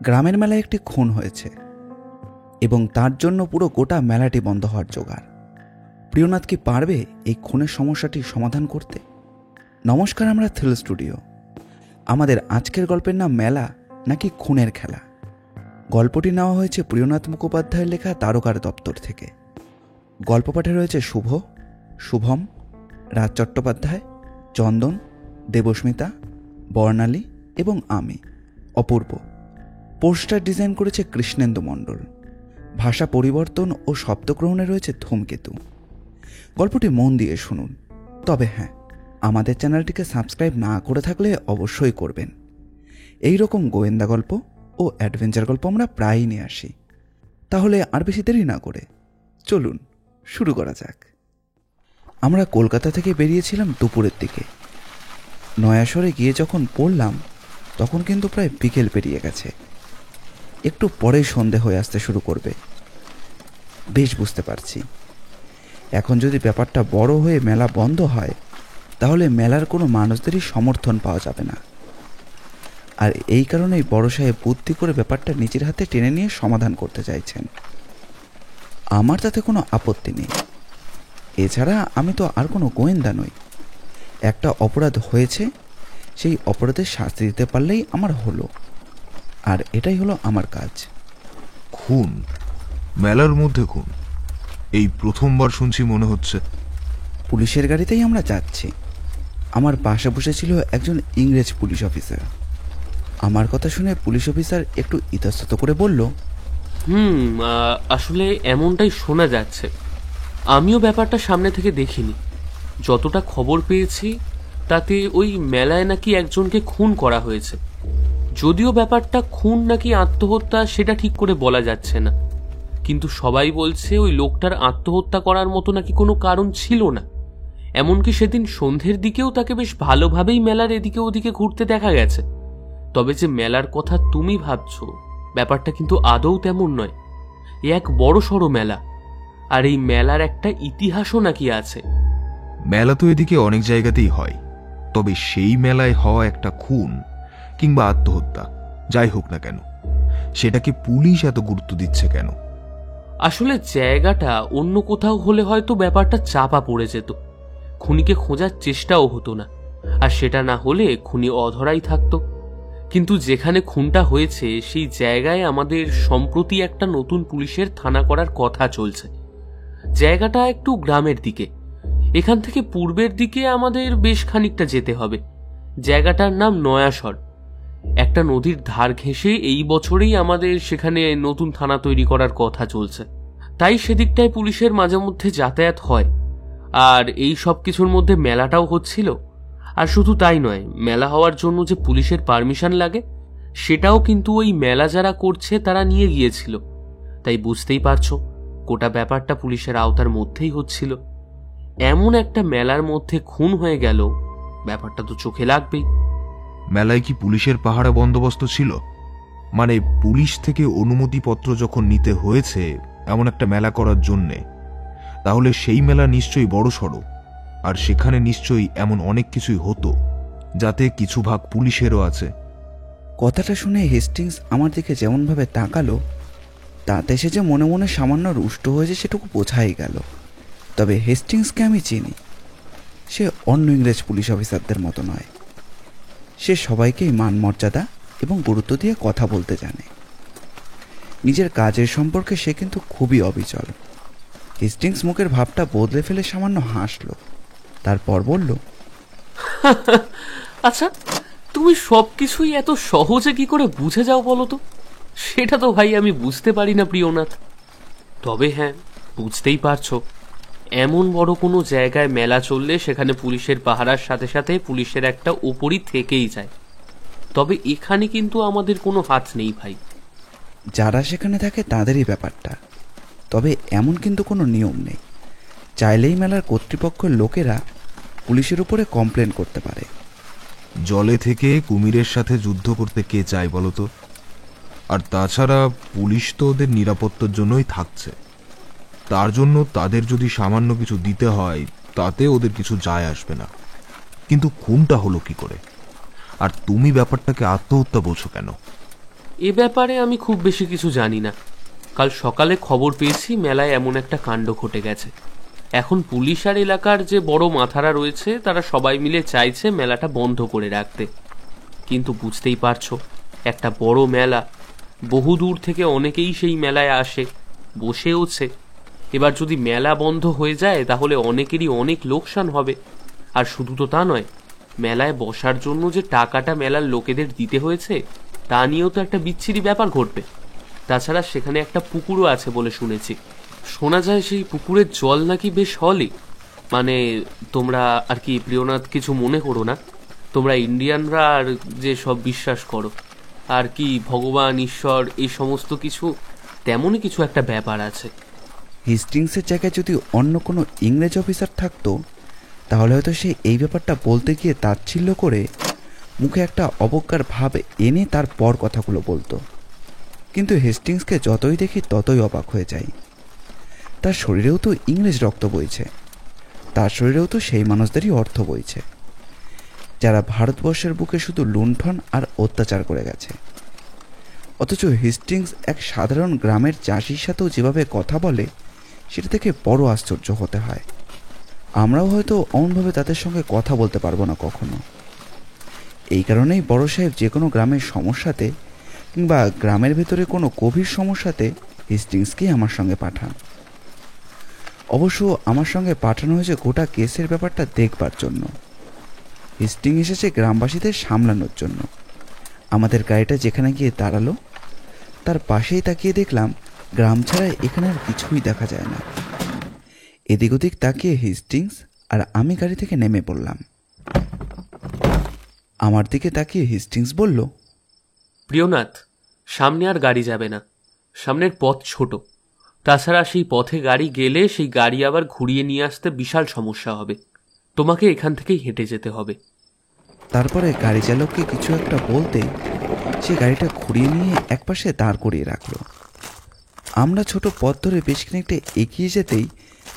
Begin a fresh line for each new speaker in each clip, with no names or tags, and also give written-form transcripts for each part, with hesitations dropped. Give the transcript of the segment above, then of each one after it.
গ্রামের মেলায় একটি খুন হয়েছে এবং তার জন্য পুরো গোটা মেলাটি বন্ধ হওয়ার জোগাড়। প্রিয়নাথ কি পারবে এই খুনের সমস্যাটি সমাধান করতে? নমস্কার, আমরা থ্রিল স্টুডিও। আমাদের আজকের গল্পের নাম মেলা নাকি খুনের খেলা। গল্পটি নেওয়া হয়েছে প্রিয়নাথ মুখোপাধ্যায়ের লেখা তারকার দপ্তর থেকে। গল্প পাঠে রয়েছে শুভ, শুভম, রাজ চট্টোপাধ্যায়, চন্দন, দেবস্মিতা, বর্ণালী এবং আমি অপূর্ব। পোস্টার ডিজাইন করেছে কৃষ্ণেন্দু মণ্ডল। ভাষা পরিবর্তন ও শব্দগ্রহণে রয়েছে ধূমকেতু। গল্পটি মন দিয়ে শুনুন। তবে হ্যাঁ, আমাদের চ্যানেলটিকে সাবস্ক্রাইব না করে থাকলে অবশ্যই করবেন। এই রকম গোয়েন্দা গল্প ও অ্যাডভেঞ্চার গল্প আমরা প্রায়ই নিয়ে আসি। তাহলে আর বেশি দেরি না করে চলুন শুরু করা যাক। আমরা কলকাতা থেকে বেরিয়েছিলাম দুপুরের দিকে। নয়াসরে গিয়ে যখন পড়লাম তখন কিন্তু প্রায় বিকেল পেরিয়ে গেছে। একটু পরেই সন্ধে হয়ে আসতে শুরু করবে। বেশ বুঝতে পারছি, এখন যদি ব্যাপারটা বড় হয়ে মেলা বন্ধ হয় তাহলে মেলার কোনো মানুষদেরই সমর্থন পাওয়া যাবে না। আর এই কারণেই বড় সাহেব বুদ্ধি করে ব্যাপারটা নিজের হাতে টেনে নিয়ে সমাধান করতে চাইছেন। আমার তাতে কোনো আপত্তি নেই। এছাড়া আমি তো আর কোনো গোয়েন্দা নই। একটা অপরাধ হয়েছে, সেই অপরাধের শাস্তি দিতে পারলেই আমার হলো। আর এটাই হলো আমার কাজ।
খুন? মেলার মধ্যে খুন? এই প্রথমবার শুনছি মনে হচ্ছে।
পুলিশের গাড়িতেই আমরা যাচ্ছি। আমার পাশে বসেছিল একজন ইংরেজ পুলিশ অফিসার। আমার কথা শুনে পুলিশ অফিসার একটু ইতস্তত করে বলল,
আসলে এমনটাই শোনা যাচ্ছে। আমিও ব্যাপারটা সামনে থেকে দেখিনি। যতটা খবর পেয়েছি তাতে ওই মেলায় নাকি একজনকে খুন করা হয়েছে। যদিও ব্যাপারটা খুন নাকি আত্মহত্যা সেটা ঠিক করে বলা যাচ্ছে না, কিন্তু সবাই বলছে ওই লোকটার আত্মহত্যা করার মতো নাকি কোনো কারণ ছিল না। এমনকি সেদিন সন্ধ্যের দিকেও তাকে বেশ ভালোভাবেই মেলার এদিকে ওদিকে ঘুরতে দেখা গেছে। তবে যে মেলার কথা তুমি ভাবছো, ব্যাপারটা কিন্তু আদৌ তেমন নয়। এ এক বড় সড়ো মেলা, আর এই মেলার একটা ইতিহাসও নাকি আছে।
মেলা তো এদিকে অনেক জায়গাতেই হয়, তবে সেই মেলায় হওয়া একটা খুন কিংবা আত্মহত্যা যাই হোক না কেন, সেটাকে পুলিশ এত গুরুত্ব দিচ্ছে কেন?
আসলে জায়গাটা অন্য কোথাও হলে হয়তো ব্যাপারটা চাপা পড়ে যেত, খুনিকে খোঁজার চেষ্টাও হতো না, আর সেটা না হলে খুনি অধরাই থাকতো। কিন্তু যেখানে খুনটা হয়েছে সেই জায়গায় আমাদের সম্প্রতি একটা নতুন পুলিশের থানা করার কথা চলছে। জায়গাটা একটু গ্রামের দিকে। এখান থেকে পূর্বের দিকে আমাদের বেশ খানিকটা যেতে হবে। জায়গাটার নাম নয়াসর। একটা নদীর ধার ঘেঁষে এই বছরেই আমাদের সেখানে নতুন থানা তৈরি করার কথা চলছে। তাই সেদিকটায় পুলিশের মাঝে মধ্যে যাতায়াত হয়। আর এই সব কিছুর মধ্যে মেলাটাও হচ্ছিল। আর শুধু তাই নয়, মেলা হওয়ার জন্য যে পুলিশের পারমিশন লাগে সেটাও কিন্তু ওই মেলা যারা করছে তারা নিয়ে গিয়েছিল। তাই বুঝতেই পারছো, গোটা ব্যাপারটা পুলিশের আওতার মধ্যেই হচ্ছিল। এমন একটা মেলার মধ্যে খুন হয়ে গেল, ব্যাপারটা তো চোখে লাগবেই।
মেলায় কি পুলিশের পাহারা বন্দোবস্ত ছিল? মানে পুলিশ থেকে অনুমতিপত্র যখন নিতে হয়েছে এমন একটা মেলা করার জন্যে, তাহলে সেই মেলা নিশ্চয়ই বড় সড়ো, আর সেখানে নিশ্চয়ই এমন অনেক কিছুই হতো যাতে কিছু ভাগ পুলিশেরও আছে।
কথাটা শুনে হেস্টিংস আমার দিকে যেমনভাবে তাকালো তাতে সে যে মনে মনে সামান্য রুষ্ট হয়েছে সেটুকু বোঝাই গেল। তবে হেস্টিংসকে আমি চিনি। সে অন্য ইংরেজ পুলিশ অফিসারদের মতো নয়। সে সবাইকেই মান মর্যাদা এবং গুরুত্ব দিয়ে কথা বলতে জানে। নিজের কাজের সম্পর্কে সে কিন্তু খুবই অবিচল। হেস্টিংস মুখের ভাবটা বদলে ফেলে সামান্য হাসল, তারপর বলল,
আচ্ছা, তুমি সবকিছুই এত সহজে কি করে বুঝে যাও বলো তো? সেটা তো ভাই আমি বুঝতে পারি না প্রিয়নাথ। তবে হ্যাঁ, বুঝতেই পারছো, এমন বড় কোনো জায়গায় মেলা চললে সেখানে পুলিশের পাহারার সাথে সাথে পুলিশের একটা উপরই থেকেই যায়। তবে এখানে কিন্তু আমাদের কোনো হাত নেই ভাই।
যারা সেখানে থাকে তাদেরই ব্যাপারটা। তবে এমন কিন্তু কোনো নিয়ম নেই। চাইলেই মেলার কর্তৃপক্ষের লোকেরা পুলিশের উপরে কমপ্লেন করতে পারে।
জলে থেকে কুমিরের সাথে যুদ্ধ করতে কে চায় বলতো? আর তাছাড়া পুলিশ তো ওদের নিরাপত্তার জন্যই থাকছে। তার জন্য তাদের যদি সামান্য কিছু দিতে হয় তাতে ওদের কিছু যায় আসবে না। কিন্তু খুনটা হলো কি করে? আর তুমি ব্যাপারটাকে আত্মহত্যা বলছো কেন?
এ ব্যাপারে আমি খুব বেশি কিছু জানি না। কাল সকালে খবর পেয়েছি মেলায় এমন একটা কাণ্ড ঘটে গেছে। এখন পুলিশ আর এলাকার যে বড় মাথারা রয়েছে তারা সবাই মিলে চাইছে মেলাটা বন্ধ করে রাখতে। কিন্তু বুঝতেই পারছো, একটা বড় মেলা, বহু দূর থেকে অনেকেই সেই মেলায় আসে, বসেওছে। এবার যদি মেলা বন্ধ হয়ে যায় তাহলে অনেকেরই অনেক লোকসান হবে। আর শুধু তো তা নয়, মেলায় বসার জন্য যে টাকাটা মেলার লোকেদের দিতে হয়েছে তা নিয়েও তো একটা বিচ্ছিরি ব্যাপার ঘটবে। তাছাড়া সেখানে একটা পুকুরও আছে বলে শুনেছি। শোনা যায় সেই পুকুরের জল নাকি বেশ হলে। মানে তোমরা আর কি প্রিয়নাথ কিছু মনে করো না, তোমরা ইন্ডিয়ানরা আর যে সব বিশ্বাস করো আর কি ভগবান ঈশ্বর এই সমস্ত কিছু, তেমনই কিছু একটা ব্যাপার আছে।
হেস্টিংসের জায়গায় যদি অন্য কোনো ইংরেজ অফিসার থাকতো তাহলে হয়তো সে এই ব্যাপারটা বলতে গিয়ে তাচ্ছিল্য করে মুখে একটা অবজ্ঞার ভাব এনে তারপর কথাগুলো বলতো। কিন্তু হেস্টিংসকে যতই দেখি ততই অবাক হয়ে যাই। তার শরীরেও তো ইংরেজ রক্ত বইছে, তার শরীরেও তো সেই মানুষদেরই অর্থ বইছে যারা ভারতবর্ষের বুকে শুধু লুণ্ঠন আর অত্যাচার করে গেছে। অথচ হেস্টিংস এক সাধারণ গ্রামের চাষির সাথেও যেভাবে কথা বলে সেটা থেকে বড় আশ্চর্য হতে হয়। আমরাও হয়তো অমনভাবে তাদের সঙ্গে কথা বলতে পারবো না কখনো। এই কারণেই বড় সাহেব যে কোনো গ্রামের সমস্যাতে কিংবা গ্রামের ভেতরে কোনো গভীর সমস্যাতে হেস্টিংসকেই আমার সঙ্গে পাঠান। অবশ্য আমার সঙ্গে পাঠানো হয়েছে গোটা কেসের ব্যাপারটা দেখবার জন্য। হেস্টিং এসেছে গ্রামবাসীদের সামলানোর জন্য। আমাদের গাড়িটা যেখানে গিয়ে দাঁড়ালো তার পাশেই তাকিয়ে দেখলাম গ্রাম ছাড়া এখানে আর কিছুই দেখা যায় না। এদিক ওদিক তাকিয়ে হেস্টিংস আর আমি গাড়ি থেকে নেমে পড়লাম। আমার দিকে তাকিয়ে হেস্টিংস বলল,
প্রিয়নাথ, সামনে আর গাড়ি যাবে না, সামনের পথ ছোট। তাছাড়া সেই পথে গাড়ি গেলে সেই গাড়ি আবার ঘুরিয়ে নিয়ে আসতে বিশাল সমস্যা হবে। তোমাকে এখান থেকেই হেঁটে যেতে হবে।
তারপরে গাড়ি চালককে কিছু একটা বলতে সে গাড়িটা ঘুরিয়ে নিয়ে একপাশে দাঁড় করিয়ে রাখলো। আমরা ছোট পথ ধরে বেশ খানিকটা এগিয়ে যেতেই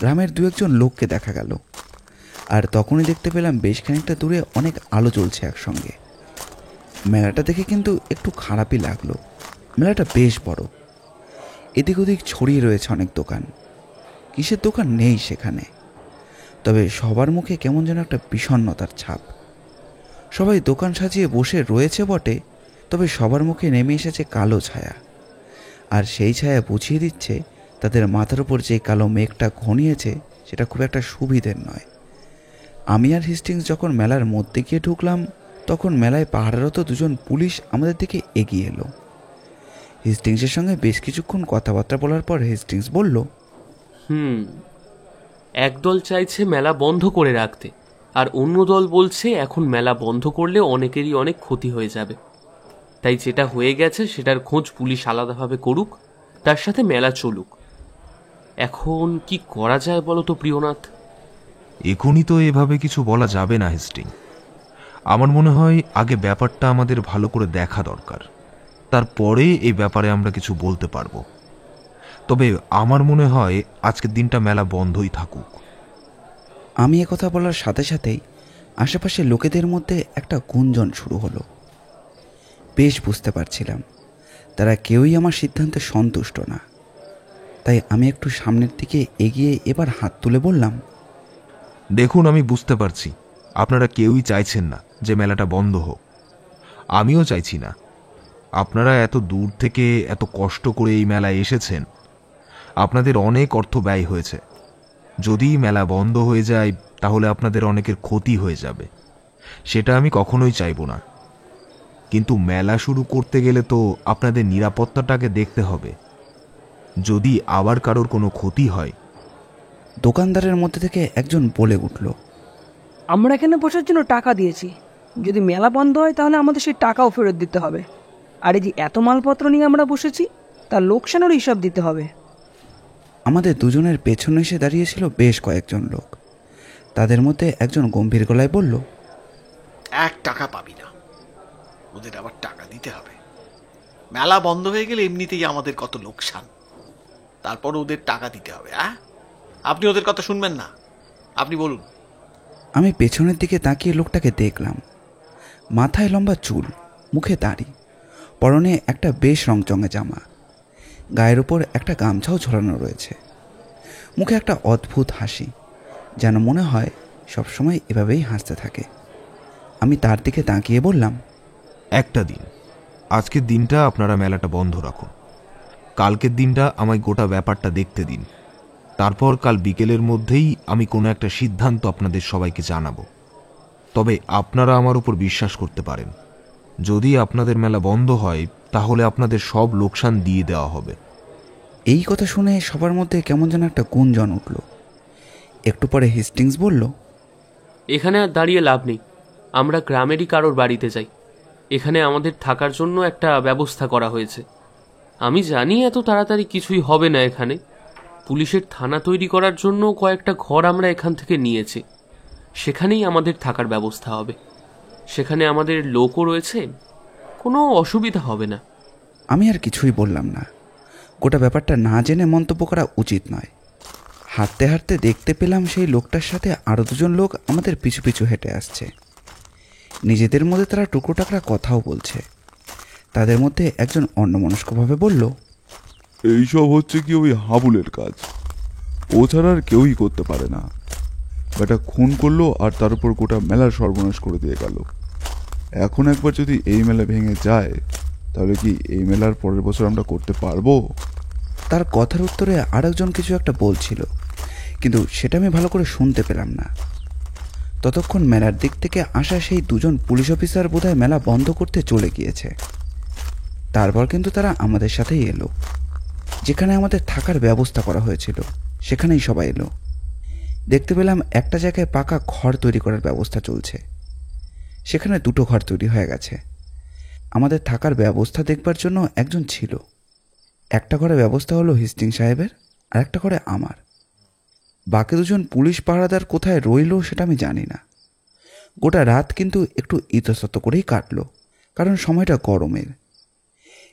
গ্রামের দু একজন লোককে দেখা গেল। আর তখনই দেখতে পেলাম বেশ খানিকটা দূরে অনেক আলো জ্বলছে একসঙ্গে। মেলাটা দেখে কিন্তু একটু খারাপই লাগলো। মেলাটা বেশ বড়, এদিক ওদিক ছড়িয়ে রয়েছে অনেক দোকান। কিসের দোকান নেই সেখানে, তবে সবার মুখে কেমন যেন একটা বিষণ্ণতার ছাপ। সবাই দোকান সাজিয়ে বসে রয়েছে বটে, তবে সবার মুখে নেমে এসেছে কালো ছায়া। আর সেই ছায়া বুঝিয়ে দিচ্ছে তাদের মাথার উপর যে কালো মেঘটা ঘনিয়েছে সেটা খুব একটা সুবিধের নয়। আমি আর হেস্টিংস যখন মেলার মধ্যে গিয়ে ঢুকলাম তখন মেলায় পাহারারত দুজন পুলিশ আমাদের দিকে এগিয়ে এলো। হেস্টিংসের সঙ্গে বেশ কিছুক্ষণ কথাবার্তা বলার পর হেস্টিংস বলল,
একদল চাইছে মেলা বন্ধ করে রাখতে, আর অন্য দল বলছে এখন মেলা বন্ধ করলে অনেকেরই অনেক ক্ষতি হয়ে যাবে। তাই যেটা হয়ে গেছে সেটার খোঁজ পুলিশ আলাদাভাবে করুক, তার সাথে মেলা চলুক। এখন কি করা যায় বলো তো প্রিয়নাথ?
এখনই তো এভাবে কিছু বলা যাবে না হেস্টিং। আমার মনে হয় আগে ব্যাপারটা আমাদের ভালো করে দেখা দরকার, তারপরে এই ব্যাপারে আমরা কিছু বলতে পারবো। তবে আমার মনে হয় আজকের দিনটা মেলা বন্ধই থাকুক।
আমি একথা বলার সাথে সাথেই আশেপাশে লোকেদের মধ্যে একটা গুঞ্জন শুরু হলো। বেশ বুঝতে পারছিলাম তারা কেউই আমার সিদ্ধান্তে সন্তুষ্ট না। তাই আমি একটু সামনের দিকে এগিয়ে এবার হাত তুলে বললাম,
দেখুন, আমি বুঝতে পারছি আপনারা কেউই চাইছেন না যে মেলাটা বন্ধ হোক। আমিও চাইছি না। আপনারা এত দূর থেকে এত কষ্ট করে এই মেলায় এসেছেন, আপনাদের অনেক অর্থ ব্যয় হয়েছে। যদি মেলা বন্ধ হয়ে যায় তাহলে আপনাদের অনেকের ক্ষতি হয়ে যাবে, সেটা আমি কখনোই চাইব না। কিন্তু মেলা শুরু করতে গেলে তো আপনাদের নিরাপত্তাটাকে দেখতে হবে। যদি আবার কারোর কোনো ক্ষতি হয়।
দোকানদারের মধ্যে থেকে একজন বলে উঠল,
আমরা এখানে বসার জন্য টাকা দিয়েছি, যদি মেলা বন্ধ হয় তাহলে আমাদের সেই টাকাও ফেরত দিতে হবে। আর এই যে এত মালপত্র নিয়ে আমরা বসেছি তার লোকসানেরও হিসাব দিতে হবে।
আমাদের দুজনের পেছনে এসে দাঁড়িয়েছিল বেশ কয়েকজন লোক। তাদের মধ্যে একজন গম্ভীর গলায় বলল,
1 টাকা পাবি না, ওদের আবার টাকা দিতে হবে। মেলা বন্ধ হয়ে গেলে এমনিতেই আমাদের কত লোকসান, তারপর ওদের টাকা দিতে হবে। আপনি ওদের কথা শুনবেন না, আপনি বলুন।
আমি পেছনের দিকে তাকিয়ে লোকটাকে দেখলাম। মাথায় লম্বা চুল, মুখে দাড়ি, পরনে একটা বেশ রংচঙে জামা, গায়ের ওপর একটা গামছাও ঝোলানো রয়েছে। মুখে একটা অদ্ভুত হাসি, যেন মনে হয় সবসময় এভাবেই হাসতে থাকে। আমি তার দিকে তাকিয়ে বললাম,
একটা দিন, আজকের দিনটা আপনারা মেলাটা বন্ধ রাখুন। কালকের দিনটা আমায় গোটা ব্যাপারটা দেখতে দিন। তারপর কাল বিকেলের মধ্যেই আমি কোনো একটা সিদ্ধান্ত আপনাদের সবাইকে জানাবো। তবে আপনারা আমার উপর বিশ্বাস করতে পারেন, যদি আপনাদের মেলা বন্ধ হয় তাহলে আপনাদের সব লোকসান দিয়ে দেওয়া হবে।
এই কথা শুনে সবার মধ্যে কেমন যেন একটা গুঞ্জন উঠল। একটু পরে হেস্টিংস বলল,
এখানে আর দাঁড়িয়ে লাভ নেই, আমরা গ্রামেরই কারোর বাড়িতে যাই। এখানে আমাদের থাকার জন্য একটা ব্যবস্থা করা হয়েছে। আমি জানি এত তাড়াতাড়ি কিছুই হবে না এখানে। পুলিশের থানা তৈরি করার জন্য কয়েকটা ঘর আমরা এখান থেকে নিয়েছি, সেখানেই আমাদের থাকার ব্যবস্থা হবে। সেখানে আমাদের লোকও রয়েছে, কোনো অসুবিধা হবে না।
আমি আর কিছুই বললাম না। গোটা ব্যাপারটা না জেনে মন্তব্য করা উচিত নয়। হাঁটতে হাঁটতে দেখতে পেলাম সেই লোকটার সাথে আরও দুজন লোক আমাদের পিছু পিছু হেঁটে আসছে। নিজেদের মধ্যে তারা টুকরো টাকরা কথাও বলছে। তাদের মধ্যে একজন অন্যমনস্কভাবে বলল,
এইসব হচ্ছে কি ওই হাবুলের কাজ, ও ছাড়া আর কেউই করতে পারে না। বেটা খুন করলো আর তার উপর গোটা মেলার সর্বনাশ করে দিয়ে গেল। এখন একবার যদি এই মেলা ভেঙে যায় তাহলে কি এই মেলার পরের বছর আমরা করতে পারবো?
তার কথার উত্তরে আরেকজন কিছু একটা বলছিল, কিন্তু সেটা আমি ভালো করে শুনতে পেলাম না। ততক্ষণ মেলার দিক থেকে আসা সেই দুজন পুলিশ অফিসার বোধহয় মেলা বন্ধ করতে চলে গিয়েছে। তারপর কিন্তু তারা আমাদের সাথেই এলো। যেখানে আমাদের থাকার ব্যবস্থা করা হয়েছিল সেখানেই সবাই এলো। দেখতে পেলাম একটা জায়গায় পাকা ঘর তৈরি করার ব্যবস্থা চলছে। সেখানে 2টো ঘর তৈরি হয়ে গেছে। আমাদের থাকার ব্যবস্থা দেখবার জন্য একজন ছিল। একটা ঘরে ব্যবস্থা হলো হেস্টিং সাহেবের, আর একটা ঘরে আমার। বাকি দুজন পুলিশ পাহারাদার কোথায় রইল সেটা আমি জানি না। গোটা রাত কিন্তু একটু ইতস্তত করেই কাটলো, কারণ সময়টা গরমের।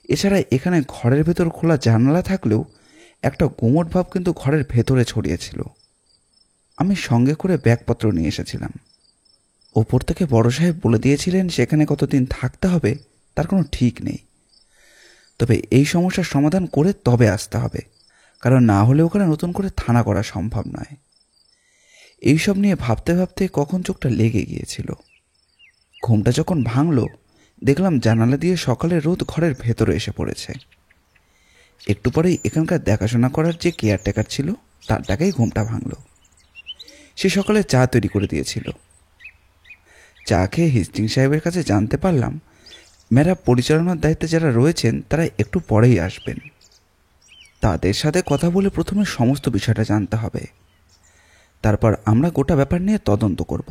এছাড়া এখানে ঘরের ভেতর খোলা জানালা থাকলেও একটা গুমোট ভাব কিন্তু ঘরের ভেতরে ছড়িয়েছিল। আমি সঙ্গে করে ব্যাগপত্র নিয়ে এসেছিলাম। ওপর থেকে বড় সাহেব বলে দিয়েছিলেন সেখানে কতদিন থাকতে হবে তার কোনো ঠিক নেই, তবে এই সমস্যার সমাধান করে তবে আসতে হবে, কারণ না হলে ওখানে নতুন করে থানা করা সম্ভব নয়। এইসব নিয়ে ভাবতে ভাবতে কখন চোখটা লেগে গিয়েছিল। ঘুমটা যখন ভাঙল দেখলাম জানালা দিয়ে সকালের রোদ ঘরের ভেতরে এসে পড়েছে। একটু পরেই এখানকার দেখাশোনা করার যে কেয়ারটেকার ছিল তার ডাকেই ঘুমটা ভাঙল। সে সকালে চা তৈরি করে দিয়েছিল। চা খেয়ে হেস্টিং সাহেবের কাছে জানতে পারলাম মেলা পরিচালনার দায়িত্বে যারা রয়েছেন তারা একটু পরেই আসবেন। তাদের সাথে কথা বলে প্রথমে সমস্ত বিষয়টা জানতে হবে, তারপর আমরা গোটা ব্যাপার নিয়ে তদন্ত করব।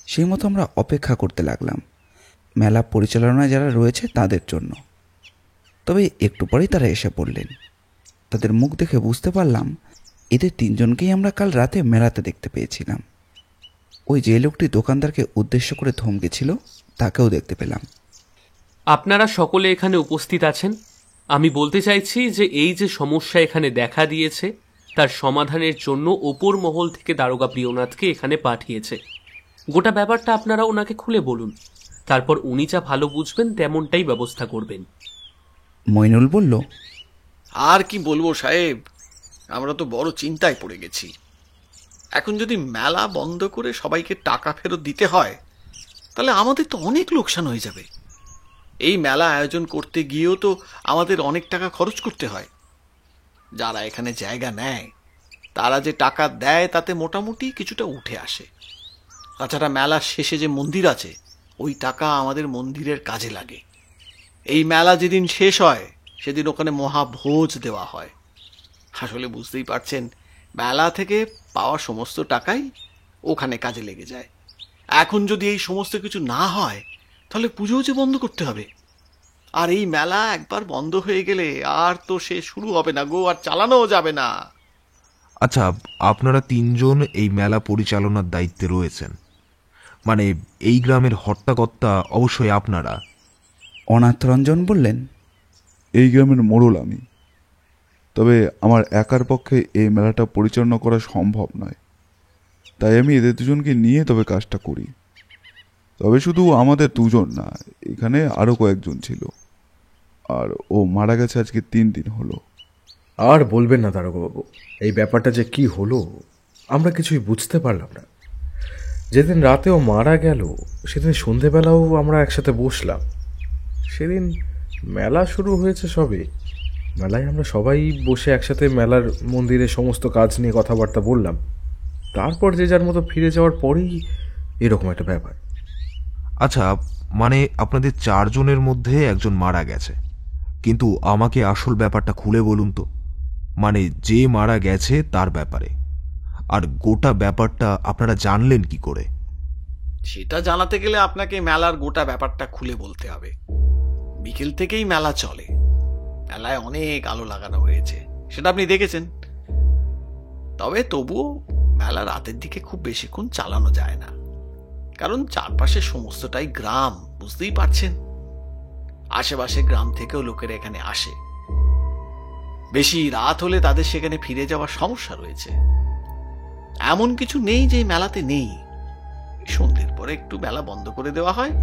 সেই মতো আমরা অপেক্ষা করতে লাগলাম মেলা পরিচালনায় যারা রয়েছে তাদের জন্য। তবে একটু পরেই তারা এসে পড়লেন। তাদের মুখ দেখে বুঝতে পারলাম এদের 3জনকেই আমরা কাল রাতে মেলাতে দেখতে পেয়েছিলাম। ওই যে লোকটি দোকানদারকে উদ্দেশ্য করে ধমকেছিল তাকেও দেখতে পেলাম।
আপনারা সকলে এখানে উপস্থিত আছেন। আমি বলতে চাইছি যে এই যে সমস্যা এখানে দেখা দিয়েছে তার সমাধানের জন্য ওপর মহল থেকে দারোগা প্রিয়নাথকে এখানে পাঠিয়েছে। গোটা ব্যাপারটা আপনারা ওনাকে খুলে বলুন, তারপর উনি যা ভালো বুঝবেন তেমনটাই ব্যবস্থা করবেন।
মইনুল বলল,
আর কি বলবো সাহেব, আমরা তো বড় চিন্তায় পড়ে গেছি। এখন যদি মেলা বন্ধ করে সবাইকে টাকা ফেরত দিতে হয় তাহলে আমাদের তো অনেক লোকসান হয়ে যাবে। এই মেলা আয়োজন করতে গিয়েও তো আমাদের অনেক টাকা খরচ করতে হয়। যারা এখানে জায়গা নেয় তারা যে টাকা দেয় তাতে মোটামুটি কিছুটা উঠে আসে। তাছাড়া মেলার শেষে যে মন্দির আছে ওই টাকা আমাদের মন্দিরের কাজে লাগে। এই মেলা যেদিন শেষ হয় সেদিন ওখানে মহাভোজ দেওয়া হয়। আসলে বুঝতেই পারছেন, মেলা থেকে পাওয়া সমস্ত টাকাই ওখানে কাজে লেগে যায়। এখন যদি এই সমস্ত কিছু না হয় তাহলে পুজোও যে বন্ধ করতে হবে। আর এই মেলা একবার বন্ধ হয়ে গেলে আর তো সে শুরু হবে না গো, আর চালানোও যাবে না।
আচ্ছা, আপনারা 3জন এই মেলা পরিচালনার দায়িত্বে রয়েছেন, মানে এই গ্রামের হর্তাকর্তা অবশ্যই আপনারা।
অনাথ রঞ্জন বললেন,
এই গ্রামের মোড়ল আমি, তবে আমার একার পক্ষে এই মেলাটা পরিচালনা করা সম্ভব নয়, তাই আমি এদের 2জনকে নিয়ে তবে কাজটা করি। তবে শুধু আমাদের 2জন না, এখানে আরও কয়েকজন ছিল। আর ও মারা গেছে আজকে 3 দিন হলো।
আর বলবেন না দারোগাবাবু, এই ব্যাপারটা যে কি হলো আমরা কিছুই বুঝতে পারলাম না। যেদিন রাতেও মারা গেল সেদিন সন্ধেবেলাও আমরা একসাথে বসলাম। সেদিন মেলা শুরু হয়েছে সবে, মেলায় আমরা সবাই বসে একসাথে মেলার মন্দিরে সমস্ত কাজ নিয়ে কথাবার্তা বললাম। তারপর যে যার মতো ফিরে যাওয়ার পরেই এরকম একটা ব্যাপার।
আচ্ছা, মানে আপনাদের 4 জনের মধ্যে একজন মারা গেছে, কিন্তু আমাকে আসল ব্যাপারটা খুলে বলুন তো, মানে যে মারা গেছে তার ব্যাপারে। আর গোটা ব্যাপারটা আপনারা জানলেন কি করে?
সেটা জানাতে গেলে আপনাকে মেলার গোটা ব্যাপারটা খুলে বলতে হবে। বিকেল থেকেই মেলা চলে, মেলায় অনেক আলো লাগানো হয়েছে, সেটা আপনি দেখেছেন। তবে তবুও মেলা রাতের দিকে খুব বেশিক্ষণ চালানো যায় না, কারণ চারপাশে সমস্তটাই গ্রাম, বুঝতেই পারছেন। আশেপাশে গ্রাম থেকেও লোকেরা এখানে আসে, বেশি রাত হলে তাদের সেখানে ফিরে যাওয়ার সমস্যা রয়েছে। এমন কিছু নেই যে মেলাতে নেই। সন্ধ্যের পরে একটু মেলা বন্ধ করে দেওয়া হয়।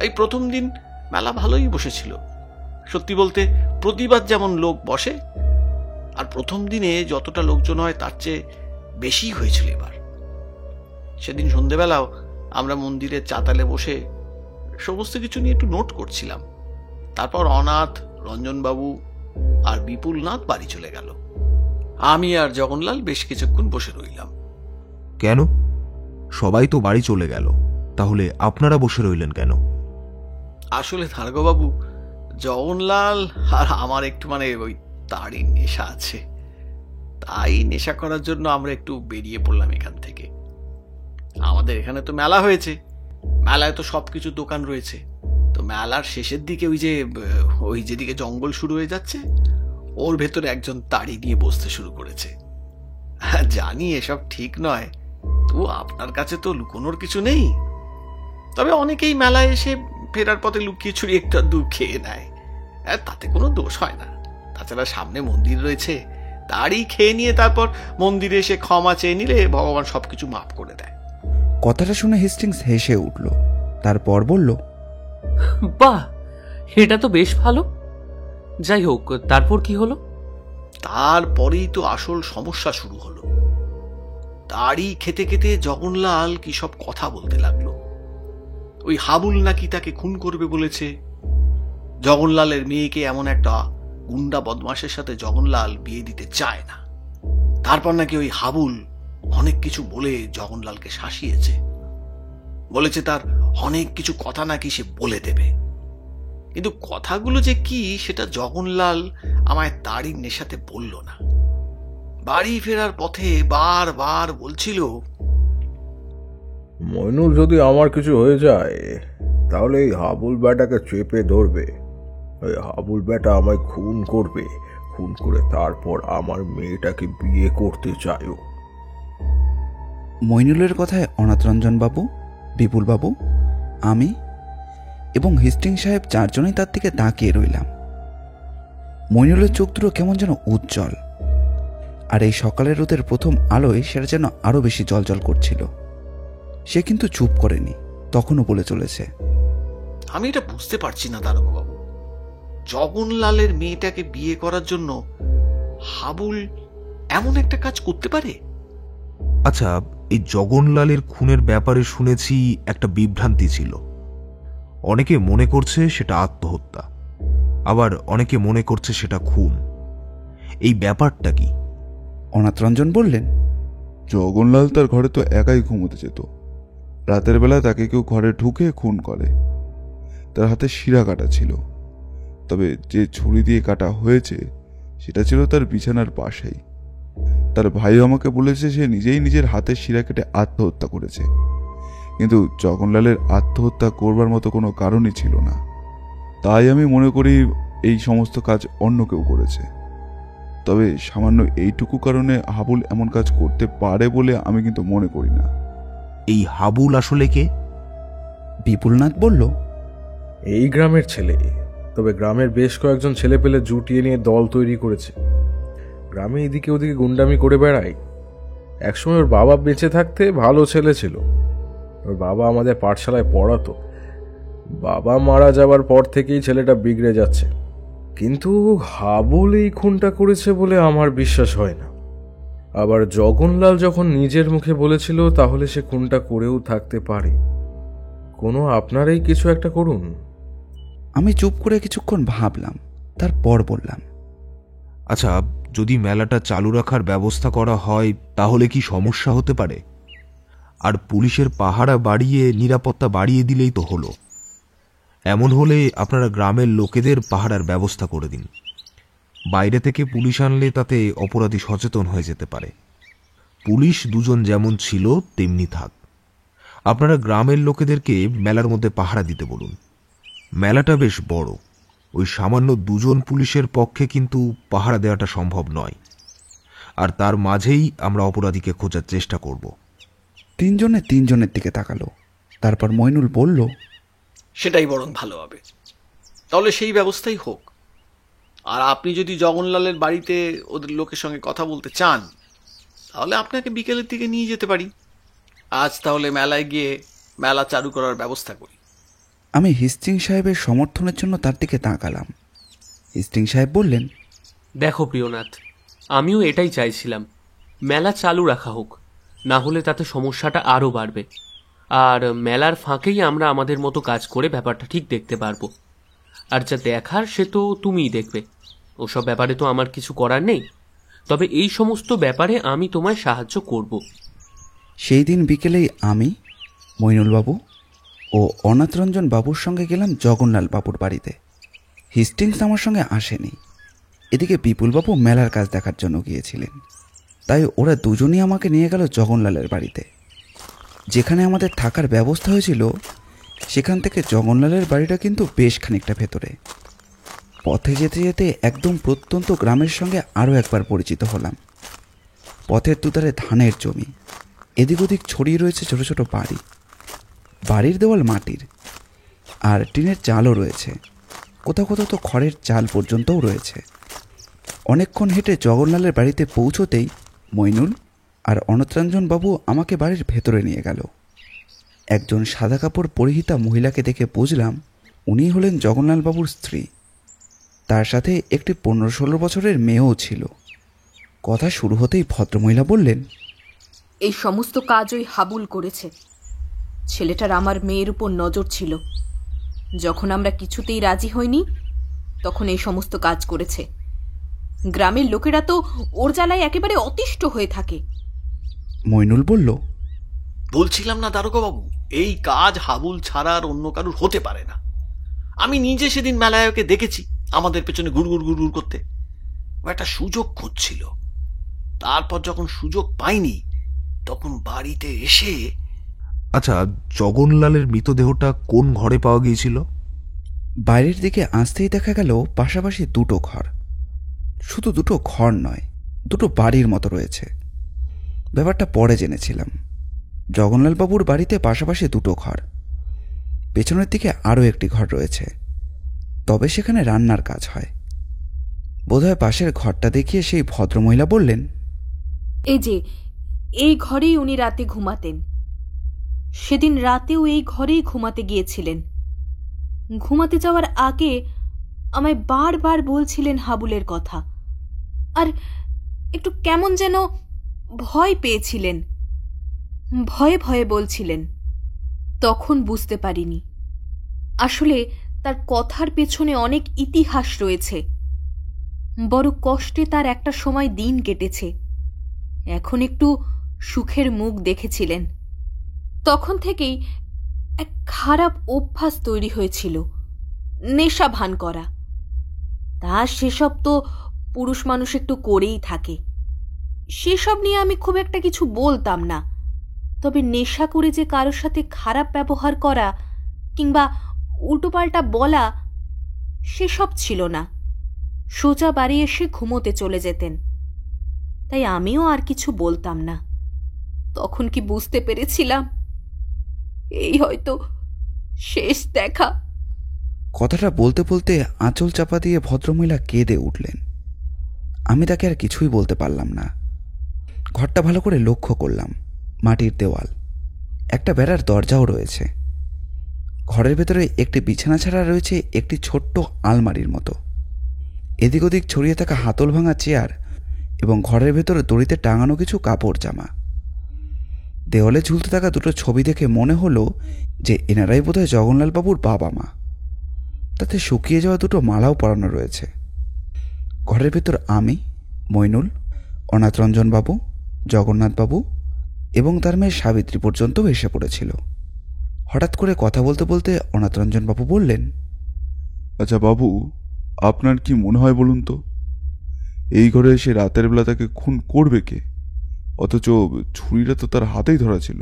এই প্রথম দিন মেলা ভালোই বসেছিল, সত্যি বলতে প্রতিবার যেমন লোক বসে, আর প্রথম দিনে যতটা লোকজন হয় তার চেয়ে বেশি হয়েছিল এবার। সেদিন সন্ধ্যেবেলাও আমরা মন্দিরের চাতালে বসে সমস্ত কিছু নিয়ে একটু নোট করছিলাম। তারপর অনাথ, রঞ্জনবাবু আর বিপুলনাথ বাড়ি চলে গেল। আমি আর জগনলাল বেশ কিছুক্ষণ বসে রইলাম।
কেন? সবাই তো বাড়ি চলে গেল, তাহলে আপনারা বসে রইলেন কেন?
আসলে ভার্গববাবু, জগনলাল আর আমার একটু ওই তারই নেশা আছে, তাই নেশা করার জন্য আমরা একটু বেরিয়ে পড়লাম এখান থেকে। আমাদের এখানে তো মেলা হয়েছে, মেলায় তো সবকিছু দোকান রয়েছে। তো মেলার শেষের দিকে ওই যেদিকে জঙ্গল শুরু হয়ে যাচ্ছে, ওর ভেতরে একজন তাড়ি নিয়ে বসতে শুরু করেছে। জানি এসব ঠিক নয়, তো আপনার কাছে তো লুকোনোর কিছু নেই। তবে অনেকেই মেলায় এসে ফেরার পথে লুকিয়ে ছুরি একটা দূর খেয়ে নেয়, তাতে কোনো দোষ হয় না। তাছাড়া সামনে মন্দির রয়েছে, তারই খেয়ে নিয়ে তারপর মন্দিরে এসে ক্ষমা চেয়ে নিলে ভগবান সবকিছু মাফ করে দেয়।
কথাটা শুনে হেস্টিংস হেসে উঠল, তারপর বলল,
বাহ, এটা তো বেশ ভালো। যাই হোক, তারপর কি হলো?
তারপরেই তো আসল সমস্যা শুরু হলো। তারই খেতে খেতে জগনলাল কি সব কথা বলতে লাগলো। ওই হাবুল নাকি তাকে খুন করবে বলেছে। জগনলালের মেয়েকে এমন একটা গুন্ডা বদমাশের সাথে জগনলাল বিয়ে দিতে চায় না। তারপর নাকি ওই হাবুল অনেক কিছু বলে জগনলালকে শাসিয়েছে, বলেছে তার অনেক কিছু কথা নাকি সে বলে দেবে। কিন্তু কথাগুলো যে কি সেটা জগনলাল আমায় তারই নেশাতে বলল না। বাড়ি ফেরার পথে বারবার বলছিল,
মইনুল যদি আমার কিছু হয়ে যায় তাহলে এই হাবুল ব্যাটাকে চেপে ধরবে। ওই হাবুল ব্যাটা আমায় খুন করবে, খুন করে তারপর আমার মেয়েটাকে বিয়ে করতে চাইও।
মইনুলের কথায় অনাথরঞ্জন বাবু, বিপুল বাবু, আমি এবং হেস্টিং সাহেব 4 জনেই তার দিকে তাকিয়ে রইলাম। মইনুলের চোখ দুটো কেমন যেন উজ্জ্বল, আর এই সকালের রোদের প্রথম আলোয় সেটা যেন আরো বেশি জলজল করছিল। সে কিন্তু চুপ করেনি, তখনও বলে চলেছে,
আমি এটা বুঝতে পারছি না দারোগাবাবু, জগনলালের মেয়েটাকে বিয়ে করার জন্য হাবুল এমন একটা কাজ করতে পারে?
আচ্ছা, এই জগনলালের খুনের ব্যাপারে শুনেছি একটা বিভ্রান্তি ছিল। অনেকে মনে করছে সেটা আত্মহত্যা, আবার অনেকে মনে করছে সেটা খুন। এই ব্যাপারটা কি?
অনাথরঞ্জন বললেন,
জগনলাল তার ঘরে তো একাই ঘুমোতে যেত। রাতের বেলা তাকে কেউ ঘরে ঢুকে খুন করে। তার হাতে শিরা কাটা ছিল, তবে যে ছুরি দিয়ে কাটা হয়েছে সেটা ছিল তার বিছানার পাশেই। তার ভাই আমাকে বলেছে সে নিজেই নিজের হাতের শিরা কেটে আত্মহত্যা করেছে, কিন্তু জগনলালের আত্মহত্যা করবার মতো কোনো কারণই ছিল না। তাই আমি মনে করি এই সমস্ত কাজ অন্য কেউ করেছে। তবে সামান্য এইটুকু কারণে হাবুল এমন কাজ করতে পারে বলে আমি কিন্তু মনে করি না।
এই হাবুল আসলে কে?
বিপুলনাথ বলল,
এই গ্রামের ছেলে, তবে গ্রামের বেশ কয়েকজন ছেলে পেলে জুটিয়ে নিয়ে দল তৈরি করেছে। গ্রামে এদিকে ওদিকে গুন্ডামি করে বেড়ায়। একসময় ওর বাবা বেঁচে থাকতে ভালো ছেলে ছিল। ওর বাবা আমাদের পাঠশালায় পড়াতো। বাবা মারা যাবার পর থেকেই ছেলেটা বিগড়ে যাচ্ছে। কিন্তু হাবুল এই খুনটা করেছে বলে আমার বিশ্বাস হয় না। আবার জগনলাল যখন নিজের মুখে বলেছিল, তাহলে সে খুনটা করেও থাকতে পারে। কোনো আপনারাই কিছু একটা করুন।
আমি চুপ করে কিছুক্ষণ ভাবলাম, তারপর বললাম,
আচ্ছা, যদি মেলাটা চালু রাখার ব্যবস্থা করা হয় তাহলে কি সমস্যা হতে পারে? আর পুলিশের পাহারা বাড়িয়ে নিরাপত্তা বাড়িয়ে দিলেই তো হলো। এমন হলে আপনারা গ্রামের লোকেদের পাহারার ব্যবস্থা করে দিন। বাইরে থেকে পুলিশ আনলে তাতে অপরাধী সচেতন হয়ে যেতে পারে। পুলিশ দুজন যেমন ছিল তেমনি থাক। আপনারা গ্রামের লোকেদেরকে মেলার মধ্যে পাহারা দিতে বলুন। মেলাটা বেশ বড়, ওই সামান্য দুজন পুলিশের পক্ষে কিন্তু পাহারা দেওয়াটা সম্ভব নয়। আর তার মাঝেই আমরা অপরাধীকে খোঁজার চেষ্টা করব।
তিনজনের দিকে তাকালো। তারপর মইনুল বলল,
সেটাই বরং ভালো হবে। তাহলে সেই ব্যবস্থাই হোক। আর আপনি যদি জগনলালের বাড়িতে ওদের লোকের সঙ্গে কথা বলতে চান, তাহলে আপনাকে বিকেলের দিকে নিয়ে যেতে পারি। আজ তাহলে মেলায় গিয়ে মেলা চালু করার ব্যবস্থা করি।
আমি হিস্টিং সাহেবের সমর্থনের জন্য তার দিকে তাকালাম। হিস্টিং সাহেব বললেন,
দেখো প্রিয়নাথ, আমিও এটাই চাইছিলাম, মেলা চালু রাখা হোক, না হলে তাতে সমস্যাটা আরও বাড়বে। আর মেলার ফাঁকেই আমরা আমাদের মতো কাজ করে ব্যাপারটা ঠিক দেখতে পারবো। আর যা দেখার সে তো তুমিই দেখবে, ওসব ব্যাপারে তো আমার কিছু করার নেই। তবে এই সমস্ত ব্যাপারে আমি তোমায় সাহায্য করব।
সেই দিন বিকেলেই আমি, মইনুলবাবু ও অনাথরঞ্জন বাবুর সঙ্গে গেলাম জগন্লাল বাবুর বাড়িতে। হিস্টিংস আমার সঙ্গে আসেনি। এদিকে বিপুলবাবু মেলার কাজ দেখার জন্য গিয়েছিলেন। তাই ওরা দুজনই আমাকে নিয়ে গেল জগনলালের বাড়িতে। যেখানে আমাদের থাকার ব্যবস্থা হয়েছিল সেখান থেকে জগনলালের বাড়িটা কিন্তু বেশ খানিকটা ভেতরে। পথে যেতে যেতে একদম প্রত্যন্ত গ্রামের সঙ্গে আরও একবার পরিচিত হলাম। পথের দুধারে ধানের জমি, এদিক ওদিক ছড়িয়ে রয়েছে ছোট ছোট বাড়ি। বাড়ির দেওয়াল মাটির, আর টিনের চালও রয়েছে। কোথাও কোথাও তো খড়ের চাল পর্যন্তও রয়েছে। অনেকক্ষণ হেঁটে জগন্লালের বাড়িতে পৌঁছতেই মইনুল আর অনতরঞ্জন বাবু আমাকে বাড়ির ভেতরে নিয়ে গেল। একজন সাদা কাপড় পরিহিতা মহিলাকে দেখে বুঝলাম উনি হলেন জগন্লাল বাবুর স্ত্রী। তার সাথে একটি 15-16 বছরের মেয়েও ছিল। কথা শুরু হতেই ভদ্রমহিলা বললেন,
এই সমস্ত কাজ ওই হাবুল করেছে। ছেলেটার আমার মেয়ের উপর নজর ছিল। যখন আমরা কিছুতেই রাজি হইনি, তখন এই সমস্ত কাজ করেছে। গ্রামের লোকেরা তো ওর জ্বালায় একেবারে অতিষ্ঠ হয়ে থাকে।
মইনুল বলল,
বলছিলাম না দারোগাবাবু, এই কাজ হাবুল ছাড়া আর অন্য কারুর হতে পারে না। আমি নিজে সেদিন মেলায় ওকে দেখেছি আমাদের পেছনে গুড়গুড় গুড়গুড় করতে। ও একটা সুযোগ খুঁজছিল। তারপর যখন সুযোগ পাইনি, তখন বাড়িতে এসে...
আচ্ছা, জগনলালের মৃতদেহটা কোন ঘরে পাওয়া গিয়েছিল?
বাইরের দিকে আসতেই দেখা গেল পাশাপাশি দুটো ঘর। শুধু দুটো ঘর নয়, দুটো বাড়ির মতো রয়েছে। ব্যাপারটা পরে জেনেছিলাম। জগন্লাল বাবুর বাড়িতে পাশাপাশি দুটো ঘর, পেছনের দিকে আরও একটি ঘর রয়েছে। তবে সেখানে রান্নার কাজ হয়। বোধহয় পাশের ঘরটা দেখিয়ে সেই ভদ্রমহিলা বললেন,
এই যে এই ঘরেই উনি রাতে ঘুমাতেন। সেদিন রাতেও এই ঘরেই ঘুমাতে গিয়েছিলেন। ঘুমাতে যাওয়ার আগে আমায় বারবার বলছিলেন হাবুলের কথা। আর একটু কেমন যেন ভয় পেয়েছিলেন, ভয়ে ভয়ে বলছিলেন। তখন বুঝতে পারিনি আসলে তার কথার পেছনে অনেক ইতিহাস রয়েছে। বড় কষ্টে তার একটা সময় দিন কেটেছে। এখন একটু সুখের মুখ দেখেছিলেন। তখন থেকেই এক খারাপ অভ্যাস তৈরি হয়েছিল, নেশা ভান করা। তা সেসব তো পুরুষ মানুষ একটু করেই থাকে। সেসব নিয়ে আমি খুব একটা কিছু বলতাম না। তবে নেশা করে যে কারোর সাথে খারাপ ব্যবহার করা কিংবা উল্টোপাল্টা বলা, সেসব ছিল না। সোজা বাড়ি এসে ঘুমোতে চলে যেতেন। তাই আমিও আর কিছু বলতাম না। তখন কি বুঝতে পেরেছিলাম এই হয়তো শেষ দেখা।
কথাটা বলতে বলতে আঁচল চাপা দিয়ে ভদ্রমহিলা কেঁদে উঠলেন। আমি তাকে আর কিছুই বলতে পারলাম না। ঘরটা ভালো করে লক্ষ্য করলাম। মাটির দেওয়াল, একটা বেড়ার দরজাও রয়েছে। ঘরের ভেতরে একটি বিছানা ছাড়া রয়েছে একটি ছোট্ট আলমারির মতো। এদিক ওদিক ছড়িয়ে থাকা হাতল ভাঙা চেয়ার এবং ঘরের ভেতরে দড়িতে টাঙানো কিছু কাপড় জামা। দেওয়ালে ঝুলতে থাকা দুটো ছবি দেখে মনে হলো যে এনারাই বোধহয় জগন্লালবাবুর বাবা মা। তাতে শুকিয়ে যাওয়া দুটো মালাও পরানো রয়েছে। ঘরের ভেতর আমি, মইনুল, অনাথরঞ্জনবাবু, জগন্নাথবাবু এবং তার মেয়ে সাবিত্রী পর্যন্তও এসে পড়েছিল। হঠাৎ করে কথা বলতে বলতে অনাথরঞ্জনবাবু বললেন,
আচ্ছা বাবু, আপনার কি মনে হয় বলুন তো, এই ঘরে এসে রাতের বেলা তাকে খুন করবে কে? অথচ ছুরিটা তো তার হাতেই ধরা ছিল।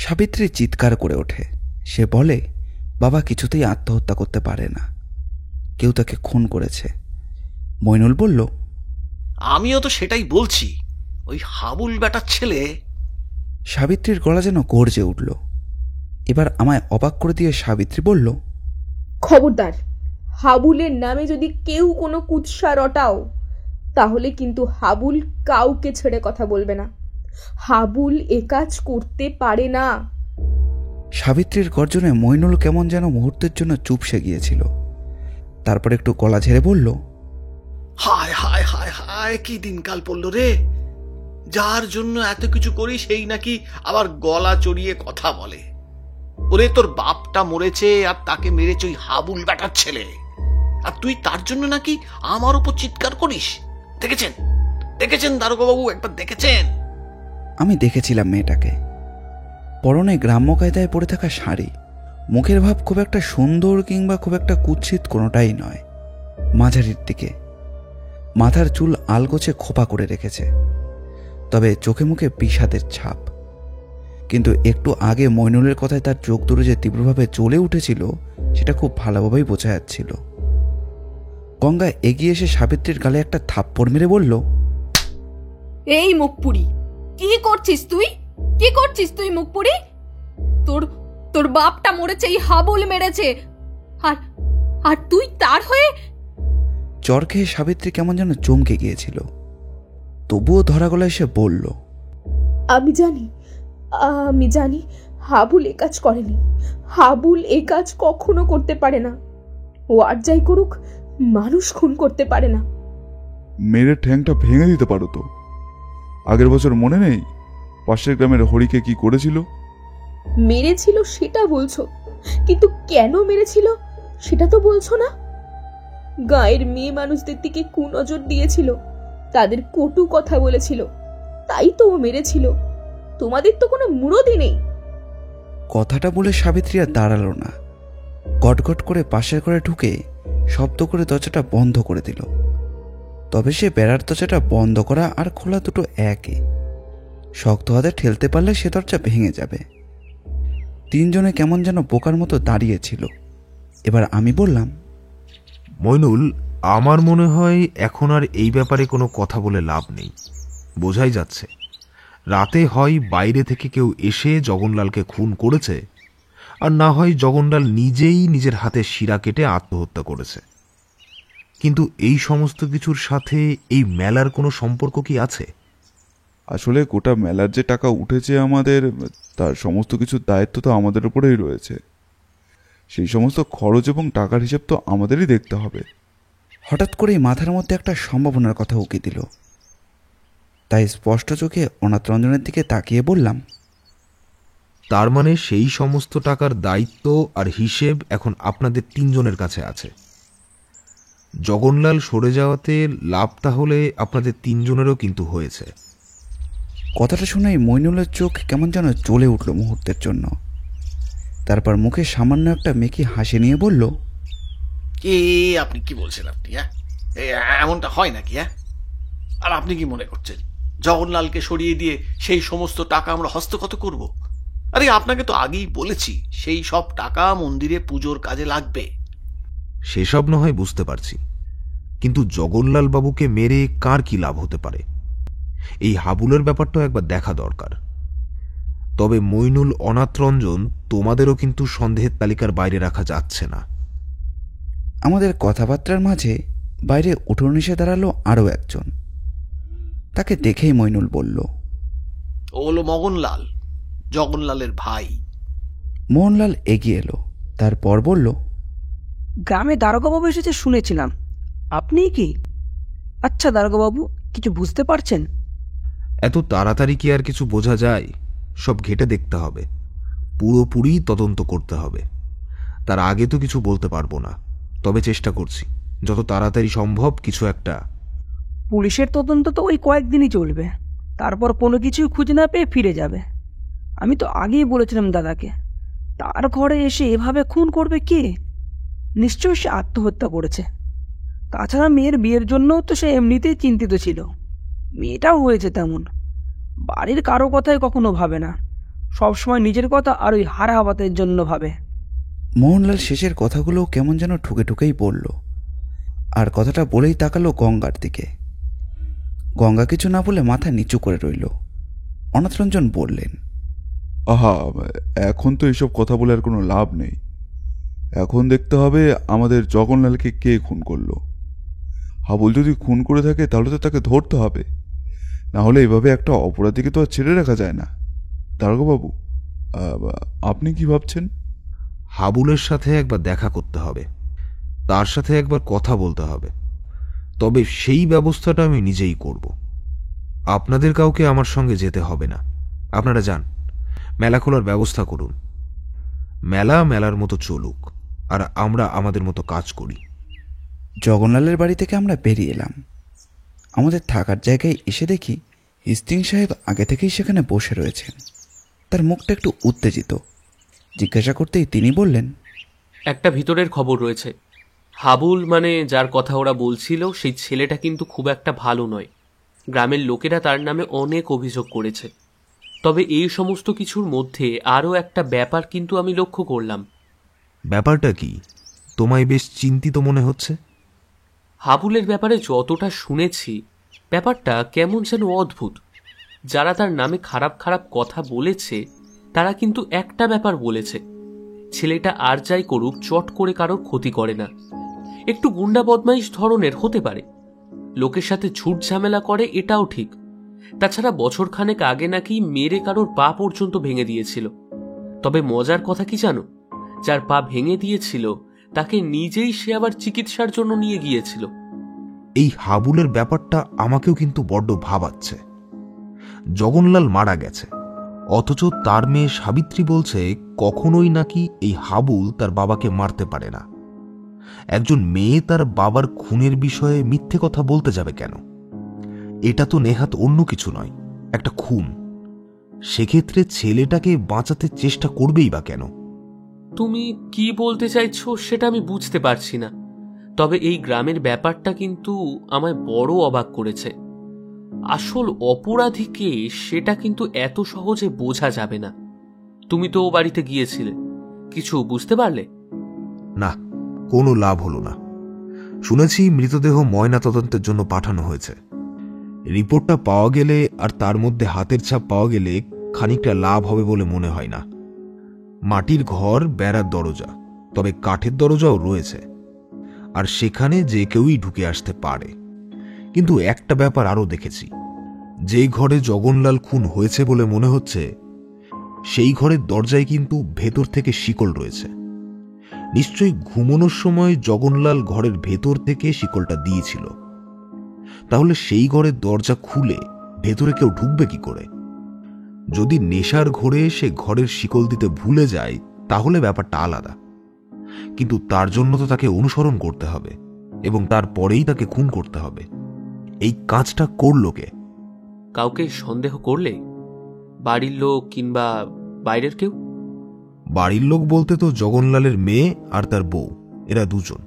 সাবিত্রী চিৎকার করে ওঠে। সে বলে, বাবা কিছুতেই আত্মহত্যা করতে পারে না, কেউ তাকে খুন করেছে। মইনুল বলল,
আমিও তো সেটাই বলছি, ওই হাবুল বেটার ছেলে।
সাবিত্রীর গলা যেন গর্জে উঠল। এবার আমায় অবাক করে দিয়ে সাবিত্রী বলল,
খবরদার, হাবুলের নামে যদি কেউ কোনো কুৎসা রটাও তাহলে কিন্তু হাবুল কাউকে ছেড়ে কথা বলবে না। হাবুল এ কাজ করতে পারে না।
সাবিত্রীর গর্জনে মইনুল কেমন যেন মুহূর্তের জন্য চুপসে গিয়েছিল। তারপর একটু গলা ঝেড়ে বলল,
হায় হায় হায় হায়, কি দিনকাল পড়ল রে! যার জন্য এত কিছু করি সেই নাকি আবার গলা চড়িয়ে কথা বলে। ওরে, তোর বাপটা মরেছে আর তাকে মেরেছে ওই হাবুল বেটার ছেলে, আর তুই তার জন্য নাকি আমার উপর চিৎকার করিস। দেখেছেন দেখেছেন দারোগাবাবু, একবার দেখেছেন?
আমি দেখেছিলাম মেয়েটাকে। পরনে গ্রাম্য কায়দায় পরে থাকা শাড়ি, মুখের ভাব খুব একটা সুন্দর কিংবা খুব একটা কুৎসিত কোনোটাই নয়, মাঝারির দিকে। মাথার চুল আলগোছে খোপা করে রেখেছে, তবে চোখে মুখে বিষাদের ছাপ। কিন্তু একটু আগে মইনুলের কথায় তার চোখ দুটো যে তীব্রভাবে জ্বলে উঠেছিল সেটা খুব ভালোভাবেই বোঝা যাচ্ছিল। গঙ্গা এগিয়ে এসে সাবিত্রীর গালে একটা থাপ্পড় মেরে বলল,
এই মুখপুরি, কি করছিস তুই? কি করছিস তুই মুখপুরি? তোর তোর বাপটা মরেছে, এই হাবুল মেরেছে, আর আর তুই তার হয়ে?
চর খেয়ে সাবিত্রী কেমন যেন চমকে গিয়েছিল। তবুও ধরা গলায় সে বলল,
আমি জানি হাবুল এ কাজ করেনি। হাবুল এ কাজ কখনো করতে পারে না। ও আর যাই করুক, মানুষ খুন করতে পারে না।
মেরে ঠ্যাংটা ভেঙে দিতে পারো তো। আগের বছর মনে নেই পাশের গ্রামের হরিকে কি করেছিল?
মেরেছিল সেটা বলছো, কিন্তু কেন মেরেছিল সেটা তো বলছো না। গায়ের মেয়ে মানুষদের দিকে কুনজর দিয়েছিল, তাদের কটু কথা বলেছিল, তাই তো ও মেরেছিল। তোমাদের তো কোনো মুরদি নেই।
কথাটা বলে সাবিত্রী আর দাঁড়ালো না। গটগট করে পাশের ঘরে ঢুকে শব্দ করে দরজাটা বন্ধ করে দিল। তবে সে বেড়ার দরজাটা বন্ধ করা আর খোলা দুটো একই। শক্ত হাতে ঠেলতে পারলে সে দরজা ভেঙে যাবে। তিনজনে কেমন যেন বোকার মতো দাঁড়িয়েছিল। এবার আমি বললাম,
মইনুল, আমার মনে হয় এখন আর এই ব্যাপারে কোনো কথা বলে লাভ নেই। বোঝাই যাচ্ছে রাতে হয় বাইরে থেকে কেউ এসে জগনলালকে খুন করেছে, আর না হয় জগনলাল নিজেই নিজের হাতে শিরা কেটে আত্মহত্যা করেছে। কিন্তু এই সমস্ত কিছুর সাথে এই মেলার কোনো সম্পর্ক কি আছে?
আসলে গোটা মেলার যে টাকা উঠেছে আমাদের, তার সমস্ত কিছুর দায়িত্ব তো আমাদের উপরেই রয়েছে। সেই সমস্ত খরচ এবং টাকার হিসেব তো আমাদেরই দেখতে হবে।
হঠাৎ করেই মাথার মধ্যে একটা সম্ভাবনার কথা উকি দিল। তাই স্পষ্ট চোখে অনাথরঞ্জনের দিকে তাকিয়ে বললাম,
তার মানে সেই সমস্ত টাকার দায়িত্ব আর হিসেব এখন আপনাদের তিনজনের কাছে আছে। জগনলাল সরে যাওয়াতে লাভ তাহলে আপনাদের তিনজনেরও কিন্তু হয়েছে।
কথাটা শুনেই মইনুলের চোখ কেমন যেন জ্বলে উঠল মুহূর্তের জন্য। তারপর মুখে সামান্য একটা মেকি হাসি নিয়ে বলল,
কে আপনি কি বলছেন? আপনি এমনটা হয় নাকি? আর আপনি কি মনে করছেন জগন্লালকে সরিয়ে দিয়ে সেই সমস্ত টাকা আমরা হস্তগত করব? আরে আপনাকে তো আগেই বলেছি সেই সব টাকা মন্দিরে পুজোর কাজে লাগবে।
সেসব না হয় বুঝতে পারছি, কিন্তু জগন্লাল বাবুকে মেরে কার কি লাভ হতে পারে? এই হাবুলের ব্যাপারটা একবার দেখা দরকার। তবে মইনুল, অনাথরঞ্জন, তোমাদেরও কিন্তু সন্দেহের তালিকার বাইরে রাখা যাচ্ছে না।
আমাদের কথাবার্তার মাঝে বাইরে উঠোন এসে দাঁড়ালো আরও একজন। তাকে দেখেই মইনুল বলল,
ও হলো মগনলাল, জগন্লালের ভাই।
মোহনলাল এগিয়ে এলো। তারপর বলল,
গ্রামে দারোগাবাবু এসেছে শুনেছিলাম। আপনি কি? আচ্ছা দারোগাবাবু, কিছু বুঝতে পারছেন?
এত তাড়াতাড়ি কি আর কিছু বোঝা যায়? সব ঘেটে দেখতে হবে, পুরোপুরি তদন্ত করতে হবে। তার আগে তো কিছু বলতে পারবো না, তবে চেষ্টা করছি যত তাড়াতাড়ি সম্ভব কিছু একটা।
পুলিশের তদন্ত তো ওই কয়েকদিনই চলবে, তারপর কোনো কিছুই খুঁজে না পেয়ে ফিরে যাবে। আমি তো আগেই বলেছিলাম দাদাকে, তার ঘরে এসে এভাবে খুন করবে কে? নিশ্চয়ই সে আত্মহত্যা করেছে। তাছাড়া মেয়ের বিয়ের জন্যও তো সে এমনিতেই চিন্তিত ছিল। মেয়েটাও হয়েছে তেমন, বাড়ির কারো কথাই কখনো ভাবে না, সবসময় নিজের কথা আর ওই হারাহাবাতের জন্য ভাবে।
মোহনলাল শেষের কথাগুলো কেমন যেন ঠুকে ঠুকেই পড়ল, আর কথাটা বলেই তাকালো গঙ্গার দিকে। গঙ্গা কিছু না বলে মাথা নিচু করে রইল। অনাথরঞ্জন বললেন,
আহা, এখন তো এসব কথা বলে আর কোনো লাভ নেই। এখন দেখতে হবে আমাদের জগন্লালকে কে খুন করলো। হাবুল যদি খুন করে থাকে তাহলে তো তাকে ধরতে হবে, না হলে এভাবে একটা অপরাধীকে তো আর ছেড়ে রাখা যায় না। দারোগাবাবু, আপনি কি ভাবছেন?
হাবুলের সাথে একবার দেখা করতে হবে, তার সাথে একবার কথা বলতে হবে, তবে সেই ব্যবস্থাটা আমি নিজেই করব। আপনাদের কাউকে আমার সঙ্গে যেতে হবে না, আপনারা যান, মেলা খোলার ব্যবস্থা করুন। মেলার মতো চলুক, আর আমরা আমাদের মতো কাজ করি।
জগন্লালের বাড়ি থেকে আমরা বেরিয়ে এলাম। আমাদের থাকার জায়গায় এসে দেখি হিস্টিং সাহেব আগে থেকেই সেখানে বসে রয়েছেন। তার মুখটা একটু উত্তেজিত। জিজ্ঞাসা করতেই তিনি বললেন,
একটা ভিতরের খবর রয়েছে। হাবুল মানে যার কথা ওরা বলছিল, সেই ছেলেটা কিন্তু খুব একটা ভালো নয়। গ্রামের লোকেরা তার নামে অনেক অভিযোগ করেছে। তবে এই সমস্ত কিছুর মধ্যে আরও একটা ব্যাপার কিন্তু আমি লক্ষ্য করলাম।
ব্যাপারটা কি? তোমায় বেশ চিন্তিত মনে হচ্ছে।
হাবুলের ব্যাপারে যতটা শুনেছি, ব্যাপারটা কেমন যেন অদ্ভুত। যারা তার নামে খারাপ খারাপ কথা বলেছে, তারা কিন্তু একটা ব্যাপার বলেছে, ছেলেটা আর যাই করুক চট করে কারোর ক্ষতি করে না। একটু গুন্ডা বদমাইশ ধরনের হতে পারে, লোকের সাথে ঝুট ঝামেলা করে, এটাও ঠিক। তাছাড়া বছরখানেক আগে নাকি মেরে কারোর পা পর্যন্ত ভেঙে দিয়েছিল। তবে মজার কথা কি জানো, যার পা ভেঙে দিয়েছিল তাকে নিজেই সে আবার চিকিৎসার জন্য নিয়ে গিয়েছিল।
এই হাবুলের ব্যাপারটা আমাকেও কিন্তু বড্ড ভাবাচ্ছে। জগনলাল মারা গেছে, অথচ তার মেয়ে সাবিত্রী বলছে কখনোই নাকি এই হাবুল তার বাবাকে মারতে পারে না। একজন মেয়ে তার বাবার খুনের বিষয়ে মিথ্যে কথা বলতে যাবে কেন? এটা তো নেহাত অন্য কিছু নয়, একটা খুন। সেক্ষেত্রে ছেলেটাকে বাঁচাতে চেষ্টা করবেই বা কেন?
তুমি কি বলতে চাইছো সেটা আমি বুঝতে পারছি না। তবে এই গ্রামের ব্যাপারটা কিন্তু আমায় বড় অবাক করেছে। আসল অপরাধীকে সেটা কিন্তু এত সহজে বোঝা যাবে না। তুমি তো ও বাড়িতে গিয়েছিলে, কিছু বুঝতে পারলে?
না, কোনো লাভ হলো না। শুনেছি মৃতদেহ ময়না তদন্তের জন্য পাঠানো হয়েছে। রিপোর্টটা পাওয়া গেলে আর তার মধ্যে হাতের ছাপ পাওয়া গেলে খানিকটা লাভ হবে বলে মনে হয় না। মাটির ঘর, বেড়ার দরজা, তবে কাঠের দরজাও রয়েছে, আর সেখানে যে কেউই ঢুকে আসতে পারে। কিন্তু একটা ব্যাপার আরও দেখেছি, যে ঘরে জগনলাল খুন হয়েছে বলে মনে হচ্ছে, সেই ঘরের দরজায় কিন্তু ভেতর থেকে শিকল রয়েছে। নিশ্চয়ই ঘুমানোর সময় জগনলাল ঘরের ভেতর থেকে শিকলটা দিয়েছিল। তাহলে সেই ঘরের দরজা খুলে ভেতরে কেউ ঢুকবে কি করে? যদি নেশার ঘোরে সে ঘরের শিকল দিতে ভুলে যায় তাহলে ব্যাপারটা আলাদা, কিন্তু তার জন্য তো তাকে অনুসরণ করতে হবে এবং তারপরেই তাকে খুন করতে হবে। এই কাজটা করল কে?
কাউকে সন্দেহ করলে? বাড়ির লোক কিংবা বাইরের কেউ?
বাড়ির লোক বলতে তো জগনলালের মেয়ে আর তার বউ, এরা দুজন।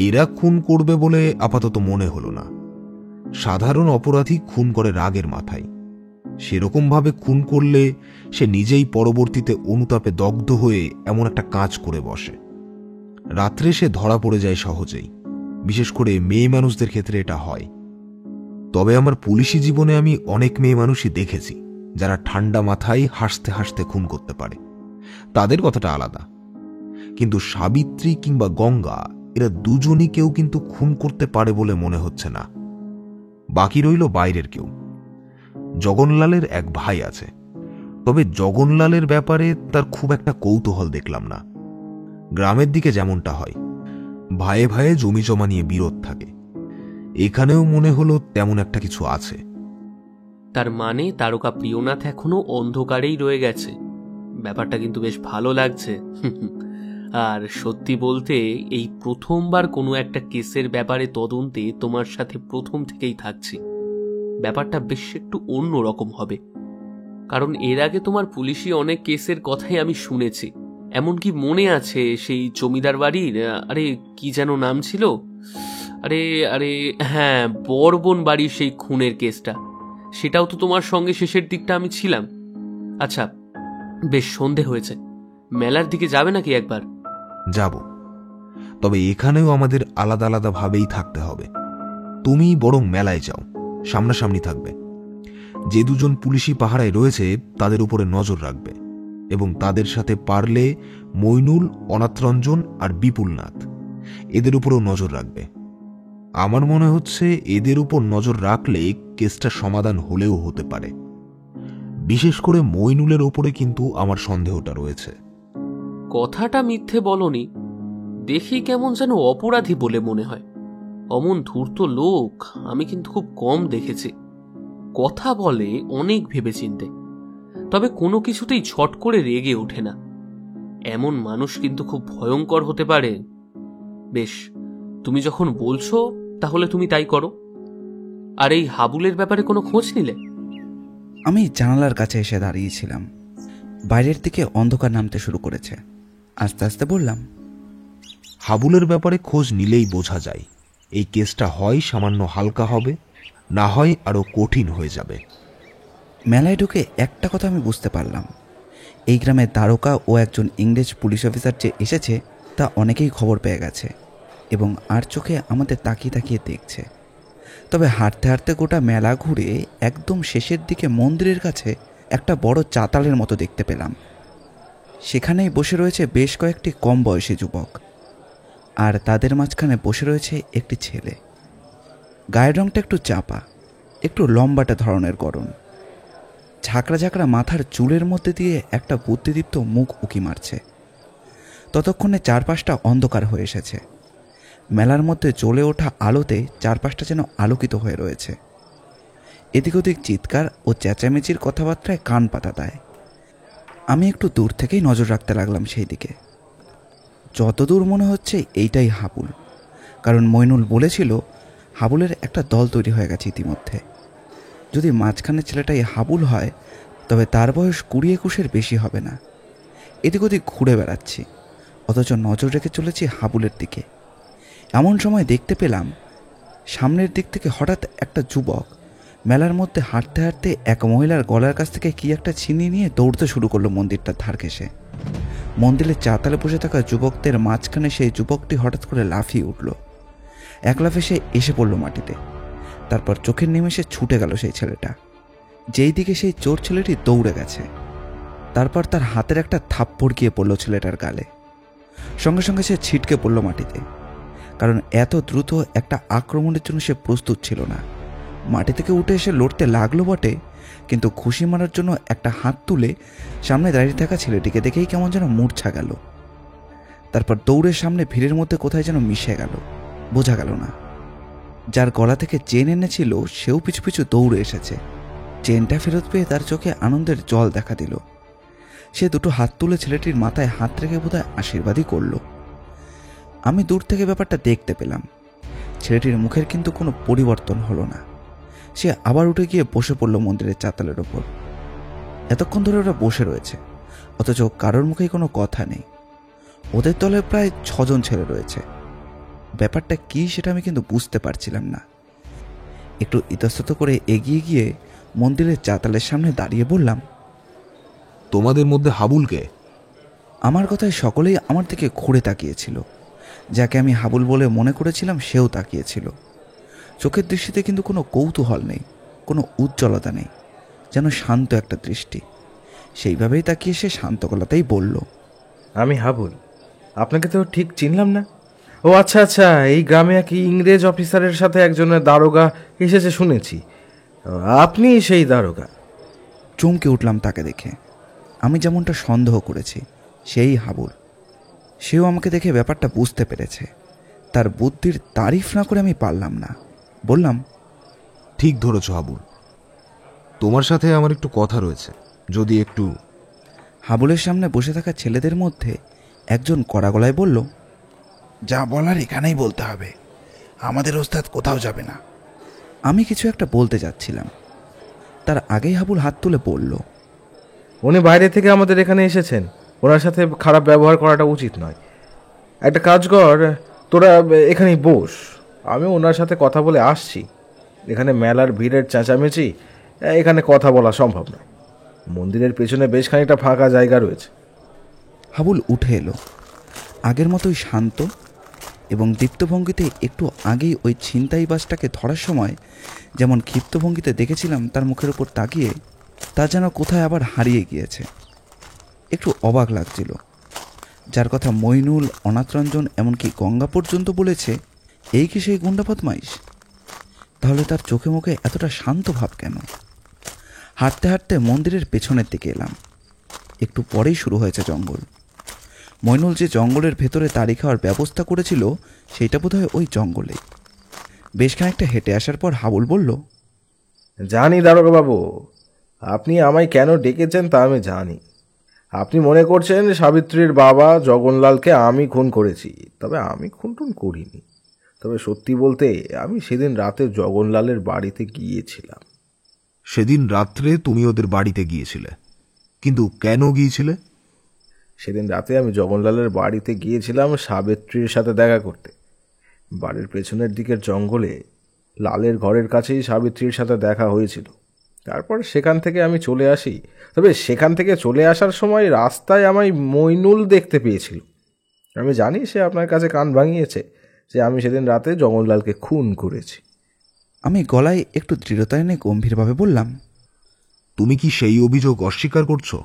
এরা খুন করবে বলে আপাতত মনে হলো না। সাধারণ অপরাধী খুন করে রাগের মাথায়, সেরকম ভাবে খুন করলে সে নিজেই পরবর্তীতে অনুতাপে দগ্ধ হয়ে এমন একটা কাজ করে বসে। রাত্রে সে ধরা পড়ে যায় সহজেই, বিশেষ করে মেয়ে মানুষদের ক্ষেত্রে এটা হয়। তবে আমার পুলিশি জীবনে আমি অনেক মেয়ে মানুষই দেখেছি যারা ঠান্ডা মাথায় হাসতে হাসতে খুন করতে পারে, তাদের কথাটা আলাদা। কিন্তু সাবিত্রী কিংবা গঙ্গা, এরা দুজনই কেউ কিন্তু খুন করতে পারে বলে মনে হচ্ছে না। বাকি রইল বাইরের কেউ। জগনলালের এক ভাই আছে, তবে জগনলালের ব্যাপারে তার খুব একটা কৌতূহল দেখলাম না। গ্রামের দিকে যেমনটা হয়, ভাইয়ে ভাইয়ে জমি জমা নিয়ে বিরোধ থাকে। এখানেও মনে হলো তেমন একটা কিছু আছে।
তার মানে তারকা প্রিয়নাথ এখনো অন্ধকারেই রয়ে গেছে। ব্যাপারটা কিন্তু বেশ ভালো লাগছে। আর সত্যি বলতে এই প্রথমবার কোনো একটা কেসের ব্যাপারে তদন্তে তোমার সাথে প্রথম থেকেই থাকছি। ব্যাপারটা বেশ একটু অন্য রকম হবে, কারণ এর আগে তোমার পুলিশি অনেক কেসের কথাই আমি শুনেছি। এমনকি মনে আছে সেই জমিদার বাড়ির, আরে কি যেন নাম ছিল, আরে আরে হ্যাঁ, বর্বন বাড়ির সেই খুনের কেসটা, সেটাও তো তোমার সঙ্গে শেষের দিকটা আমি ছিলাম। আচ্ছা, বেশ সন্ধে হয়েছে, মেলার দিকে যাবে নাকি একবার?
যাব, তবে এখানেও আমাদের আলাদা আলাদা ভাবেই থাকতে হবে। তুমি বরং মেলায় যাও, সামনাসামনি থাকবে। যে দুজন পুলিশি পাহারায় রয়েছে তাদের উপরে নজর রাখবে, এবং তাদের সাথে পারলে মইনুল, অনাথরঞ্জন আর বিপুলনাথ, এদের উপরেও নজর রাখবে। আমার মনে হচ্ছে এদের উপর নজর রাখলে কেসটা সমাধান হলেও হতে পারে। বিশেষ করে মইনুলের ওপরে কিন্তু আমার সন্দেহটা রয়েছে।
কথাটা মিথ্যে বলনি, দেখি কেমন যেন অপরাধী বলে মনে হয়। অমন ধূর্ত লোক আমি কিন্তু খুব কম দেখেছি। কথা বলে অনেক ভেবেচিন্তে, তবে কোনো কিছুতেই ছট করে রেগে ওঠে না। এমন মানুষ কিন্তু খুব ভয়ঙ্কর হতে পারে। বেশ, তুমি যখন বলছো তাহলে তুমি তাই করো। আর এই হাবুলের ব্যাপারে কোনো খোঁজ নিলে?
আমি জানালার কাছে এসে দাঁড়িয়েছিলাম। বাইরের দিকে অন্ধকার নামতে শুরু করেছে। আস্তে আস্তে বললাম,
হাবুলের ব্যাপারে খোঁজ নিলেই বোঝা যায় এই কেসটা হয় সামান্য হালকা হবে, না হয় আরো কঠিন হয়ে যাবে।
মেলায় ঢুকে একটা কথা আমি বুঝতে পারলাম, এই গ্রামের দ্বারকা ও একজন ইংরেজ পুলিশ অফিসার যে এসেছে তা অনেকেই খবর পেয়ে গেছে এবং আর চোখে আমাদের তাকিয়ে তাকিয়ে দেখছে। তবে হাঁটতে হাঁটতে গোটা মেলা ঘুরে একদম শেষের দিকে মন্দিরের কাছে একটা বড় চাতালের মতো দেখতে পেলাম। সেখানেই বসে রয়েছে বেশ কয়েকটি কম বয়সী যুবক, আর তাদের মাঝখানে বসে রয়েছে একটি ছেলে। গায়ের রংটা একটু চাপা, একটু লম্বাটে ধরনের গড়ন, ঝাঁকড়া ঝাঁকড়া মাথার চুলের মধ্যে দিয়ে একটা বুদ্ধিদীপ্ত মুখ উকি মারছে। ততক্ষণে চারপাশটা অন্ধকার হয়ে এসেছে। মেলার মধ্যে জ্বলে ওঠা আলোতে চারপাশটা যেন আলোকিত হয়ে রয়েছে। এদিক ওদিক চিৎকার ও চেঁচামেচির কথাবার্তায় কান পাতা দেয়। আমি একটু দূর থেকেই নজর রাখতে লাগলাম সেই দিকে। যতদূর মনে হচ্ছে এইটাই হাবুল, কারণ মইনুল বলেছিল হাবুলের একটা দল তৈরি হয়ে গেছে ইতিমধ্যে। যদি মাঝখানে ছেলেটাই হাবুল হয় তবে তার বয়স 20-21-এর বেশি হবে না। এদিক ওদিক ঘুরে বেড়াচ্ছি, অথচ নজর রেখে চলেছি হাবুলের দিকে। এমন সময় দেখতে পেলাম সামনের দিক থেকে হঠাৎ একটা যুবক মেলার মধ্যে হাঁটতে হাঁটতে এক মহিলার গলার কাছ থেকে কি একটা ছিনিয়ে নিয়ে দৌড়তে শুরু করলো মন্দিরটার ধার ঘেঁষে। মন্দিরের চাতালে বসে থাকা যুবকদের মাঝখানে সেই যুবকটি হঠাৎ করে লাফিয়ে উঠল। এক লাফে সে এসে পড়ল মাটিতে। তারপর চোখের নিমেষে ছুটে গেল সেই ছেলেটা, যেই দিকে সেই চোর ছেলেটি দৌড়ে গেছে। তারপর তার হাতের একটা থাপ্পড় গিয়ে পড়ল ছেলেটার গালে। সঙ্গে সঙ্গে সে ছিটকে পড়ল মাটিতে, কারণ এত দ্রুত একটা আক্রমণের জন্য সে প্রস্তুত ছিল না। মাটি থেকে উঠে এসে লড়তে লাগলো বটে, কিন্তু খুশি মারার জন্য একটা হাত তুলে সামনে দাঁড়িয়ে থাকা ছেলেটিকে দেখেই কেমন যেন মূর্ছা গেল। তারপর দৌড়ের সামনে ভিড়ের মধ্যে কোথায় যেন মিশে গেল, বোঝা গেল না। যার গলা থেকে চেন এনেছিল সেও পিছু পিছু দৌড়ে এসেছে। চেনটা ফেরত পেয়ে তার চোখে আনন্দের জল দেখা দিল। সে দুটো হাত তুলে ছেলেটির মাথায় হাত রেখে বোধহয় আশীর্বাদই করল। আমি দূর থেকে ব্যাপারটা দেখতে পেলাম। ছেলেটির মুখের কিন্তু কোনো পরিবর্তন হলো না। সে আবার উঠে গিয়ে বসে পড়ল মন্দিরের চাতালের ওপর। এতক্ষণ ধরে ওরা বসে রয়েছে, অথচ কারোর মুখেই কোনো কথা নেই। ওদের দলে প্রায় 6 জন ছেলে রয়েছে। ব্যাপারটা কি সেটা আমি কিন্তু বুঝতে পারছিলাম না। একটু ইতস্তত করে এগিয়ে গিয়ে মন্দিরের চাতালের সামনে দাঁড়িয়ে বললাম,
তোমাদের মধ্যে হাবুলকে?
আমার কথায় সকলেই আমার দিকে ঘুরে তাকিয়েছিল। যাকে আমি হাবুল বলে মনে করেছিলাম সেও তাকিয়েছিল। চোখের দৃষ্টিতে কিন্তু কোনো কৌতূহল নেই, কোনো উজ্জ্বলতা নেই, যেন শান্ত একটা দৃষ্টি। সেইভাবেই তাকিয়ে সে শান্ত গলাতেই বলল,
আমি হাবুল। আপনাকে তো ঠিক চিনলাম না। ও আচ্ছা আচ্ছা, এই গ্রামে এক ইংরেজ অফিসারের সাথে একজনের দারোগা এসেছে শুনেছি। আপনি সেই দারোগা?
চমকে উঠলাম তাকে দেখে। আমি যেমনটা সন্দেহ করেছি সেই হাবুল। সেও আমাকে দেখে ব্যাপারটা বুঝতে পেরেছে। তার বুদ্ধির তারিফ না করে আমি পারলাম না। বললাম,
ঠিক ধরেছ হাবুল, তোমার সাথে আমার একটু কথা রয়েছে, যদি একটু।
হাবুলের সামনে বসে থাকা ছেলেদের মধ্যে একজন কড়া গলায় বলল,
যা বলার এখানেই বলতে হবে, আমাদের ওস্তাদ কোথাও যাবে না।
আমি কিছু একটা বলতে যাচ্ছিলাম, তার আগেই হাবুল হাত তুলে বলল,
উনি বাইরে থেকে আমাদের এখানে এসেছেন, ওনার সাথে খারাপ ব্যবহার করাটা উচিত নয়। একটা কাজ কর, তোরা এখানেই বস, আমি ওনার সাথে কথা বলে আসছি। এখানে মেলার ভিড়ের চেঁচামেচি, এখানে কথা বলা সম্ভব নয়। মন্দিরের পেছনে বেশ খানিকটা ফাঁকা জায়গা রয়েছে।
হাবুল উঠে এলো, আগের মতোই শান্ত এবং দীপ্তভঙ্গিতে। একটু আগেই ওই ছিনতাই বাসটাকে ধরার সময় যেমন ক্ষিপ্তভঙ্গিতে দেখেছিলাম তার মুখের উপর তাকিয়ে, তা যেন কোথায় আবার হারিয়ে গিয়েছে। একটু অবাক লাগছিল। যার কথা মইনুল, অনাথরঞ্জন, এমনকি গঙ্গা পর্যন্ত বলেছে, এই কি সেই গুন্ডা বদমাইশ? তাহলে তার চোখে মুখে এতটা শান্ত ভাব কেন? হাঁটতে হাঁটতে মন্দিরের পেছনের দিকে এলাম। একটু পরেই শুরু হয়েছে জঙ্গল। মইনুল যে জঙ্গলের ভেতরে তাড়ি খাওয়ার ব্যবস্থা করেছিল, সেইটা বোধহয় ওই জঙ্গলেই। বেশ খানিকটা হেঁটে আসার পর হাবুল বলল,
জানি দারোগা বাবু, আপনি আমায় কেন ডেকেছেন তা আমি জানি। আপনি মনে করছেন সাবিত্রীর বাবা জগনলালকে আমি খুন করেছি, তবে আমি খুন টুন করিনি। তবে সত্যি বলতে আমি সেদিন রাতে জগনলালের বাড়িতে গিয়েছিলাম।
সেদিন রাত্রে তুমি ওদের বাড়িতে গিয়েছিলে, কিন্তু কেন গিয়েছিলে?
সেদিন রাতে আমি জগনলালের বাড়িতে গিয়েছিলাম সাবিত্রীর সাথে দেখা করতে। বাড়ির পেছনের দিকের জঙ্গলে লালের ঘরের কাছেই সাবিত্রীর সাথে দেখা হয়েছিল। তারপর সেখান থেকে আমি চলে আসি। তবে সেখান থেকে চলে আসার সময় রাস্তায় আমায় মইনুল দেখতে পেয়েছিল। আমি জানি সে আপনার কাছে কান ভাঙিয়েছে যে আমি সেদিন রাতে জগনলালকে খুন করেছি।
আমি গলায় একটু দৃঢ়তা এনে গম্ভীরভাবে বললাম,
তুমি কি সেই অভিযোগ অস্বীকার করছো?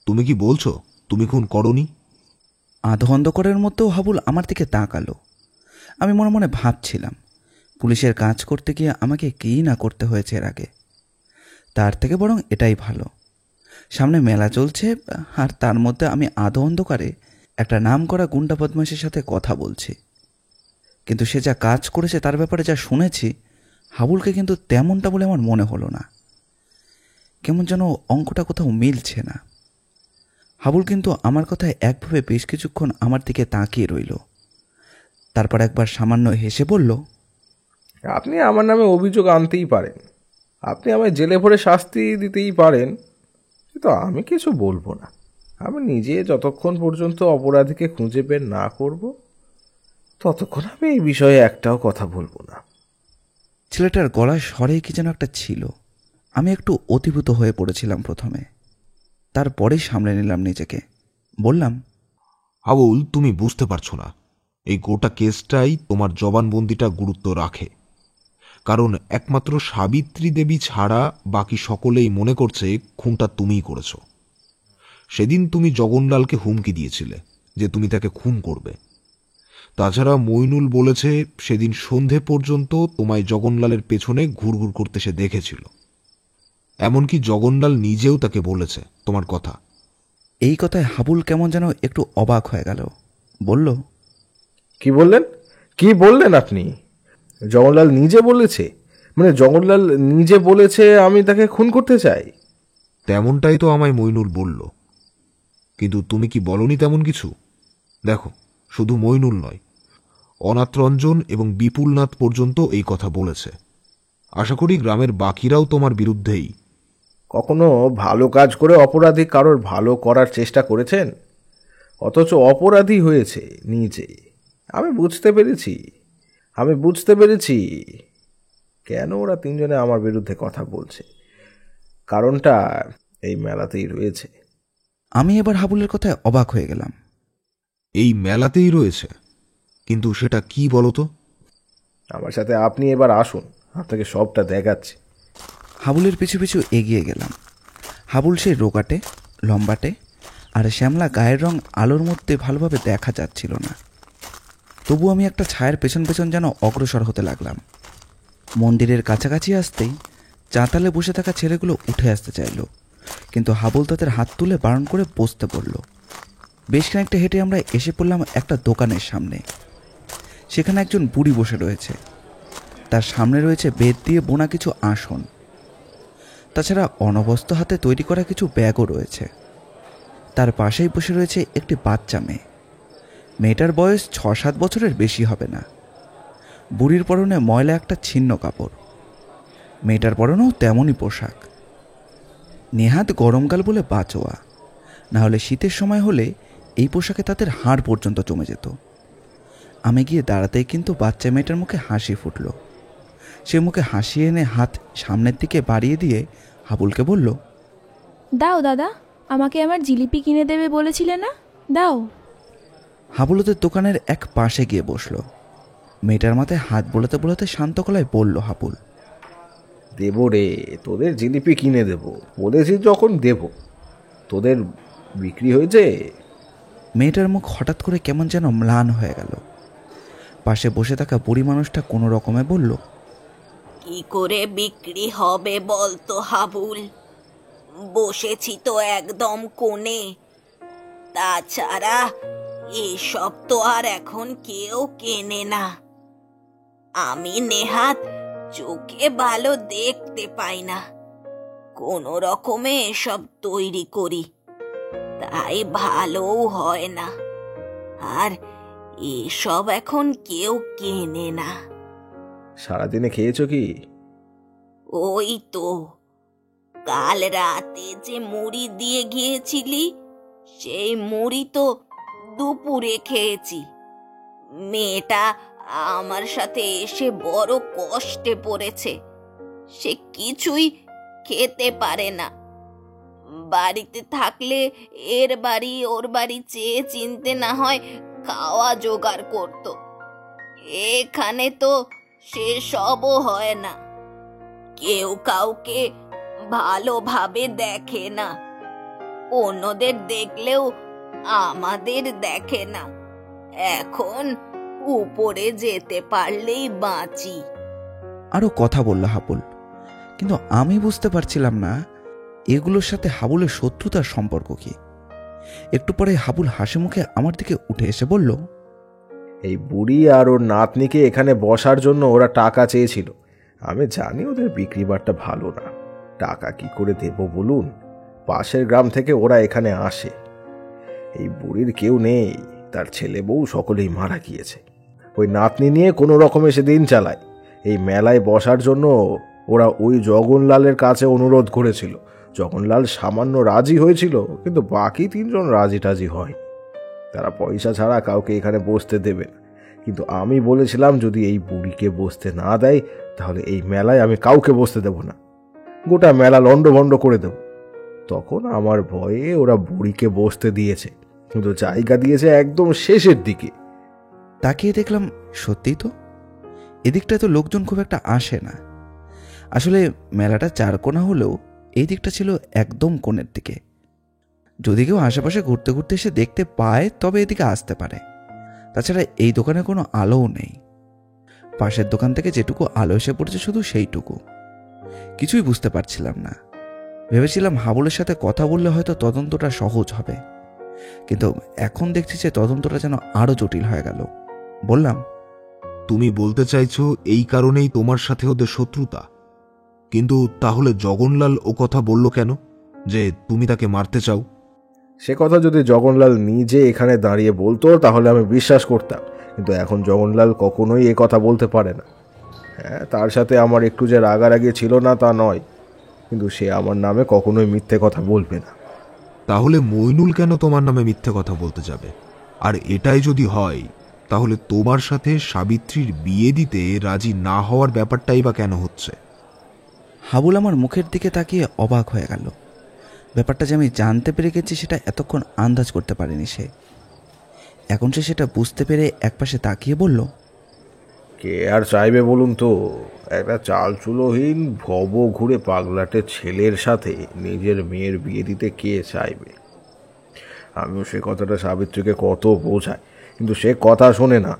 তুমি কি বলছো তুমি খুন করনি?
আধ অন্ধকারের মধ্যেও হাবুল আমার দিকে তাকালো। আমি মনে মনে ভাবছিলাম, পুলিশের কাজ করতে গিয়ে আমাকে কী না করতে হয়েছে এর আগে। তার থেকে বরং এটাই ভালো, সামনে মেলা চলছে আর তার মধ্যে আমি আধ অন্ধকারে একটা নাম করা গুন্ডা বদমাশের সাথে কথা বলছি। কিন্তু সে যা কাজ করেছে তার ব্যাপারে যা শুনেছি, হাবুলকে কিন্তু তেমনটা বলে আমার মনে হলো না। কেমন যেন অঙ্কটা কোথাও মিলছে না। হাবুল কিন্তু আমার কথায় একভাবে বেশ কিছুক্ষণ আমার দিকে তাকিয়ে রইল। তারপর একবার সামান্য হেসে বলল,
আপনি আমার নামে অভিযোগ আনতেই পারেন, আপনি আমায় জেলে ভরে শাস্তি দিতেই পারেন, কিন্তু আমি কিছু বলবো না। আমি নিজে যতক্ষণ পর্যন্ত অপরাধীকে খুঁজে বের না করব, ততক্ষণ আমি এই বিষয়ে একটাও কথা বলবো না।
ছেলেটার গলায় স্বরে কি যেন একটা ছিল। আমি একটু অতিভূত হয়ে পড়েছিলাম প্রথমে, তারপরেই সামলে নিলাম নিজেকে। বললাম,
হাবুল, তুমি বুঝতে পারছো না, এই গোটা কেসটাই তোমার জবানবন্দিটা গুরুত্ব রাখে। কারণ একমাত্র সাবিত্রী দেবী ছাড়া বাকি সকলেই মনে করছে খুনটা তুমিই করেছো। সেদিন তুমি জগনলালকে হুমকি দিয়েছিলে যে তুমি তাকে খুন করবে। তাছাড়া মইনুল বলেছে সেদিন সন্ধে পর্যন্ত তোমায় জগনলালের পেছনে ঘুরঘুর করতে সে দেখেছিল। এমনকি জগনলাল নিজেও তাকে বলেছে তোমার কথা।
এই কথায় হাবুল কেমন যেন একটু অবাক হয়ে গেল। বলল,
কি বললেন? কি বললেন আপনি? জগনলাল নিজে বলেছে? মানে জগনলাল নিজে বলেছে আমি তাকে খুন করতে চাই?
তেমনটাই তো আমায় মইনুল বলল, কিন্তু তুমি কি বলনি তেমন কিছু? দেখো, শুধু মইনুল নয়, অনাথরঞ্জন এবং বিপুলনাথ পর্যন্ত এই কথা বলেছে। আশা করি গ্রামের বাকিরাও তোমার বিরুদ্ধেই।
কখনো ভালো কাজ করে অপরাধী কারোর ভালো করার চেষ্টা করেছেন? অথচ অপরাধী হয়েছে নিজে। আমি বুঝতে পেরেছি কেন ওরা তিনজনে আমার বিরুদ্ধে কথা বলছে। কারণটা এই মেলাতেই রয়েছে।
আমি এবার হাবুলের কথায় অবাক হয়ে গেলাম।
এই মেলাতেই রয়েছে? কিন্তু সেটা কি বলো তো?
আমার সাথে আপনি এবার আসুন, আপনাকে সবটা দেখাচ্ছি।
হাবুলের পিছু পিছু এগিয়ে গেলাম। হাবুল সেই রোগাটে, লম্বাটে আর শ্যামলা গায়ের রং আলোর মধ্যে ভালোভাবে দেখা যাচ্ছিল না। তবু আমি একটা ছায়ার পেছন পেছন যেন অগ্রসর হতে লাগলাম। মন্দিরের কাছাকাছি আসতেই চাতালে বসে থাকা ছেলেগুলো উঠে আসতে চাইল, কিন্তু হাবুল তাদের হাত তুলে বারণ করে বসতে বলল। বেশ খানিকটা হেঁটে আমরা এসে পড়লাম একটা দোকানের সামনে। সেখানে একজন বুড়ি বসে রয়েছে। তার সামনে রয়েছে বেত দিয়ে বোনা কিছু আসন, তাছাড়া অনবস্ত হাতে তৈরি করা কিছু ব্যাগও রয়েছে। তার পাশেই বসে রয়েছে একটি বাচ্চা মেয়ে। মেয়েটার বয়স 6-7 বছরের বেশি হবে না। বুড়ির পরনে ময়লা একটা ছিন্ন কাপড়, মেয়েটার পরনেও তেমনই পোশাক। নেহাত গরমকাল বলে বাঁচোয়া, না হলে শীতের সময় হলে এই পোশাকে তাদের হাড় পর্যন্ত জমে যেত। আমি গিয়ে দাঁড়াতেই কিন্তু বাচ্চা মেয়েটার মুখে হাসি ফুটল। সে মুখে হাসি এনে হাত সামনের দিকে বাড়িয়ে দিয়ে হাবুলকে বলল,
দাও দাদা, আমাকে আমার জিলিপি কিনে দেবে বলেছিলে না, দাও।
হাবুল ওদের দোকানের এক পাশে গিয়ে বসল। মেয়েটার মাথায় হাত বোলাতে বোলাতে শান্ত গলায় বলল হাবুল,
দেব রে, তোদের জিলিপি কিনে দেব বলেছি যখন দেব। তোদের বিক্রি হয়েছে?
মেয়েটার মুখ হঠাৎ করে কেমন যেন ম্লান হয়ে গেল। পাশে বসে থাকা বুড়ি মানুষটা কোনো রকমে বলল,
কি করে বিক্রি হবে বলতো হাবুল, বসেছি তো একদম কোণে। তাছাড়া এসব তো আর এখন কেউ কেনে না। আমি নেহাত চোখে ভালো দেখতে পাই না, কোনো রকমে এসব তৈরি করি, তাই ভালোও হয় না। আর এসব এখন কেউ কেনে না।
সারাদিনে খেয়েছো কি?
ওই তো কাল রাতে যে মুড়ি দিয়ে গিয়েছিলি, সেই মুড়ি তো দুপুরে খেয়েছি। মেয়েটা আমার সাথে এসে বড় কষ্টে পড়েছে, সে কিছুই খেতে পারে না। বাড়িতে থাকলে এর বাড়ি ওর বাড়ি চেয়ে চিনতে না হয় খাওয়া জোগাড় করত। এখানে তো সে সবও হয় না, কেউ কাউকে ভালোভাবে দেখে না, অন্যদের দেখলেও আমাদের দেখে না। এখন উপরে যেতে পারলেই বাঁচি।
আরও কথা বলল হাবুল, কিন্তু আমি বুঝতে পারছিলাম না এগুলোর সাথে হাবুলের শত্রুতার সম্পর্ক কি। একটু পরে হাবুল হাসি মুখে আমার দিকে উঠে এসে বলল,
এই বুড়ি আর ওর নাতনিকে এখানে বসার জন্য ওরা টাকা চেয়েছিল। আমি জানি ওদের বিক্রি বাট্টা ভালো না, টাকা কি করে দেব বলুন? পাশের গ্রাম থেকে ওরা এখানে আসে। এই বুড়ির কেউ নেই, তার ছেলে বউ সকলেই মারা গিয়েছে। ওই নাতনি নিয়ে কোনো রকমে সে দিন চালায়। এই মেলায় বসার জন্য ওরা ওই জগনলালের কাছে অনুরোধ করেছিল। জগনলাল সামান্য রাজি হয়েছিল, কিন্তু বাকি 3 জন রাজি টাজি হয়। তারা পয়সা ছাড়া কাউকে এখানে বসতে দেবে না। কিন্তু আমি বলেছিলাম যদি এই বুড়িকে বসতে না দেয় তাহলে এই মেলায় আমি কাউকে বসতে দেব না, গোটা মেলা লন্ডভন্ড করে দেব। তখন আমার ভয়ে ওরা বুড়িকে বসতে দিয়েছে, কিন্তু জায়গা দিয়েছে একদম শেষের দিকে।
তাকিয়ে দেখলাম সত্যিই তো এদিকটায় তো লোকজন খুব একটা আসে না। আসলে মেলাটা 4 কোণা হলেও এই দিকটা ছিল একদম কোণের দিকে। যদি কেউ আশেপাশে ঘুরতে ঘুরতে এসে দেখতে পায় তবে এদিকে আসতে পারে। তাছাড়া এই দোকানে কোনো আলোও নেই। পাশের দোকান থেকে যেটুকু আলো এসে পড়েছে শুধু সেইটুকু। কিছুই বুঝতে পারছিলাম না। ভেবেছিলাম হাবুলের সাথে কথা বললে হয়তো তদন্তটা সহজ হবে, কিন্তু এখন দেখছি যে তদন্তটা যেন আরো জটিল হয়ে গেল। বললাম,
তুমি বলতে চাইছো এই কারণেই তোমার সাথে ওদের শত্রুতা? কিন্তু তাহলে জগনলাল ও কথা বলল কেন যে তুমি তাকে মারতে চাও?
সে কথা যদি জগনলাল নিজে এখানে দাঁড়িয়ে বলতো তাহলে আমি বিশ্বাস করতাম, কিন্তু এখন জগনলাল কখনোই এ কথা বলতে পারে না। হ্যাঁ, তার সাথে আমার একটু যে রাগারাগি ছিল না তা নয়, কিন্তু সে আমার নামে কখনোই মিথ্যে কথা বলবে না।
তাহলে মইনুল কেন তোমার নামে মিথ্যে কথা বলতে যাবে? আর এটাই যদি হয় তাহলে তোমার সাথে সাবিত্রীর বিয়ে দিতে রাজি না হওয়ার ব্যাপারটাই বা কেন হচ্ছে?
হাবুল আমার মুখের দিকে তাকিয়ে অবাক হয়ে গেল। ব্যাপারটা যে আমি জানতে পেরে গেছি সেটা এতক্ষণ আন্দাজ করতে পারেনি সে। এখন সে সেটা বুঝতে পেরে একপাশে তাকিয়ে বলল,
কে আর চাইবে বলুন তো? একটা চালচুলোহীন ভব ঘুরে পাগলাটে ছেলের সাথে নিজের মেয়ের বিয়ে দিতে কে চাইবে? আমিও সে কথাটা সাবিত্রীকে কত বোঝাই, কিন্তু সে কথা শোনে না।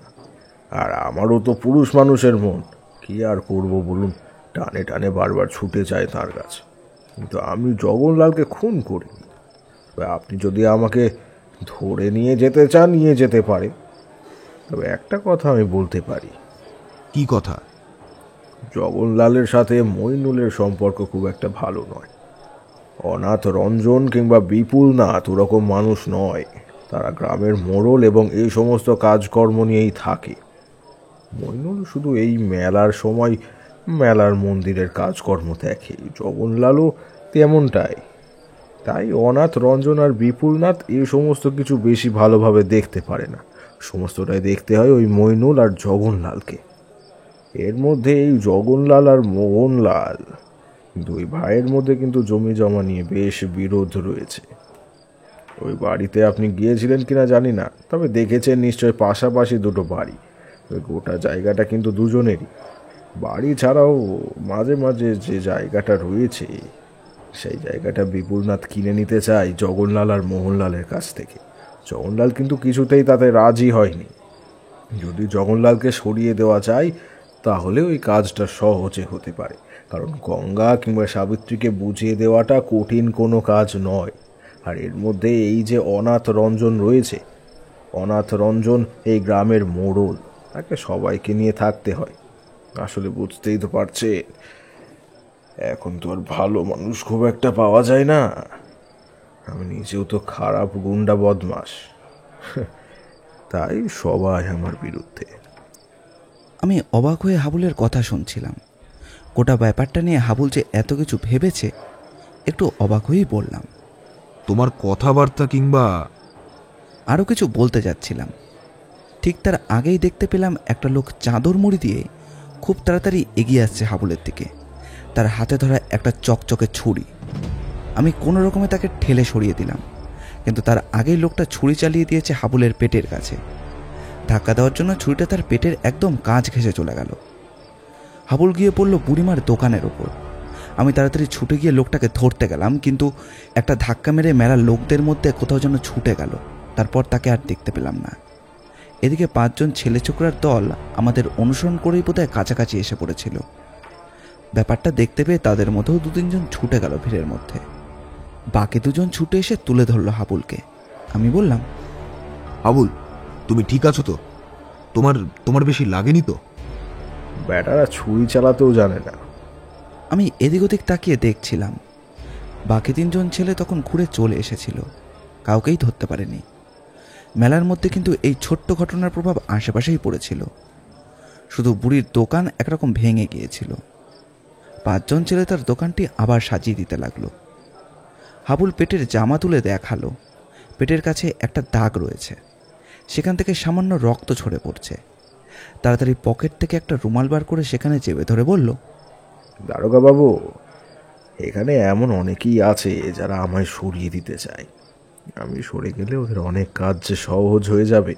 আর আমারও তো পুরুষ মানুষের মন, কি আর করব বলুন? টানে টানে বারবার ছুটে যায় তার কাছে। কিন্তু আমি জগনলালকে খুন করিনি। আপনি যদি আমাকে ধরে নিয়ে যেতে চান নিয়ে যেতে পারে, তবে একটা কথা আমি বলতে পারি।
কি কথা?
জগনলালের সাথে মইনুলের সম্পর্ক খুব একটা ভালো নয়। অনাথ রঞ্জন কিংবা বিপুল নাথ ওরকম মানুষ নয়। তারা গ্রামের মোড়ল এবং এই সমস্ত কাজকর্ম নিয়েই থাকে। মইনুল শুধু এই মেলার সময় মেলার মন্দিরের কাজকর্ম দেখে, জগনলালও তেমনটাই। তাই অনাথ রঞ্জন আর বিপুলনাথ এই সমস্ত কিছু বেশি ভালোভাবে দেখতে পারে না। সমস্তটাই দেখতে হয় ওই মইনুল আর জগনলালকে। এর মধ্যে এই জগনলাল আর মোহনলাল, দুই ভাইয়ের মধ্যে কিন্তু জমি জমা নিয়ে বেশ বিরোধ রয়েছে। ওই বাড়িতে আপনি গিয়েছিলেন কিনা জানি না, তবে দেখেছেন নিশ্চয় পাশাপাশি দুটো বাড়ি। ওই গোটা জায়গাটা কিন্তু দুজনেরই। বাড়ি ছাড়াও মাঝে মাঝে যে জায়গাটা রয়েছে সেই জায়গাটা বিপুলনাথ কিনে নিতে চায় জগনলাল আর মোহনলালের কাছ থেকে। জগনলাল কিন্তু কিছুতেই তাতে রাজি হয়নি। যদি জগনলালকে সরিয়ে দেওয়া যায় তাহলে ওই কাজটা সহজে হতে পারে, কারণ গঙ্গা কিংবা সাবিত্রীকে বুঝিয়ে দেওয়াটা কঠিন কোনো কাজ নয়। আর এর মধ্যে এই যে অনাথ রঞ্জন রয়েছে, অনাথ রঞ্জন এই গ্রামের মোড়ল, তাকে সবাইকে নিয়ে থাকতে হয়। আসলে বুঝতেই তো পারছে, এখন তো আর ভালো মানুষ খুব একটা পাওয়া যায় না। আমি নিজেও তো খারাপ গুন্ডা বদমাস, তাই সবাই আমার বিরুদ্ধে।
আমি অবাক হয়ে হাবুলের কথা শুনছিলাম। গোটা ব্যাপারটা নিয়ে হাবুল যে এত কিছু ভেবেছে একটু অবাক হয়েই বললাম।
তোমার কথাবার্তা কিংবা
আরও কিছু বলতে যাচ্ছিলাম, ঠিক তার আগেই দেখতে পেলাম একটা লোক চাদর মুড়ি দিয়ে খুব তাড়াতাড়ি এগিয়ে আসছে হাবুলের দিকে। তার হাতে ধরা একটা চকচকে ছুরি। আমি কোনো রকমে তাকে ঠেলে সরিয়ে দিলাম, কিন্তু তার আগেই লোকটা ছুরি চালিয়ে দিয়েছে হাবুলের পেটের কাছে। ধাক্কা দেওয়ার জন্য ছুরিটা তার পেটের একদম কাঁচ ঘেঁষে চলে গেল। হাবুল গিয়ে পড়ল বুড়িমার দোকানের ওপর। আমি তাড়াতাড়ি ছুটে গিয়ে লোকটাকে ধরতে গেলাম, কিন্তু একটা ধাক্কা মেরে মেলার লোকদের মধ্যে কোথাও যেন ছুটে গেল। তারপর তাকে আর দেখতে পেলাম না। এদিকে 5 জন ছেলে ছোকরার দল আমাদের অনুসরণ করেই বোধহয় কাছাকাছি এসে পড়েছিল। ব্যাপারটা দেখতে পেয়ে তাদের মধ্যেও 2-3 জন ছুটে গেল ভিড়ের মধ্যে। বাকি 2 জন ছুটে এসে তুলে ধরল হাবুলকে। আমি বললাম,
হাবুল, তুমি ঠিক আছো তো? তোমার বেশি লাগেনি তো?
ব্যাটারা ছুরি চালাতেও জানে না।
আমি এদিক ওদিক তাকিয়ে দেখছিলাম। বাকি 3 জন ছেলে তখন ঘুরে চলে এসেছিল, কাউকেই ধরতে পারেনি। মেলার মধ্যে কিন্তু এই ছোট্ট ঘটনার প্রভাব আশেপাশেই পড়েছিল। শুধু বুড়ির দোকান একরকম ভেঙে গিয়েছিল। 5 জন ছেলে তার দোকানটি আবার সাজিয়ে দিতে লাগলো। হাবুল পেটের জামা তুলে দেখালো, পেটের কাছে একটা দাগ রয়েছে, সেখান থেকে সামান্য রক্ত ঝরে পড়ছে। তাড়াতাড়ি পকেট থেকে একটা রুমাল বার করে সেখানে চেপে ধরে বলল,
দারোগা বাবু, এখানে এমন অনেকেই আছে যারা আমায় সরিয়ে দিতে চায়। আমি সরে গেলে ওদের অনেক কাজ যে সহজ হয়ে যাবে,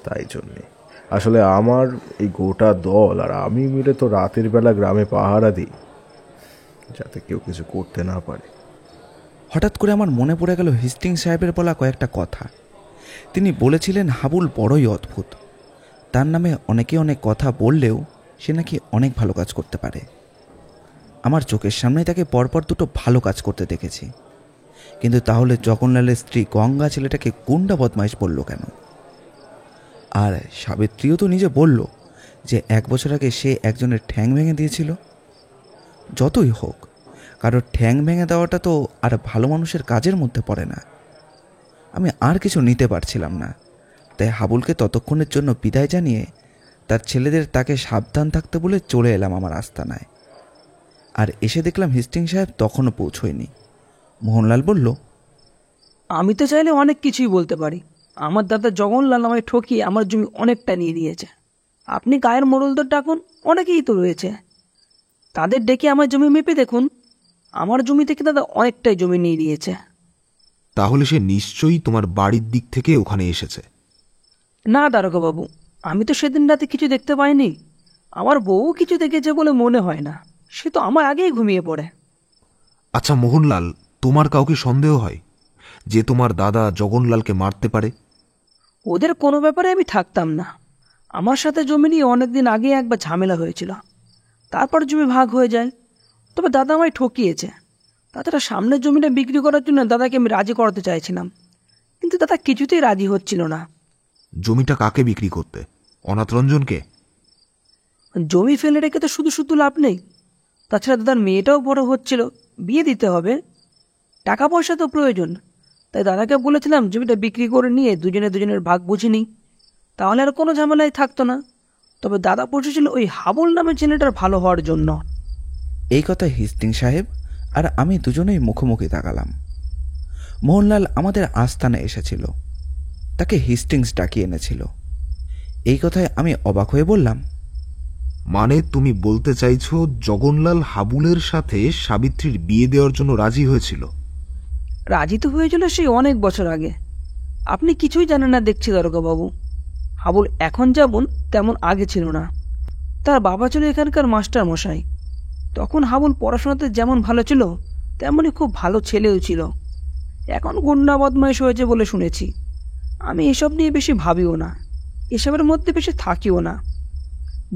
তাই জন্যে আসলে আমার এই গোটা দল আর আমি মিলে তো রাতের বেলা গ্রামে পাহারা দিই, যাতে কেউ কিছু করতে না পারে।
হঠাৎ করে আমার মনে পড়ে গেল হেস্টিংস সাহেবের বলা কয়েকটা কথা। তিনি বলেছিলেন হাবুল বড়ই অদ্ভুত। তার নামে অনেকে অনেক কথা বললেও সে নাকি অনেক ভালো কাজ করতে পারে। আমার চোখের সামনে তাকে পরপর 2টো ভালো কাজ করতে দেখেছি, কিন্তু তাহলে জগনলালের স্ত্রী গঙ্গা ছেলেটাকে গুন্ডা বদমাইশ বলল কেন? আর সাবিত্রীও তো নিজে বলল যে 1 বছর আগে সে একজনের ঠ্যাং ভেঙে দিয়েছিল। যতই হোক, কারোর ঠ্যাং ভেঙে দেওয়াটা তো আর ভালো মানুষের কাজের মধ্যে পড়ে না। আমি আর কিছু নিতে পারছিলাম না, তাই হাবুলকে ততক্ষণের জন্য বিদায় জানিয়ে তার ছেলেদের তাকে সাবধান থাকতে বলে চলে এলাম আমার আস্তানায়। আর এসে দেখলাম হেস্টিংস সাহেব তখনও পৌঁছয়নি। মোহনলাল বলল,
আমি তো চাইলে অনেক কিছুই বলতে পারি। আমার দাদা জগনলাল আমায় ঠকিয়ে আমার জমি অনেকটা নিয়ে নিয়েছে। আপনি গায়ের মোড়লদের ডাকুন, অনেকেই তো রয়েছে, তাদের ডেকে আমার জমি মেপে দেখুন। আমার জমি থেকে দাদা অনেকটাই জমি নিয়ে নিয়েছে।
তাহলে সে নিশ্চয়ই তোমার বাড়ির দিক থেকে ওখানে এসেছে।
না দারোগা বাবু, আমি তো সেদিন রাতে কিছু দেখতে পাইনি। আমার বউ কিছু দেখেছে বলে মনে হয় না, সে তো আমার আগেই ঘুমিয়ে পড়ে।
আচ্ছা মোহনলাল, তোমার কাউকে সন্দেহ হয় যে তোমার দাদা জগনলালকে মারতে পারে?
ওদের কোনো ব্যাপারে আমি থাকতাম না। আমার সাথে জমি নিয়ে অনেকদিন আগে একবার ঝামেলা হয়েছিল, তারপর জমি ভাগ হয়ে যায়। তবে দাদা আমায় ঠকিয়েছে। তাছাড়া সামনের জমিটা বিক্রি করার জন্য দাদাকে আমি রাজি করাতে চাইছিলাম, কিন্তু দাদা কিছুতেই রাজি হচ্ছিল না।
জমিটা কাকে বিক্রি করতে? অনাথ রঞ্জনকে?
জমি ফেলে রেখে তো শুধু শুধু লাভ নেই। তাছাড়া দাদার মেয়েটাও বড় হচ্ছিল, বিয়ে দিতে হবে, টাকা পয়সা তো প্রয়োজন। তাই দাদাকে বলেছিলাম জমিটা বিক্রি করে নিয়ে দুজনে দুজনের ভাগ বুঝে নিই, তাহলে আর কোনো ঝামেলাই থাকতো না। তবে দাদা বসেছিল ওই হাবুল নামের ছেলেটার ভালো হওয়ার জন্য।
এই কথায় হিস্টিং সাহেব আর আমি দুজনেই মুখোমুখি তাকালাম। মোহনলাল আমাদের আস্তানে এসেছিল, তাকে হিস্টিংস ডাকিয়ে এনেছিল। এই কথায় আমি অবাক হয়ে বললাম,
মানে তুমি বলতে চাইছো জগনলাল হাবুলের সাথে সাবিত্রীর বিয়ে দেওয়ার জন্য রাজি হয়েছিল?
রাজি তো হয়েছিল সেই অনেক বছর আগে। আপনি কিছুই জানেন না দেখছি দারোগাবাবু। হাবুল এখন যেমন তেমন আগে ছিল না। তার বাবা ছিল এখানকার মাস্টার মশাই। তখন হাবুল পড়াশোনাতে যেমন ভালো ছিল তেমনই খুব ভালো ছেলেও ছিল। এখন গুন্ডা বদমাইশ হয়েছে বলে শুনেছি। আমি এসব নিয়ে বেশি ভাবিও না, এসবের মধ্যে বেশি থাকিও না।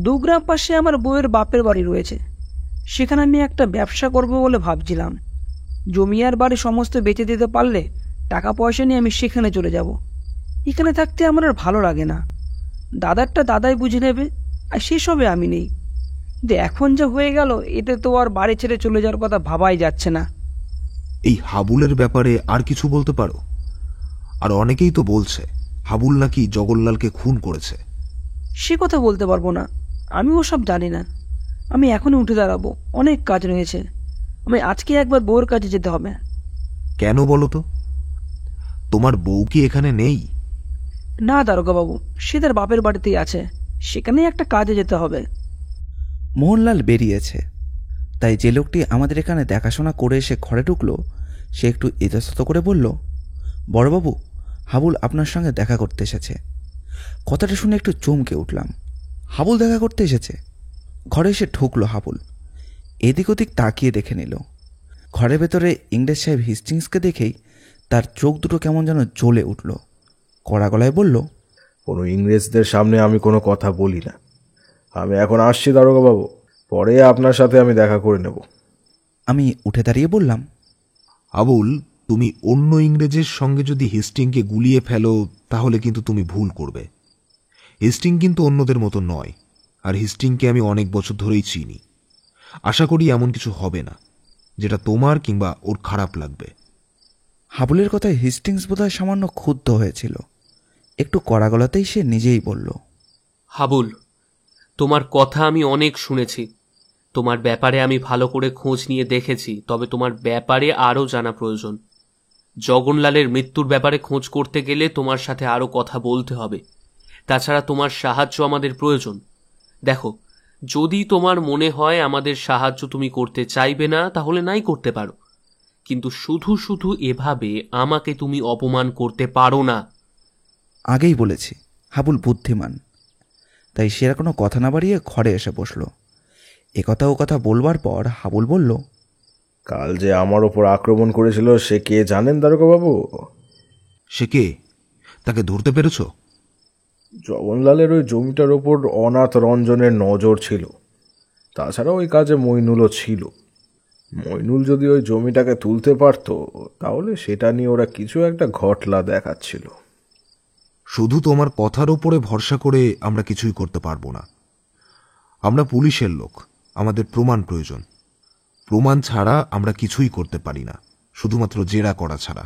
2 গ্রাম পাশে আমার বউয়ের বাপের বাড়ি রয়েছে, সেখানে আমি একটা ব্যবসা করব বলে ভাবছিলাম। জমি আর বাড়ি সমস্ত বেচে দিতে পারলে টাকা পয়সা নিয়ে আমি সেখানে চলে যাব। এখানে থাকতে আমার আর ভালো লাগে না। দাদারটা দাদাই বুঝে নেবে, আর সেসবে আমি নেই। কিন্তু এখন যা হয়ে গেল, এতে তো আর বাড়ি ছেড়ে চলে যাওয়ার কথা ভাবাই যাচ্ছে না।
এই হাবুলের ব্যাপারে আর কিছু বলতে পারো? আর অনেকেই তো বলছে হাবুল নাকি জগন্লালকে খুন করেছে।
সে কথা বলতে পারবো না, আমি ওসব জানি না। আমি এখনই উঠে দাঁড়াবো, অনেক কাজ রয়েছে। আমি আজকে একবার বউয়ের কাছে যেতে হবে।
কেন বলো তো? তোমার বউ কি এখানে নেই?
না দারোগাবাবু, সে তার বাপের বাড়িতেই আছে, সেখানেই একটা কাজে যেতে হবে।
মোহনলাল বেরিয়েছে, তাই যে লোকটি আমাদের এখানে দেখাশোনা করে এসে ঘরে ঢুকলো সে একটু ইতস্তত করে বলল, বড়বাবু, হাবুল আপনার সঙ্গে দেখা করতে এসেছে। কথাটা শুনে একটু চমকে উঠলাম। হাবুল দেখা করতে এসেছে? ঘরে এসে ঢুকলো হাবুল, এদিক ওদিক তাকিয়ে দেখে নিল। ঘরের ভেতরে ইংরেজ সাহেব হিস্টিংসকে দেখেই তার চোখ দুটো কেমন যেন জ্বলে উঠল। কড়া গলায় বলল,
কোনো ইংরেজদের সামনে আমি কোনো কথা বলি না। আমি এখন আসছি দারোগাবাবু, পরে আপনার সাথে আমি দেখা করে নেব।
আমি উঠে দাঁড়িয়ে বললাম,
হাবুল, তুমি অন্য ইংরেজের সঙ্গে যদি হেস্টিংকে গুলিয়ে ফেলো তাহলে কিন্তু তুমি ভুল করবে। হেস্টিং কিন্তু অন্যদের মতো নয়, আর হেস্টিংকে আমি অনেক বছর ধরেই চিনি। আশা করি এমন কিছু হবে না যেটা তোমার কিংবা ওর খারাপ লাগবে।
হাবুলের কথায় হিস্টিংস বোধহয় সামান্য ক্ষুব্ধ হয়েছিল। একটু কড়া গলাতেই সে নিজেই বলল,
হাবুল, তোমার কথা আমি অনেক শুনেছি, তোমার ব্যাপারে আমি ভালো করে খোঁজ নিয়ে দেখেছি। তবে তোমার ব্যাপারে আরও জানা প্রয়োজন। জগনলালের মৃত্যুর ব্যাপারে খোঁজ করতে গেলে তোমার সাথে আরও কথা বলতে হবে। তাছাড়া তোমার সাহায্য আমাদের প্রয়োজন। দেখো, যদি তোমার মনে হয় আমাদের সাহায্য তুমি করতে চাইবে না, তাহলে নাই করতে পারো, কিন্তু শুধু শুধু এভাবে আমাকে তুমি অপমান করতে পারো না।
আগেই বলেছি হাবুল বুদ্ধিমান, তাই সে আর কোনো কথা না বাড়িয়ে ঘরে এসে বসল। একথা ও কথা বলবার পর হাবুল বলল,
কাল যে আমার ওপর আক্রমণ করেছিল সে কে জানেন দারোগাবাবু?
সে কে? তাকে ধরতে পেরেছ?
জগনলালের ওই জমিটার ওপর অনাথ রঞ্জনের নজর ছিল। তাছাড়া ওই কাজে মইনুলও ছিল। মইনুল যদি ওই জমিটাকে তুলতে পারত তাহলে সেটা নিয়ে ওরা কিছু একটা ঘটলা দেখাচ্ছিল।
শুধু তোমার কথার উপরে ভরসা করে আমরা কিছুই করতে পারবো না। আমরা পুলিশের লোক, আমাদের প্রমাণ প্রয়োজন। প্রমাণ ছাড়া আমরা কিছুই করতে পারি না, শুধুমাত্র জেরা করা ছাড়া।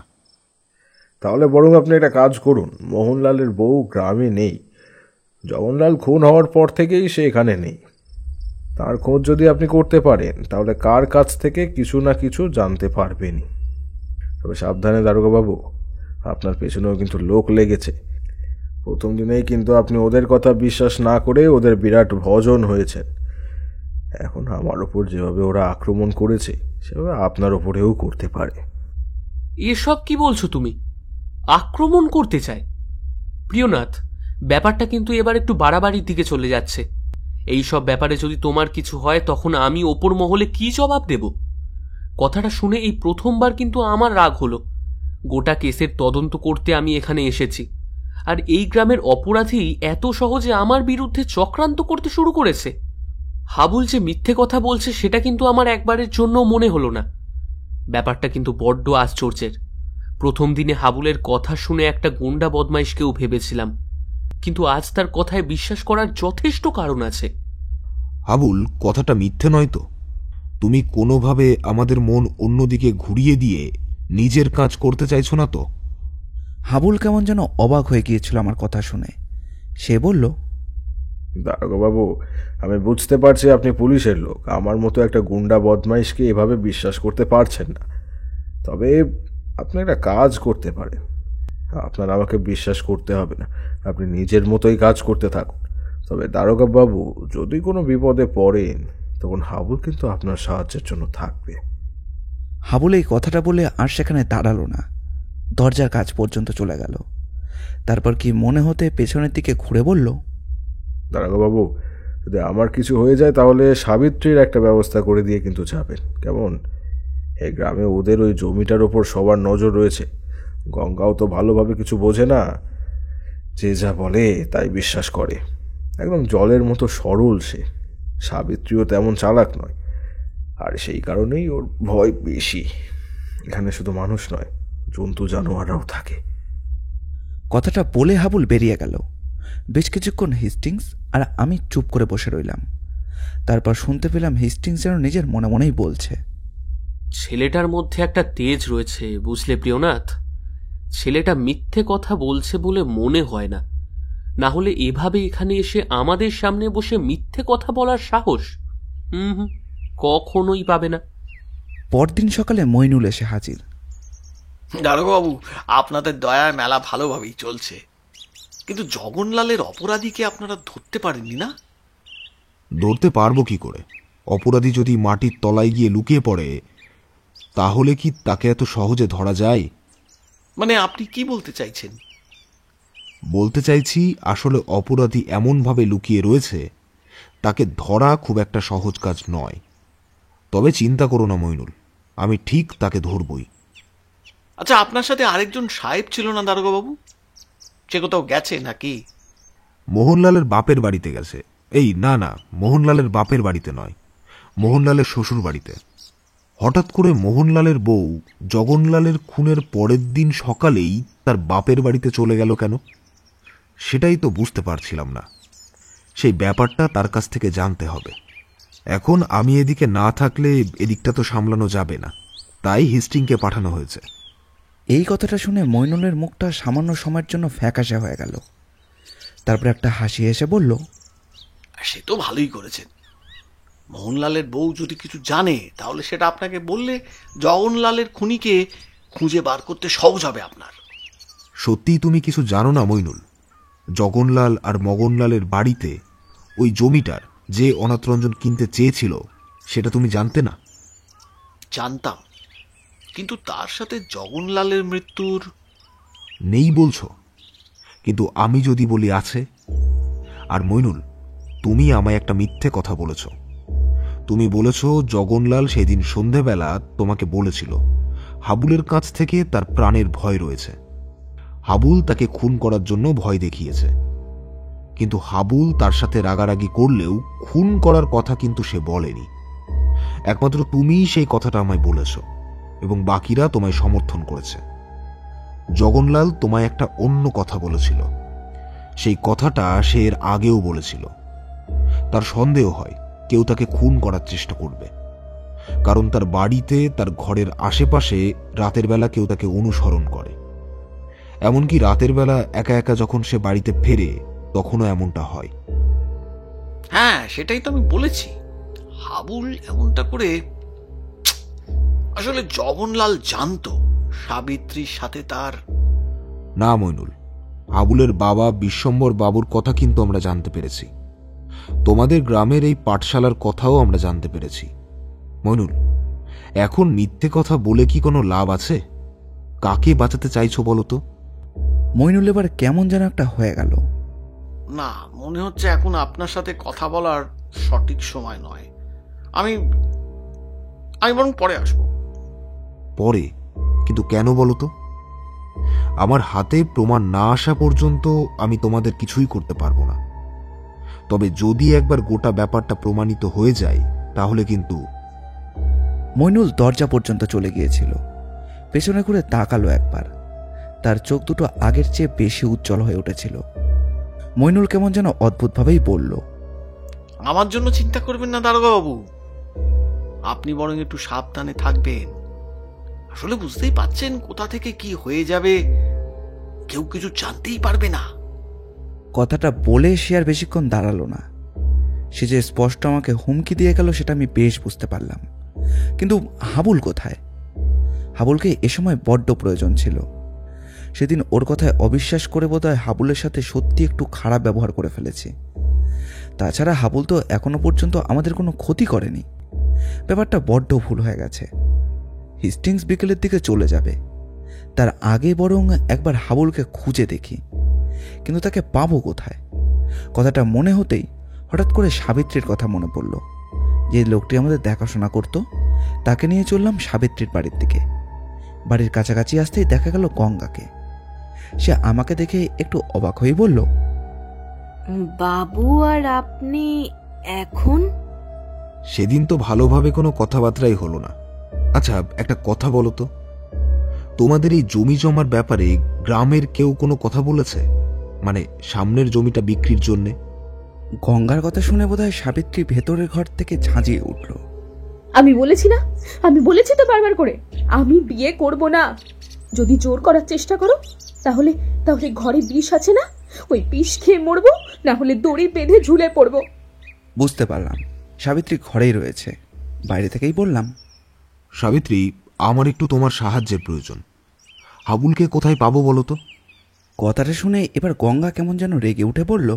তাহলে বরং আপনি একটা কাজ করুন, মোহনলালের বউ গ্রামে নেই। জগনলাল খুন হওয়ার পর থেকেই সে এখানে নেই। তার খোঁজ যদি আপনি করতে পারেন তাহলে কার কাছ থেকে কিছু না কিছু জানতে পারবেনই। তবে সাবধানে দারোগাবাবু, আপনার পেছনেও কিন্তু লোক লেগেছে। প্রথম দিনেই কিন্তু আপনি ওদের কথা বিশ্বাস না করে ওদের বিরাট ভজন হয়েছেন। এখন আমার ওপর যেভাবে ওরা আক্রমণ করেছে সেভাবে আপনার ওপরেও করতে পারে।
এসব কি বলছো তুমি? আক্রমণ করতে চায়? প্রিয়নাথ, ব্যাপারটা কিন্তু এবার একটু বাড়াবাড়ির দিকে চলে যাচ্ছে। এই সব ব্যাপারে যদি তোমার কিছু হয় তখন আমি ওপর মহলে কি জবাব দেব? কথাটা শুনে এই প্রথমবার কিন্তু আমার রাগ হলো। গোটা কেসের তদন্ত করতে আমি এখানে এসেছি, আর এই গ্রামের অপরাধী এত সহজে আমার বিরুদ্ধে চক্রান্ত করতে শুরু করেছে। হাবুল যে মিথ্যে কথা বলছে সেটা কিন্তু আমার একবারের জন্য মনে হলো না। ব্যাপারটা কিন্তু বড্ড আশ্চর্যের। প্রথম দিনে হাবুলের কথা শুনে একটা গুন্ডা বদমাইশকেও ভেবেছিলাম, কিন্তু আজ তার কথায় বিশ্বাস করার যথেষ্ট কারণ আছে।
হাবুল, কথাটা মিথ্যে নয় তো? তুমি কোনোভাবে আমাদের মন অন্যদিকে ঘুরিয়ে দিয়ে নিজের কাজ করতে চাইছো না তো?
হাবুল কেমন যেন অবাক হয়ে গিয়েছিল আমার কথা শুনে। সে বলল,
দারোগাবাবু, আমি বুঝতে পারছি আপনি পুলিশের লোক, আমার মতো একটা গুন্ডা বদমাইশকে এভাবে বিশ্বাস করতে পারছেন না। তবে আপনি একটা কাজ করতে পারেন। আপনার আমাকে বিশ্বাস করতে হবে না, আপনি নিজের মতোই কাজ করতে থাকুন। তবে দারোগাবাবু, যদি কোনো বিপদে পড়েন তখন হাবুল কিন্তু আপনার সাহায্যের জন্য থাকবে।
হাবুল এই কথাটা বলে আর সেখানে দাঁড়ালো না, দরজার কাছ পর্যন্ত চলে গেল। তারপর কি মনে হতে পেছনের দিকে ঘুরে বলল,
দারোগাবাবু, যদি আমার কিছু হয়ে যায় তাহলে সাবিত্রীর একটা ব্যবস্থা করে দিয়ে কিন্তু যাবেন, কেমন? এই গ্রামে ওদের ওই জমিটার ওপর সবার নজর রয়েছে। গঙ্গাও তো ভালোভাবে কিছু বোঝে না, যে যা বলে তাই বিশ্বাস করে। একদম জলের মতো সরল সে। সাবিত্রীও তেমন চালাক নয়, আর সেই কারণেই ওর ভয় বেশি। এখানে শুধু মানুষ নয়, জন্তু জানোয়াররাও থাকে।
কথাটা বলে হাবুল বেরিয়ে গেল। বেশ কিছুক্ষণ হেস্টিংস আর আমি চুপ করে বসে রইলাম। তারপর শুনতে পেলাম হেস্টিংস যেন নিজের মনে মনেই বলছে,
ছেলেটার মধ্যে একটা তেজ রয়েছে, বুঝলে প্রিয়নাথ। ছেলেটা মিথ্যে কথা বলছে বলে মনে হয় না, না হলে এভাবে এখানে এসে আমাদের সামনে বসে মিথ্যে কথা বলার সাহস কখনোই পাবে না।
পরদিন সকালে মইনুল এসে হাজির।
দারোগাবাবু, আপনাদের দয়ায় মেলা ভালোভাবেই চলছে, কিন্তু জগনলালের অপরাধীকে আপনারা ধরতে পারেননি না?
ধরতে পারবো কি করে? অপরাধী যদি মাটির তলায় গিয়ে লুকিয়ে পড়ে, তাহলে কি তাকে এত সহজে ধরা যায়?
মানে আপনি কি বলতে চাইছেন?
বলতে চাইছি, আসলে অপরাধী এমনভাবে লুকিয়ে রয়েছে, তাকে ধরা খুব একটা সহজ কাজ নয়। তবে চিন্তা করো না মইনুল, আমি ঠিক তাকে ধরবই।
আচ্ছা, আপনার সাথে আরেকজন সাহেব ছিল না দারোগাবাবু? সে কোথাও গেছে নাকি?
মোহনলালের বাপের বাড়িতে গেছে। এই না না, মোহনলালের বাপের বাড়িতে নয়, মোহনলালের শ্বশুর বাড়িতে। হঠাৎ করে মোহনলালের বউ জগনলালের খুনের পরের দিন সকালেই তার বাপের বাড়িতে চলে গেল কেন? সেটাই তো বুঝতে পারছিলাম না। সেই ব্যাপারটা তার কাছ থেকে জানতে হবে। এখন আমি এদিকে না থাকলে এদিকটা তো সামলানো যাবে না, তাই হেস্টিংকে পাঠানো হয়েছে।
এই কথাটা শুনে মইনুলের মুখটা সামান্য সময়ের জন্য ফ্যাকাশে হয়ে গেল। তারপর একটা হাসি এসে বলল,
সে তো ভালোই করেছেন। মোহনলালের বউ যদি কিছু জানে তাহলে সেটা আপনাকে বললে জগনলালের খুনিকে খুঁজে বার করতে সহজ হবে আপনার।
সত্যিই তুমি কিছু জানো না মইনুল? জগনলাল আর মগনলালের বাড়িতে ওই জমিটার যে অনাথরঞ্জন কিনতে চেয়েছিল, সেটা তুমি জানতে না?
জানতাম, কিন্তু তার সাথে জগনলালের মৃত্যুর...
নেই বলছো? কিন্তু আমি যদি বলি আছে। আর মইনুল, তুমি আমায় একটা মিথ্যে কথা বলেছ। তুমি বলেছ জগনলাল সেদিন সন্ধেবেলা তোমাকে বলেছিল হাবুলের কাছ থেকে তার প্রাণের ভয় রয়েছে। হাবুল তাকে খুন করার জন্য ভয় দেখিয়েছে, কিন্তু হাবুল তার সাথে রাগারাগি করলেও খুন করার কথা কিন্তু সে বলেনি। একমাত্র তুমিই সেই কথাটা আমায় বলেছ, এবং বাকিরা তোমায় সমর্থন করেছে। জগনলাল তোমায় একটা অন্য কথা বলেছিল। সেই কথাটা সে এর আগেও বলেছিল। তার সন্দেহ হয় কেউ তাকে খুন করার চেষ্টা করবে, কারণ তার বাড়িতে, তার ঘরের আশেপাশে রাতের বেলা কেউ তাকে অনুসরণ করে। এমনকি রাতের বেলা একা একা যখন সে বাড়িতে ফেরে, তখনও এমনটা হয়।
হ্যাঁ, সেটাই তো আমি বলেছি। হাবুল এমনটা করে... আসলে জগনলাল জানতো সাবিত্রীর সাথে তার...
না মইনুল, হাবুলের বাবা বিশ্বম্বর বাবুর কথা কিন্তু আমরা জানতে পেরেছি। তোমাদের গ্রামের এই পাঠশালার কথাও আমরা জানতে পেরেছি। মইনুল, এখন মিথ্যে কথা বলে কি কোনো লাভ আছে? কাকে বাঁচাতে চাইছো বলো তো?
মইনুল এবার কেমন যেন একটা হয়ে গেল।
না, মনে হচ্ছে এখন আপনার সাথে কথা বলার সঠিক সময় নয়। আমি বরং পরে আসবো।
পরে? কিন্তু কেন বলো তো? আমার হাতে প্রমাণ না আসা পর্যন্ত আমি তোমাদের কিছুই করতে পারবো না। তবে যদি একবার গোটা ব্যাপারটা প্রমাণিত হয়ে যায়, তাহলে কিন্তু...
মইনুল দরজা পর্যন্ত চলে গিয়েছিল। পেছনে ঘুরে তাকালো একবার। তার চোখ দুটো আগের চেয়ে বেশি উজ্জ্বল হয়ে উঠেছিল। মইনুল কেমন যেন অদ্ভুতভাবেই বলল,
আমার জন্য চিন্তা করবেন না দারোগা বাবু, আপনি বরং একটু সাবধানে থাকবেন। আসলে বুঝতেই পাচ্ছেন কোথা থেকে কি হয়ে যাবে কেউ কিছু জানতেই পারবে না।
কথাটা বলে সে আর বেশিক্ষণ দাঁড়ালো না। সে যে স্পষ্ট আমাকে হুমকি দিয়ে গেল সেটা আমি বেশ বুঝতে পারলাম। কিন্তু হাবুল কোথায়? হাবুলকে এ সময় বড্ড প্রয়োজন ছিল। সেদিন ওর কথায় অবিশ্বাস করে বোধহয় হাবুলের সাথে সত্যি একটু খারাপ ব্যবহার করে ফেলেছি। তাছাড়া হাবুল তো এখনো পর্যন্ত আমাদের কোনো ক্ষতি করেনি। ব্যাপারটা বড্ড ভুল হয়ে গেছে। হেস্টিংস বিকেলের দিকে চলে যাবে, তার আগে বরং একবার হাবুলকে খুঁজে দেখি। কিন্তু তাকে পাবো কোথায়? কথাটা মনে হতেই হঠাৎ করে সাবিত্রীর কথা মনে পড়ল। যে লোকটি আমাদের দেখাশোনা করত, তাকে নিয়ে চললাম সাবিত্রীর বাড়ির দিকে। বাড়ির কাছাকাছি আসতেই দেখা গেল গঙ্গাকে। সে আমাকে দেখে একটু অবাক হয়ে বলল,
বাবু আর আপনি এখন?
সেদিন তো ভালোভাবে কোনো কথাবার্তাই হলো না। আচ্ছা, একটা কথা বলো তো, তোমাদের এই জমি জমার ব্যাপারে গ্রামের কেউ কোনো কথা বলেছে? মানে সামনের জমিটা বিক্রির জন্যে?
গঙ্গার কথা শুনে বোধহয় সাবিত্রী ভেতরের ঘর থেকে ঝাঁঝিয়ে উঠল।
আমি বলেছি না, আমি বলেছি তো বারবার করে, আমি বিয়ে করব না। যদি জোর করার চেষ্টা করো তাহলে তাহলে ঘরে বিষ আছে না, ওই বিষ খেয়ে মরবো, না হলে দড়ি বেঁধে ঝুলে পড়বো।
বুঝতে পারলাম সাবিত্রী ঘরেই রয়েছে। বাইরে থেকেই বললাম,
সাবিত্রী, আমার একটু তোমার সাহায্যের প্রয়োজন। হাবুলকে কোথায় পাবো বলো তো?
কথাটা শুনে এবার গঙ্গা কেমন যেন রেগে উঠে বলল,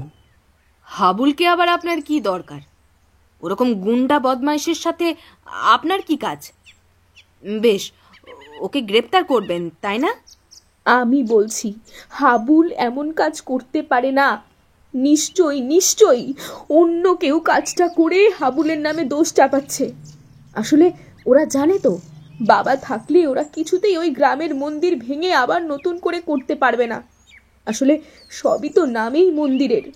হাবুলকে আবার আপনার কি দরকার? ওরকম গুন্ডা বদমাইশের সাথে আপনার কি কাজ? বেশ, ওকে গ্রেপ্তার করবেন তাই না?
আমি বলছি হাবুল এমন কাজ করতে পারে না। নিশ্চয়ই নিশ্চয়ই অন্য কেউ কাজটা করে হাবুলের নামে দোষ চাপাচ্ছে। আসলে ওরা জানে তো বাবা থাকলে ওরা কিছুতেই ওই গ্রামের মন্দির ভেঙে আবার নতুন করে করতে পারবে না। আসলে সবই তো নামেই মন্দিরের।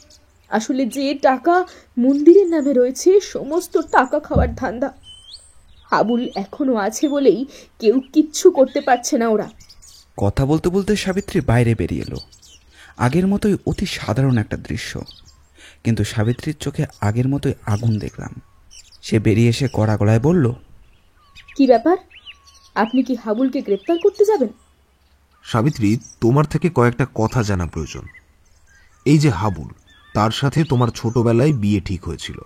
আসলে যে টাকা মন্দিরের নামে রয়েছে সমস্ত টাকা খাওয়ার ধান্দা। হাবুল এখনো আছে বলেই কেউ কিচ্ছু করতে পারছে না ওরা।
কথা বলতে বলতে সাবিত্রী বাইরে বেরিয়ে এলো। আগের মতোই অতি সাধারণ একটা দৃশ্য, কিন্তু সাবিত্রীর চোখে আগের মতোই আগুন দেখলাম। সে বেরিয়ে এসে কড়া গলায় বলল,
কি ব্যাপার? আপনি কি হাবুলকে গ্রেপ্তার করতে যাবেন?
সাবিত্রী, তোমার থেকে কয়েকটা কথা জানা প্রয়োজন। এই যে হাবুল, তার সাথে তোমার ছোটবেলায় বিয়ে ঠিক হয়েছিল,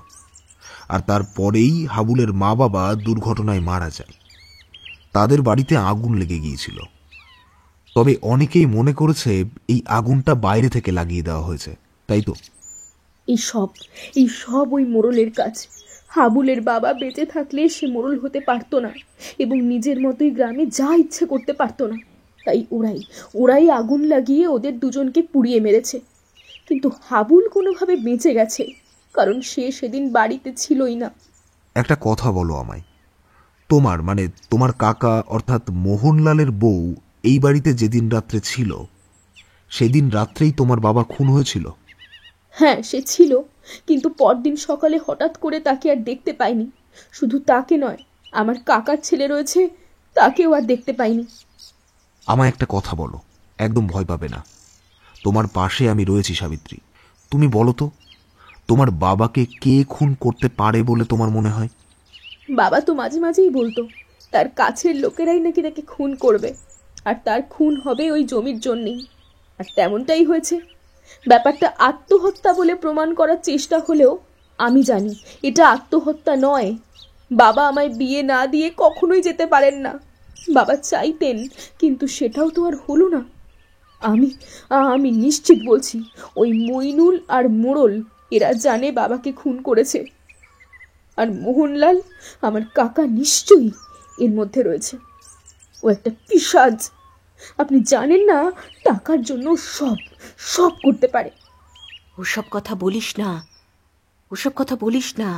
আর তারপরেই হাবুলের মা বাবা দুর্ঘটনায় মারা যায়। তাদের বাড়িতে আগুন লেগে গিয়েছিল, তবে অনেকেই মনে করেছে এই আগুনটা বাইরে থেকে লাগিয়ে দেওয়া হয়েছে, তাই তো?
এই সব ওই মোড়লের কাজ। হাবুলের বাবা বেঁচে থাকলে সে মোড়ল হতে পারতো না এবং নিজের মতোই গ্রামে যা ইচ্ছে করতে পারতো না। তাই ওরাই আগুন লাগিয়ে ওদের দুজনকে পুড়িয়ে মেরেছে। কিন্তু হাবুল কোনোভাবে বেঁচে গেছে, কারণ সে সেদিন বাড়িতে ছিলই না।
একটা কথা বলো আমায়, তোমার কাকা অর্থাৎ মোহনলালের বউ এই বাড়িতে যেদিন রাত্রে ছিল, সেদিন রাত্রেই তোমার বাবা খুন হয়েছিল?
হ্যাঁ, সে ছিল, কিন্তু পরদিন সকালে হঠাৎ করে তাকে আর দেখতে পাইনি। শুধু তাকে নয়, আমার কাকার ছেলে রয়েছে, তাকেও আর দেখতে পাইনি।
আমায় একটা কথা বলো, একদম ভয় পাবে না। তোমার পাশে আমি রয়েছি সাবিত্রী। তুমি বলো তো, তোমার বাবাকে কে খুন করতে পারে বলে তোমার মনে হয়?
বাবা তো মাঝে মাঝেই বলতো তার কাছের লোকেরাই নাকি তাকে খুন করবে, আর তার খুন হবে ওই জমির জন্যেই। আর তেমনটাই হয়েছে। ব্যাপারটা আত্মহত্যা বলে প্রমাণ করার চেষ্টা হলেও আমি জানি এটা আত্মহত্যা নয়। বাবা আমায় বিয়ে না দিয়ে কখনোই যেতে পারেন না। বাবা চাইতেন, কিন্তু সেটাও তো আর হলো না। আমি নিশ্চিত বলছি, ওই মইনুল আর মোড়ল এরা জানে বাবাকে খুন করেছে। আর মোহনলাল, আমার কাকা, নিশ্চয়ই এর মধ্যে রয়েছে। ও একটা পিশাচ। আপনি জানেন না, টাকার জন্য সব করতে পারে।
ওসব কথা বলিস না,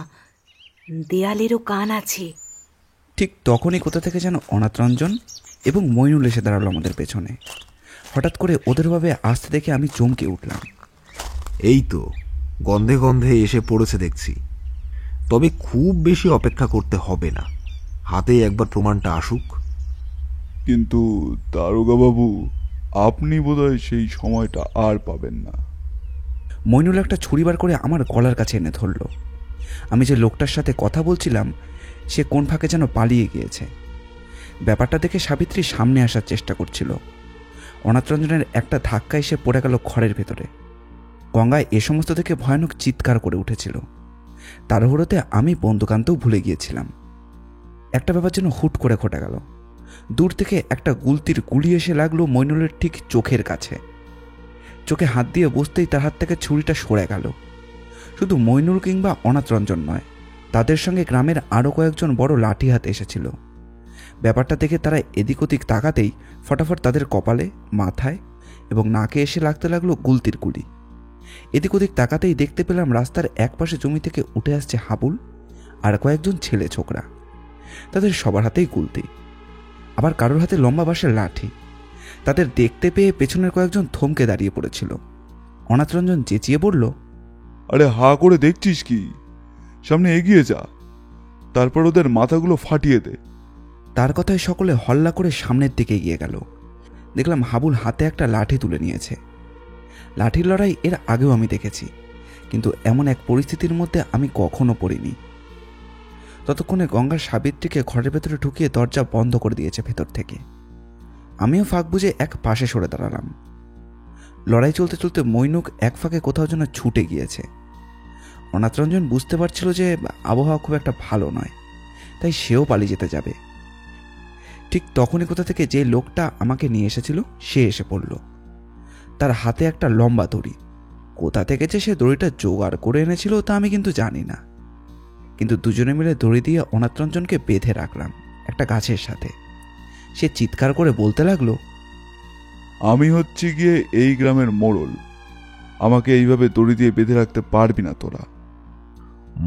দেয়ালেরও কান আছে।
ঠিক তখনই কোথা থেকে যেন অনাথ রঞ্জন এবং মইনুল এসে দাঁড়ালো আমাদের পেছনে। হঠাৎ করে ওদের ভাবে আসতে দেখে আমি চমকে উঠলাম।
এই তো গন্ধে গন্ধে এসে পড়েছে দেখছি। তবে খুব বেশি অপেক্ষা করতে হবে না, হাতে একবার প্রমাণটা আসুক।
কিন্তু দারোগা বাবু, আপনি বোধহয় সেই সময়টা আর পাবেন না।
মইনুল একটা ছুরি বার করে আমার গলার কাছে এনে ধরল। আমি যে লোকটার সাথে কথা বলছিলাম সে কোন ফাঁকে যেন পালিয়ে গিয়েছে। ব্যাপারটা দেখে সাবিত্রী সামনে আসার চেষ্টা করছিল। অনাথরঞ্জনের একটা ধাক্কা এসে পড়ে গেল ঘরের ভেতরে। গঙ্গায় এ সমস্ত দেখে ভয়ানক চিৎকার করে উঠেছিল। তাড়াহুড়োতে আমি বন্দুক আনতেও ভুলে গিয়েছিলাম। একটা ব্যাপার যেন হুট করে ঘটে গেল। দূর থেকে একটা গুলতির গুলি এসে লাগলো মইনুলের ঠিক চোখের কাছে। চোখে হাত দিয়ে বসতেই তার হাত থেকে ছুরিটা সরে গেল। শুধু মইনুল কিংবা অনাথরঞ্জন নয়, তাদের সঙ্গে গ্রামের আরও কয়েকজন বড় লাঠি হাতে এসেছিল। ব্যাপারটা দেখে তারা এদিক ওদিক তাকাতেই ফটাফট তাদের কপালে, মাথায় এবং নাকে এসে লাগতে লাগলো গুলতির গুলি। এদিক ওদিক তাকাতেই দেখতে পেলাম রাস্তার একপাশে জমি থেকে উঠে আসছে হাবুল আর কয়েকজন ছেলে ছোকরা। তাদের সবার হাতেই গুলতি, আবার কারোর হাতে লম্বা বাঁশের লাঠি। তাদের দেখতে পেয়ে পেছনের কয়েকজন থমকে দাঁড়িয়ে পড়েছিল। অনাথরঞ্জন চেঁচিয়ে বলল,
আরে হা করে দেখছিস কি? সামনে এগিয়ে যা, তারপর ওদের মাথাগুলো ফাটিয়ে দে।
তার কথায় সকলে হল্লা করে সামনের দিকে এগিয়ে গেল। দেখলাম হাবুল হাতে একটা লাঠি তুলে নিয়েছে। লাঠির লড়াই এর আগেও আমি দেখেছি, কিন্তু এমন এক পরিস্থিতির মধ্যে আমি কখনো পড়িনি। ততক্ষণে গঙ্গার সাবিত্রীকে ঘরের ভেতরে ঢুকিয়ে দরজা বন্ধ করে দিয়েছে ভেতর থেকে। আমিও ফাঁক বুঝে এক পাশে সরে দাঁড়ালাম। লড়াই চলতে চলতে মইনুক এক ফাঁকে কোথাও যেন ছুটে গিয়েছে। অনাথরঞ্জন বুঝতে পারছিল যে আবহাওয়া খুব একটা ভালো নয়, তাই সেও পালিয়ে যেতে যাবে। ঠিক তখনই কোথা থেকে যে লোকটা আমাকে নিয়ে এসেছিল সে এসে পড়ল। তার হাতে একটা লম্বা দড়ি। কোথা থেকে যে সে দড়িটা জোগাড় করে এনেছিল তা আমি কিন্তু জানি না, কিন্তু দুজনে মিলে দড়ি দিয়ে অনাথরঞ্জনকে বেঁধে রাখলাম একটা গাছের সাথে। সে চিৎকার করে বলতে লাগলো,
আমি হচ্ছি গিয়ে এই গ্রামের মোড়ল, আমাকে এইভাবে দড়ি দিয়ে বেঁধে রাখতে পারবি না তোরা।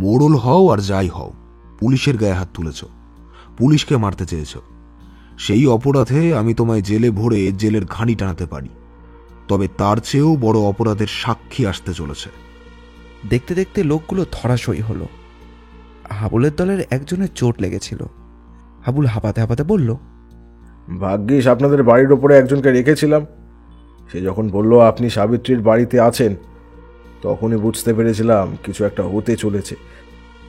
মোড়ল হও আর যাই হও, পুলিশের গায়ে হাত তুলেছ, পুলিশকে মারতে চেয়েছ। সেই অপরাধে আমি তোমায় জেলে ভরে জেলের ঘানি টানাতে পারি, তবে তার চেয়েও বড় অপরাধের সাক্ষী আসতে চলেছে।
দেখতে দেখতে লোকগুলো ধরাশয়ী হলো। হাবুলের দলের একজনের চোট লেগেছিল। হাবুল হাঁপাতে হাঁপাতে বলল,
ভাগ্যিস আপনাদের বাড়ির ওপরে একজনকে রেখেছিলাম। সে যখন বলল আপনি সাবিত্রীর বাড়িতে আছেন, তখনই বুঝতে পেরেছিলাম কিছু একটা হতে চলেছে।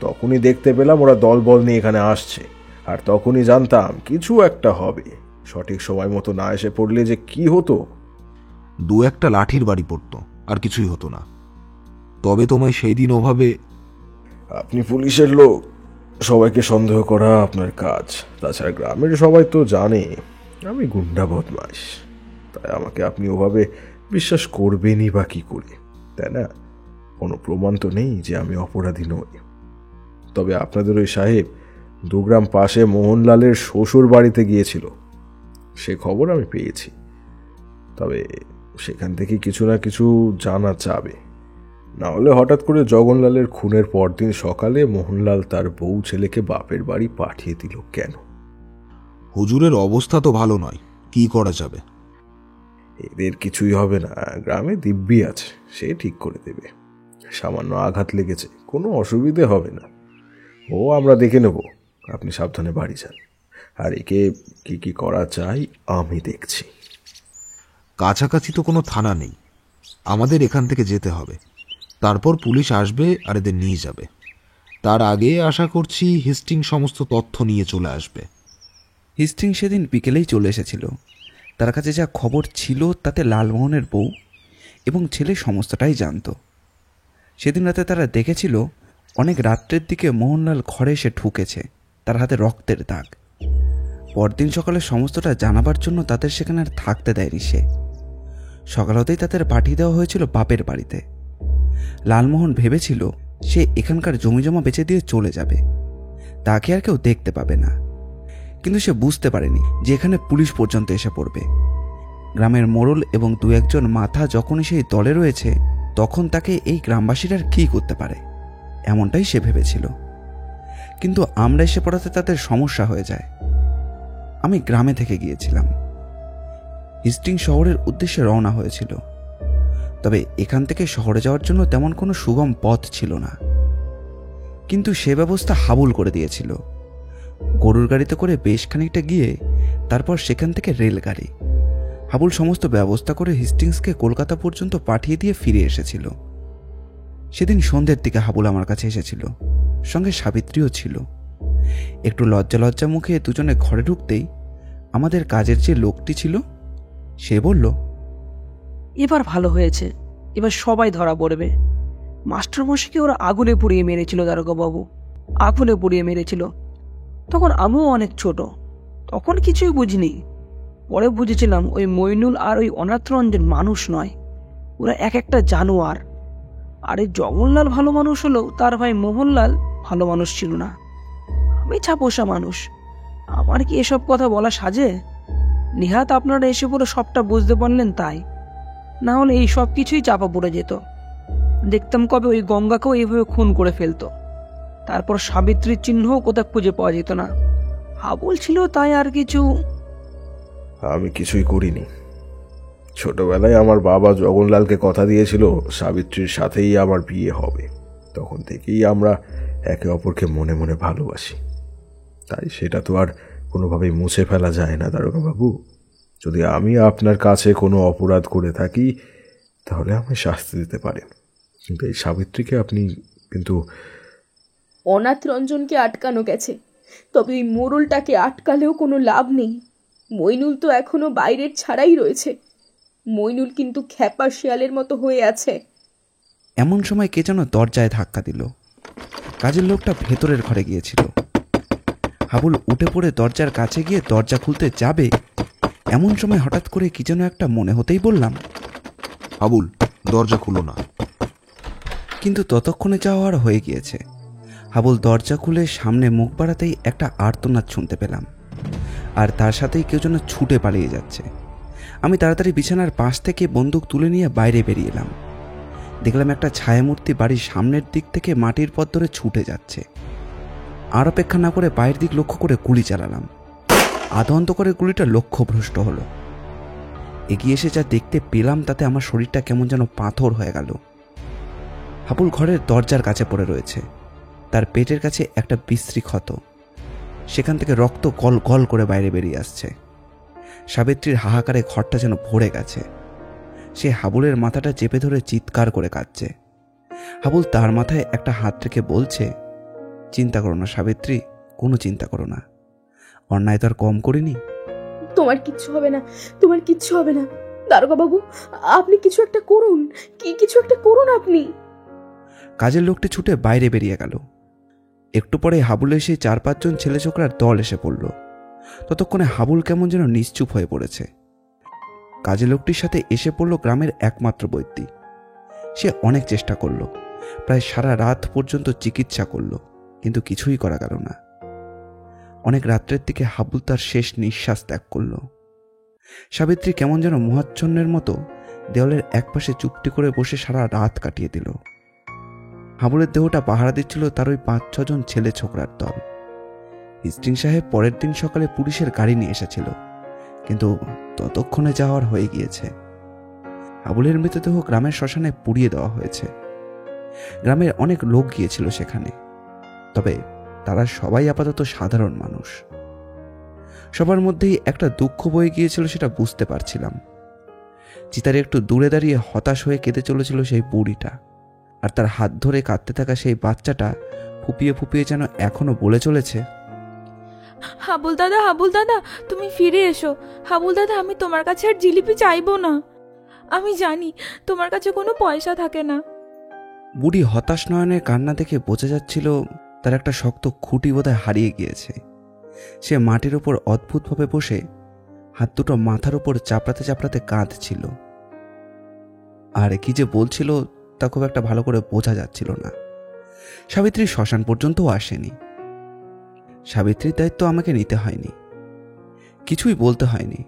তখনই দেখতে পেলাম ওরা দলবল নিয়ে এখানে আসছে, আর তখনই জানতাম কিছু একটা হবে। সঠিক সময় মতো না এসে পড়লে যে কি হতো।
দু একটা লাঠির বাড়ি পড়তো, আর কিছুই হতো না। তবে তোমায় সেই দিন ওভাবে...
আপনি পুলিশের লোক, সবাইকে সন্দেহ করা আপনার কাজ। তাছাড়া গ্রামের সবাই তো জানে আমি গুন্ডা বদমাশ, তাই আমাকে আপনি ওভাবে বিশ্বাস করবেনই বা কি করে, তাই না? কোনো প্রমাণ তো নেই যে আমি অপরাধী নই। তবে আপনাদের ওই সাহেব 2 গ্রাম পাশে মোহনলালের শ্বশুর বাড়িতে গিয়েছিল, সে খবর আমি পেয়েছি। তবে সেখান থেকে কিছু না কিছু জানা যাবে, না হলে হঠাৎ করে জগনলালের খুনের পরদিন সকালে মোহনলাল তার বউ ছেলেকে বাপের বাড়ি পাঠিয়ে দিল কেন?
হুজুরের অবস্থা তো ভালো নয়, কি করা যাবে?
এদের কিছুই হবে না, গ্রামে দিব্যি আছে, সে ঠিক করে দেবে। সামান্য আঘাত লেগেছে, কোনো অসুবিধে হবে না, ও আমরা দেখে নেব। আপনি সাবধানে বাড়ি যান, আর একে কি কি করা চাই আমি দেখছি।
কাছাকাছি তো কোনো থানা নেই, আমাদের এখান থেকে যেতে হবে। তারপর পুলিশ আসবে আর এদের নিয়ে যাবে। তার আগে আশা করছি হিস্টিং সমস্ত তথ্য নিয়ে চলে আসবে।
হিস্টিং সেদিন বিকেলেই চলে এসেছিল। তার কাছে যা খবর ছিল তাতে লালমোহনের বউ এবং ছেলে সমস্তটাই জানত। সেদিন রাতে তারা দেখেছিল অনেক রাত্রের দিকে মোহনলাল ঘরে এসে ঢুকেছে, তার হাতে রক্তের দাগ। পরদিন সকালে সমস্তটা জানাবার জন্য তাদের সেখানে আর থাকতে দেয়নি সে। সকাল হতেই তাদের পাঠিয়ে দেওয়া হয়েছিল বাপের বাড়িতে। লালমোহন ভেবেছিল সে এখানকার জমিজমা বেচে দিয়ে চলে যাবে, তাকে আর কেউ দেখতে পাবে না। কিন্তু সে বুঝতে পারেনি যে এখানে পুলিশ পর্যন্ত এসে পড়বে। গ্রামের মোড়ল এবং 2-1 মাথা যখনই সেই দলে রয়েছে, তখন তাকে এই গ্রামবাসীরা আর কী করতে পারে, এমনটাই সে ভেবেছিল। কিন্তু আমরা এসে পড়াতে তাদের সমস্যা হয়ে যায়। আমি গ্রামে থেকে গিয়েছিলাম, হিস্টিং শহরের উদ্দেশ্যে রওনা হয়েছিল। তবে এখান থেকে শহরে যাওয়ার জন্য তেমন কোনো সুগম পথ ছিল না, কিন্তু সে ব্যবস্থা হাবুল করে দিয়েছিল। গরুর গাড়িতে করে বেশ খানিকটা গিয়ে তারপর সেখান থেকে রেলগাড়ি। হাবুল সমস্ত ব্যবস্থা করে হিস্টিংসকে কলকাতা পর্যন্ত পাঠিয়ে দিয়ে ফিরে এসেছিল। সেদিন সন্ধ্যের দিকে হাবুল আমার কাছে এসেছিল, সঙ্গে সাবিত্রীও ছিল। একটু লজ্জা লজ্জা মুখে দুজনে ঘরে ঢুকতেই আমাদের কাজের যে লোকটি ছিল সে বলল,
এবার ভালো হয়েছে, এবার সবাই ধরা পড়বে। মাস্টারমশাইকে ওরা আগুনে পুড়িয়ে মেরেছিল দারোগাবাবু, আগুনে পুড়িয়ে মেরেছিল। তখন আমিও অনেক ছোট, তখন কিছুই বুঝিনি। পরে বুঝেছিলাম ওই মইনুল আর ওই অনাথরঞ্জন মানুষ নয়, ওরা এক একটা জানোয়ার। আর এই জগন্লাল ভালো মানুষ হলেও তার ভাই মোহনলাল ভালো মানুষ ছিল না। আমি ছাপোষা মানুষ, আমার কি এসব কথা বলা সাজে? নিহাত আপনারা এসে পুরো সবটা বুঝতে পারলেন তাই, না হলে এই সব কিছুই চাপা পড়ে যেত। দেখতাম কবে ওই গঙ্গাকেও এইভাবে খুন করে ফেলতো, তারপর সাবিত্রীর চিহ্নও কোথাও খুঁজে পাওয়া যেত না। হাবুল ছিল তাই আর কিছু।
আমি কিছুই করিনি। ছোটবেলায় আমার বাবা জগনলালকে কথা দিয়েছিল সাবিত্রীর সাথেই আমার বিয়ে হবে। তখন থেকেই আমরা একে অপরকে মনে মনে ভালোবাসি, তাই সেটা তো আর কোনোভাবেই মুছে ফেলা যায় না দারোগাবাবু। যদি আমি আপনার কাছে কোনো অপরাধ করে থাকি তাহলে আমায় শাস্তি দিতে পারেন, কিন্তু এই সাবিত্রীকে আপনি কিন্তু।
অনাথ রঞ্জনকে আটকানো গেছে, তবে ওই মোড়লটাকে আটকালেও কোনো লাভ নেই। মইনুল তো এখনো বাইরের ছাড়াই রয়েছে। মইনুল কিন্তু খ্যাপা শিয়ালের মতো হয়ে আছে।
এমন সময় কে যেন দরজায় ধাক্কা দিল। কাজের লোকটা ভেতরের ঘরে গিয়েছিল। হাবুল উঠে পড়ে দরজার কাছে গিয়ে দরজা খুলতে যাবে, এমন সময় হঠাৎ করে কি যেন একটা মনে হতেই বললাম,
হাবুল, দরজা খুলো না।
কিন্তু ততক্ষণে যাওয়া আর হয়ে গিয়েছে। হাবুল দরজা খুলে সামনে মুখ বাড়াতেই একটা আর্তনাদ শুনতে পেলাম, আর তার সাথেই কেউ যেন ছুটে পালিয়ে যাচ্ছে। আমি তাড়াতাড়ি বিছানার পাশ থেকে বন্দুক তুলে নিয়ে বাইরে বেরিয়ে এলাম। দেখলাম একটা ছায়ামূর্তি বাড়ির সামনের দিক থেকে মাটির পথ ধরে ছুটে যাচ্ছে। আর অপেক্ষা না করে বাইরের দিক লক্ষ্য করে গুলি চালালাম। আধা অন্ধকারে গুলিটা লক্ষ্যভ্রষ্ট হলো। এগিয়ে এসে যা দেখতে পেলাম তাতে আমার শরীরটা কেমন যেন পাথর হয়ে গেল। হাবুল ঘরের দরজার কাছে পড়ে রয়েছে, তার পেটের কাছে একটা বিশ্রী ক্ষত, সেখান থেকে রক্ত গল গল করে বাইরে বেরিয়ে আসছে। সাবিত্রীর হাহাকারে ঘরটা যেন ভরে গেছে। সে হাবুলের মাথাটা চেপে ধরে চিৎকার করে কাঁদছে। হাবুল তার মাথায় একটা হাত রেখে বলছে, চিন্তা করো না সাবিত্রী, কোনো চিন্তা করো না, অন্যায় তো আর কম করিনি।
তোমার কিচ্ছু হবে না, তোমার কিচ্ছু হবে না। দারোগাবাবু, আপনি কিছু একটা করুন, কিছু একটা করুন আপনি।
কাজের লোকটি ছুটে বাইরে বেরিয়ে গেল। একটু পরে হাবুল এসে 4-5 জন ছেলে ছোকরার দল এসে পড়ল। ততক্ষণে হাবুল কেমন যেন নিশ্চুপ হয়ে পড়েছে। কাজের লোকটির সাথে এসে পড়ল গ্রামের একমাত্র বৈদ্যি। সে অনেক চেষ্টা করল, প্রায় সারা রাত পর্যন্ত চিকিৎসা করল, কিন্তু কিছুই করা গেল না। অনেক রাত্রের দিকে হাবুল তার শেষ নিঃশ্বাস ত্যাগ করল। সাবিত্রী কেমন যেন মোহাচ্ছন্নের মতো দেওয়ালের একপাশে চুপটি করে বসে সারা রাত কাটিয়ে দিল। হাবুলের দেহটা পাহারা দিচ্ছিল তার ওই 5-6 জন ছেলে ছোকরার দল। হিস্টিং সাহেব পরের দিন সকালে পুলিশের গাড়ি নিয়ে এসেছিল, কিন্তু ততক্ষণে যাওয়ার হয়ে গিয়েছে। হাবুলের মৃতদেহ গ্রামের শ্মশানে পুড়িয়ে দেওয়া হয়েছে। গ্রামের অনেক লোক গিয়েছিল সেখানে, তবে তারা সবাই আপাতত সাধারণ মানুষ। সবার মধ্যেই একটা দুঃখ বয়ে গিয়েছিল, সেটা বুঝতে পারছিলাম। চিতার একটু দূরে দাঁড়িয়ে হতাশ হয়ে কেঁদে চলেছিল সেই বুড়িটা, আর তার হাত ধরে কাঁদতে থাকা সেই বাচ্চাটা ফুপিয়ে ফুপিয়ে যেন এখনো বলে চলেছে,
হাবুল দাদা তুমি ফিরে এসো। হাবুল দাদা, আমি তোমার কাছে আর জিলিপি চাইবো না। আমি জানি তোমার কাছে কোনো পয়সা থাকে না।
বুড়ি হতাশ নয়নের কান্না দেখে বোঝা যাচ্ছিল তার একটা শক্ত খুঁটি বোধহয় হারিয়ে গিয়েছে। সে মাটির ওপর অদ্ভুতভাবে বসে হাত দুটো মাথার উপর চাপড়াতে চাপড়াতে কাঁদছিল। আর কি যে বলছিল তা খুব একটা ভালো করে বোঝা যাচ্ছিল না। সাবিত্রী শ্মশান পর্যন্তও আসেনি। সাবিত্রীর দায়িত্ব আমাকে নিতে হয়নি, কিছুই বলতে হয়নি।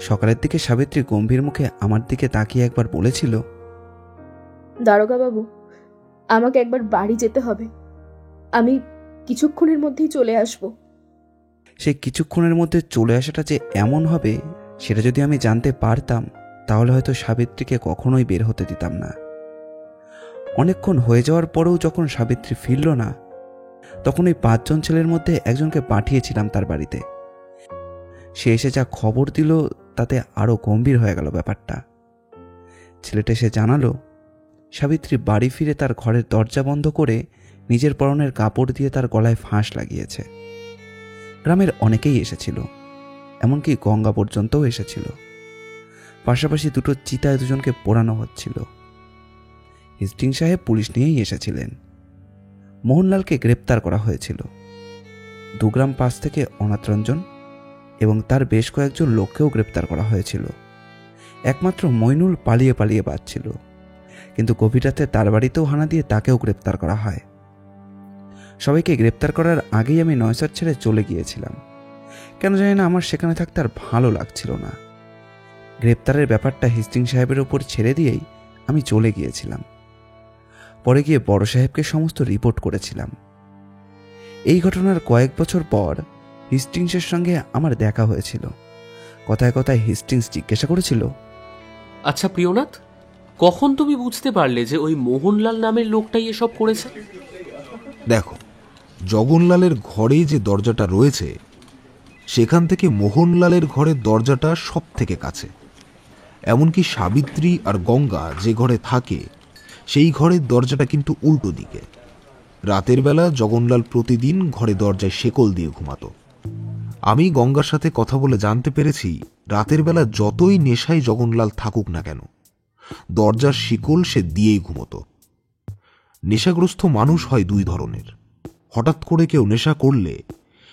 সকালের দিকে সাবিত্রী গম্ভীর মুখে আমার দিকে তাকিয়ে একবার বলেছিল,
দারোগাবাবু, আমাকে একবার বাড়ি যেতে হবে। আমি কিছুক্ষণের মধ্যেই চলে আসব।
সে কিছুক্ষণের মধ্যে চলে আসাটা যে এমন হবে সেটা যদি আমি জানতে পারতাম তাহলে হয়তো সাবিত্রীকে কখনোই বের হতে দিতাম না। অনেকক্ষণ হয়ে যাওয়ার পরেও যখন সাবিত্রী ফিরল না, তখন ওই 5 জন ছেলের মধ্যে একজনকে পাঠিয়েছিলাম তার বাড়িতে। সে এসে যা খবর দিল তাতে আরো গম্ভীর হয়ে গেল ব্যাপারটা। ছেলেটা এসে জানালো সাবিত্রী বাড়ি ফিরে তার ঘরের দরজা বন্ধ করে নিজের পরনের কাপড় দিয়ে তার গলায় ফাঁস লাগিয়েছে। গ্রামের অনেকেই এসেছিল, এমনকি গঙ্গা পর্যন্তও এসেছিল। পাশাপাশি দুটো চিতায় দুজনকে পোড়ানো হচ্ছিল। হেস্টিং সাহেব পুলিশ নিয়েই এসেছিলেন। মোহনলালকে গ্রেপ্তার করা হয়েছিল। 2 গ্রাম পাশ থেকে অনাথ রঞ্জন এবং তার বেশ কয়েকজন লোককেও গ্রেপ্তার করা হয়েছিল। একমাত্র মইনুল পালিয়ে পালিয়ে বাঁচছিল, কিন্তু গভীর রাতে তার বাড়িতেও হানা দিয়ে তাকেও গ্রেপ্তার করা হয়। সবাইকে গ্রেপ্তার করার আগেই আমি নয়সর ছেড়ে চলে গিয়েছিলাম। কেন জানি না আমার সেখানে থাকতে আর ভালো লাগছিল না। গ্রেপ্তারের ব্যাপারটা হেস্টিং সাহেবের ওপর ছেড়ে দিয়েই আমি চলে গিয়েছিলাম। পরে গিয়ে বড় সাহেবকে সমস্ত রিপোর্ট করেছিলাম। এই ঘটনার কয়েক বছর পর হেস্টিংসের সঙ্গে আমার দেখা হয়েছিল। কথায় কথায় হেস্টিংস জিজ্ঞাসা করেছিল,
আচ্ছা প্রিয়নাথ, কখন তুমি বুঝতে পারলে যে ওই মোহনলাল নামের লোকটাই এসব করেছে?
দেখো, জগনলালের ঘরে যে দরজাটা রয়েছে সেখান থেকে মোহনলালের ঘরের দরজাটা সব থেকে কাছে। এমনকি সাবিত্রী আর গঙ্গা যে ঘরে থাকে সেই ঘরের দরজাটা কিন্তু উল্টো দিকে। রাতের বেলা জগনলাল প্রতিদিন ঘরে দরজায় শেকল দিয়ে ঘুমাতো। আমি গঙ্গার সাথে কথা বলে জানতে পেরেছি, রাতের বেলা যতই নেশায় জগনলাল থাকুক না কেন, দরজার শিকল সে দিয়েই ঘুমতো। নেশাগ্রস্ত মানুষ হয় 2 ধরনের। হঠাৎ করে কেউ নেশা করলে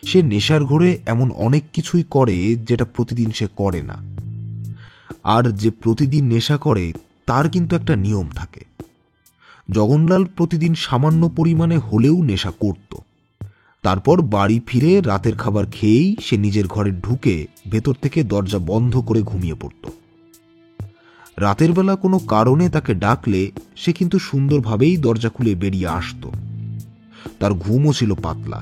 সে নেশার ঘোরে এমন অনেক কিছুই করে যেটা প্রতিদিন সে করে না। আর যে প্রতিদিন নেশা করে তার কিন্তু একটা নিয়ম থাকে। জগনলাল প্রতিদিন সামান্য পরিমাণে হলেও নেশা করত। তারপর বাড়ি ফিরে রাতের খাবার খেয়েই সে নিজের ঘরে ঢুকে ভেতর থেকে দরজা বন্ধ করে ঘুমিয়ে পড়ত। রাতের বেলা কোনো কারণে তাকে ডাকলে সে কিন্তু সুন্দরভাবেই দরজা খুলে বেরিয়ে আসত। তার ঘুমও ছিল পাতলা।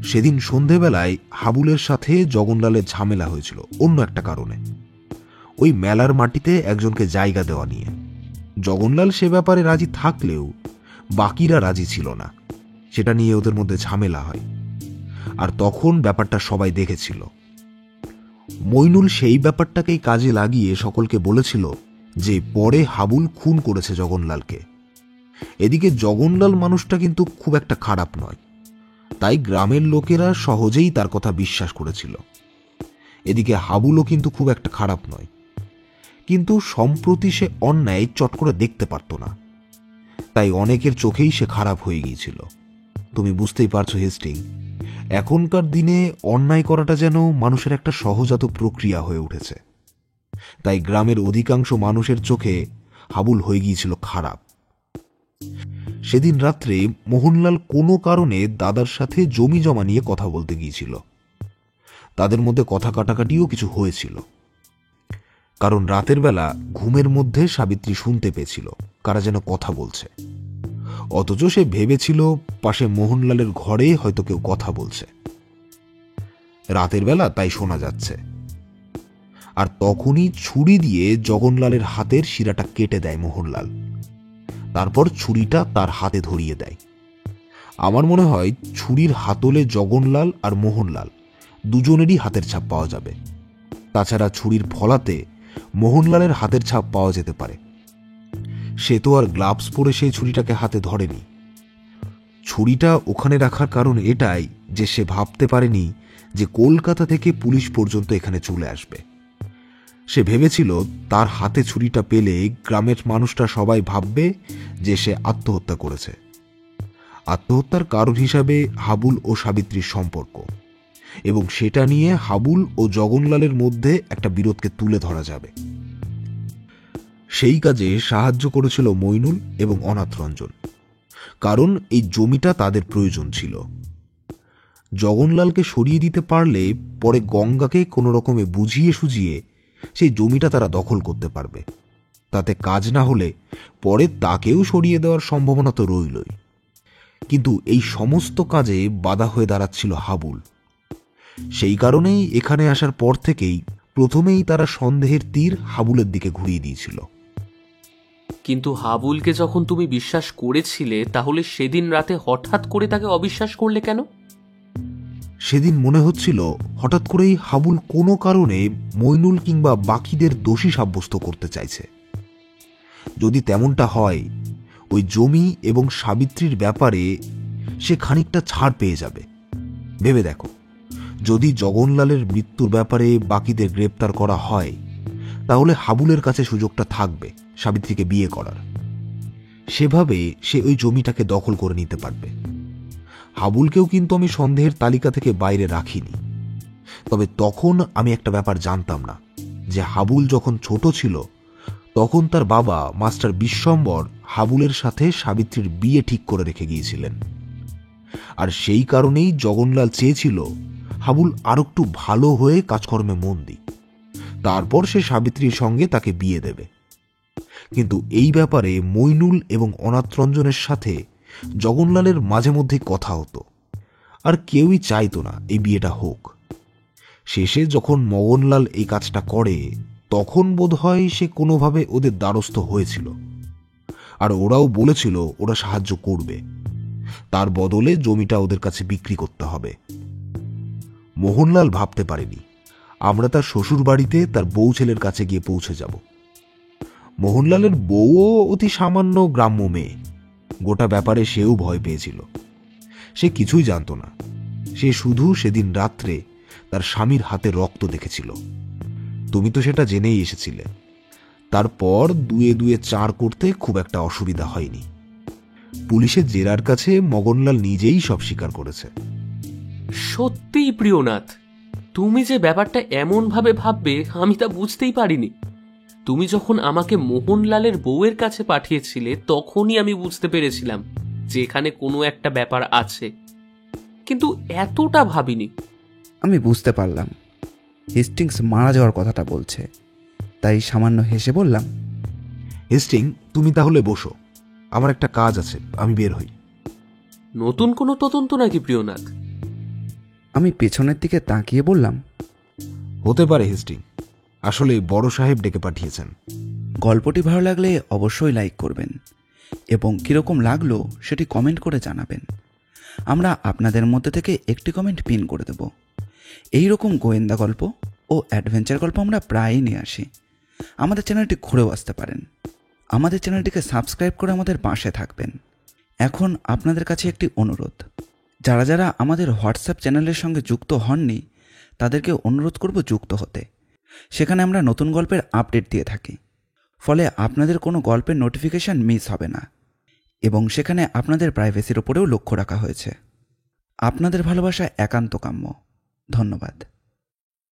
সেদিন সন্ধেবেলায় হাবুলের সাথে জগনলালের ঝামেলা হয়েছিল অন্য একটা কারণে, ওই মেলার মাটিতে একজনকে জায়গা দেওয়া নিয়ে। জগনলাল সে ব্যাপারে রাজি থাকলেও বাকিরা রাজি ছিল না। সেটা নিয়ে ওদের মধ্যে ঝামেলা হয়, আর তখন ব্যাপারটা সবাই দেখেছিল। মইনুল সেই ব্যাপারটাকেই কাজে লাগিয়ে সকলকে বলেছিল যে পরে হাবুল খুন করেছে জগনলালকে। এদিকে জগনলাল মানুষটা কিন্তু খুব একটা খারাপ নয়, তাই গ্রামের লোকেরা সহজেই তার কথা বিশ্বাস করেছিল। এদিকে হাবুলও কিন্তু খুব একটা খারাপ নয়, কিন্তু সম্প্রতি সে অন্যায় চট করে দেখতে পারত না, তাই অনেকের চোখেই সে খারাপ হয়ে গিয়েছিল। তুমি বুঝতেই পারছো হেস্টিং, এখনকার দিনে অন্যায় করাটা যেন মানুষের একটা সহজাত প্রক্রিয়া হয়ে উঠেছে। তাই গ্রামের অধিকাংশ মানুষের চোখে হাবুল হয়ে গিয়েছিল খারাপ। সেদিন রাত্রে মোহনলাল কোনো কারণে দাদার সাথে জমি জমা নিয়ে কথা বলতে গিয়েছিল। তাদের মধ্যে কথা কাটাকাটিও কিছু হয়েছিল, কারণ রাতের বেলা ঘুমের মধ্যে সাবিত্রী শুনতে পেয়েছিল কারা যেন কথা বলছে। অথচ সে ভেবেছিল পাশে মোহনলালের ঘরে হয়তো কেউ কথা বলছে। রাতের বেলা তাই শোনা যাচ্ছে। আর তখনই ছুরি দিয়ে জগনলালের হাতের শিরাটা কেটে দেয় মোহনলাল। তারপর ছুরিটা তার হাতে ধরিয়ে দেয়। আমার মনে হয় ছুরির হাতলে জগনলাল আর মোহনলাল দুজনেরই হাতের ছাপ পাওয়া যাবে। তাছাড়া ছুরির ফলাতে মোহনলালের হাতের ছাপ পাওয়া যেতে পারে। সে তো আর গ্লাভস পরে সেই ছুরিটাকে হাতে ধরেনি। ছুরিটা ওখানে রাখার কারণ এটাই যে সে ভাবতে পারেনি যে কলকাতা থেকে পুলিশ পর্যন্ত এখানে চলে আসবে। সে ভেবেছিল তার হাতে ছুরিটা পেলে গ্রামের মানুষটা সবাই ভাববে যে সে আত্মহত্যা করেছে। আত্মহত্যার কারণ হিসাবে হাবুল ও সাবিত্রীর সম্পর্ক, এবং সেটা নিয়ে হাবুল ও জগনলালের মধ্যে একটা বিরোধকে তুলে ধরা যাবে। সেই কাজে সাহায্য করেছিল মইনুল এবং অনাথ রঞ্জন, কারণ এই জমিটা তাদের প্রয়োজন ছিল। জগনলালকে সরিয়ে দিতে পারলে পরে গঙ্গাকে কোনো রকমে বুঝিয়ে সুঝিয়ে সেই জমিটা তারা দখল করতে পারবে। তাতে কাজ না হলে পরে তাকেও সরিয়ে দেওয়ার সম্ভাবনা তো রইলই। কিন্তু এই সমস্ত কাজে বাধা হয়ে দাঁড়াচ্ছিল হাবুল। সেই কারণেই এখানে আসার পর থেকেই প্রথমেই তারা সন্দেহের তীর হাবুলের দিকে ঘুরিয়ে দিয়েছিল।
কিন্তু হাবুলকে যখন তুমি বিশ্বাস করেছিলে, তাহলে সেদিন রাতে হঠাৎ করে তাকে অবিশ্বাস করলে কেন?
সেদিন মনে হচ্ছিল হঠাৎ করেই হাবুল কোনো কারণে মইনুল কিংবা বাকিদের দোষী সাব্যস্ত করতে চাইছে। যদি তেমনটা হয় ওই জমি এবং সাবিত্রীর ব্যাপারে সে খানিকটা ছাড় পেয়ে যাবে। ভেবে দেখো, যদি জগনলালের মৃত্যুর ব্যাপারে বাকিদের গ্রেপ্তার করা হয়, তাহলে হাবুলের কাছে সুযোগটা থাকবে সাবিত্রীকে বিয়ে করার। সেভাবে সে ওই জমিটাকে দখল করে নিতে পারবে। হাবুলকেও কিন্তু আমি সন্দেহের তালিকা থেকে বাইরে রাখিনি। তবে তখন আমি একটা ব্যাপার জানতাম না, যে হাবুল যখন ছোট ছিল তখন তার বাবা মাস্টার বিশ্বম্বর হাবুলের সাথে সাবিত্রীর বিয়ে ঠিক করে রেখে গিয়েছিলেন। আর সেই কারণেই জগনলাল চেয়েছিল হাবুল আরো একটু ভালো হয়ে কাজকর্মে মন দিক, তারপর সে সাবিত্রীর সঙ্গে তাকে বিয়ে দেবে। কিন্তু এই ব্যাপারে মইনুল এবং অনাথরঞ্জনের সাথে জগনলালের মাঝে মধ্যে কথা হতো, আর কেউই চাইতো না এই বিয়েটা হোক। শেষে যখন মগনলাল এই কাজটা করে, তখন বোধহয় সে কোনোভাবে ওদের দ্বারস্থ হয়েছিল, আর ওরাও বলেছিল ওরা সাহায্য করবে, তার বদলে জমিটা ওদের কাছে বিক্রি করতে হবে। মোহনলাল ভাবতে পারেনি আমরা তার শ্বশুর বাড়িতে তার বউ ছেলের কাছে গিয়ে পৌঁছে যাব। মোহনলালের বউও অতি সামান্য গ্রাম্য মেয়ে, গোটা ব্যাপারে সেও ভয় পেয়েছিল। সে কিছুই জানত না, সে শুধু সেদিন রাত্রে তার স্বামীর হাতে রক্ত দেখেছিল। তুমি তো সেটা জেনেই এসেছিলে। তারপর দুয়ে দুয়ে 4 করতে খুব একটা অসুবিধা হয়নি। পুলিশের জেরার কাছে মগনলাল নিজেই সব স্বীকার করেছে।
সত্যিই প্রিয়নাথ, তুমি যে ব্যাপারটা এমন ভাবে ভাববে আমি তা বুঝতেই পারিনি। তুমি যখন আমাকে মোহনলালের বউয়ের কাছে পাঠিয়েছিলে, তখনই আমি বুঝতে পেরেছিলাম যে এখানে কোনো একটা ব্যাপার আছে, কিন্তু এতটা ভাবিনি।
আমি বুঝতে পারলাম হেস্টিংস মারা যাওয়ার কথাটা বলছে, তাই সামান্য হেসে বললাম,
হেস্টিং, তুমি তাহলে বসো, আমার একটা কাজ আছে, আমি বের হই।
নতুন কোনো তদন্ত নাকি প্রিয়নাথ?
আমি পেছনের দিকে তাকিয়ে বললাম,
হতে পারে হেস্টিং, আসলে বড় সাহেব ডেকে পাঠিয়েছেন।
গল্পটি ভালো লাগলে অবশ্যই লাইক করবেন এবং কীরকম লাগলো সেটি কমেন্ট করে জানাবেন। আমরা আপনাদের মধ্যে থেকে একটি কমেন্ট পিন করে দেব। এই রকম গোয়েন্দা গল্প ও অ্যাডভেঞ্চার গল্প আমরা প্রায়ই নিয়ে আসি। আমাদের চ্যানেলটি ঘুরেও আসতে পারেন। আমাদের চ্যানেলটিকে সাবস্ক্রাইব করে আমাদের পাশে থাকবেন। এখন আপনাদের কাছে একটি অনুরোধ, যারা যারা আমাদের হোয়াটসঅ্যাপ চ্যানেলের সঙ্গে যুক্ত হননি তাদেরকে অনুরোধ করব যুক্ত হতে। সেখানে আমরা নতুন গল্পের আপডেট দিয়ে থাকি, ফলে আপনাদের কোনো গল্পের নোটিফিকেশান মিস হবে না এবং সেখানে আপনাদের প্রাইভেসির ওপরেও লক্ষ্য রাখা হয়েছে। আপনাদের ভালোবাসা একান্ত কাম্য। ধন্যবাদ।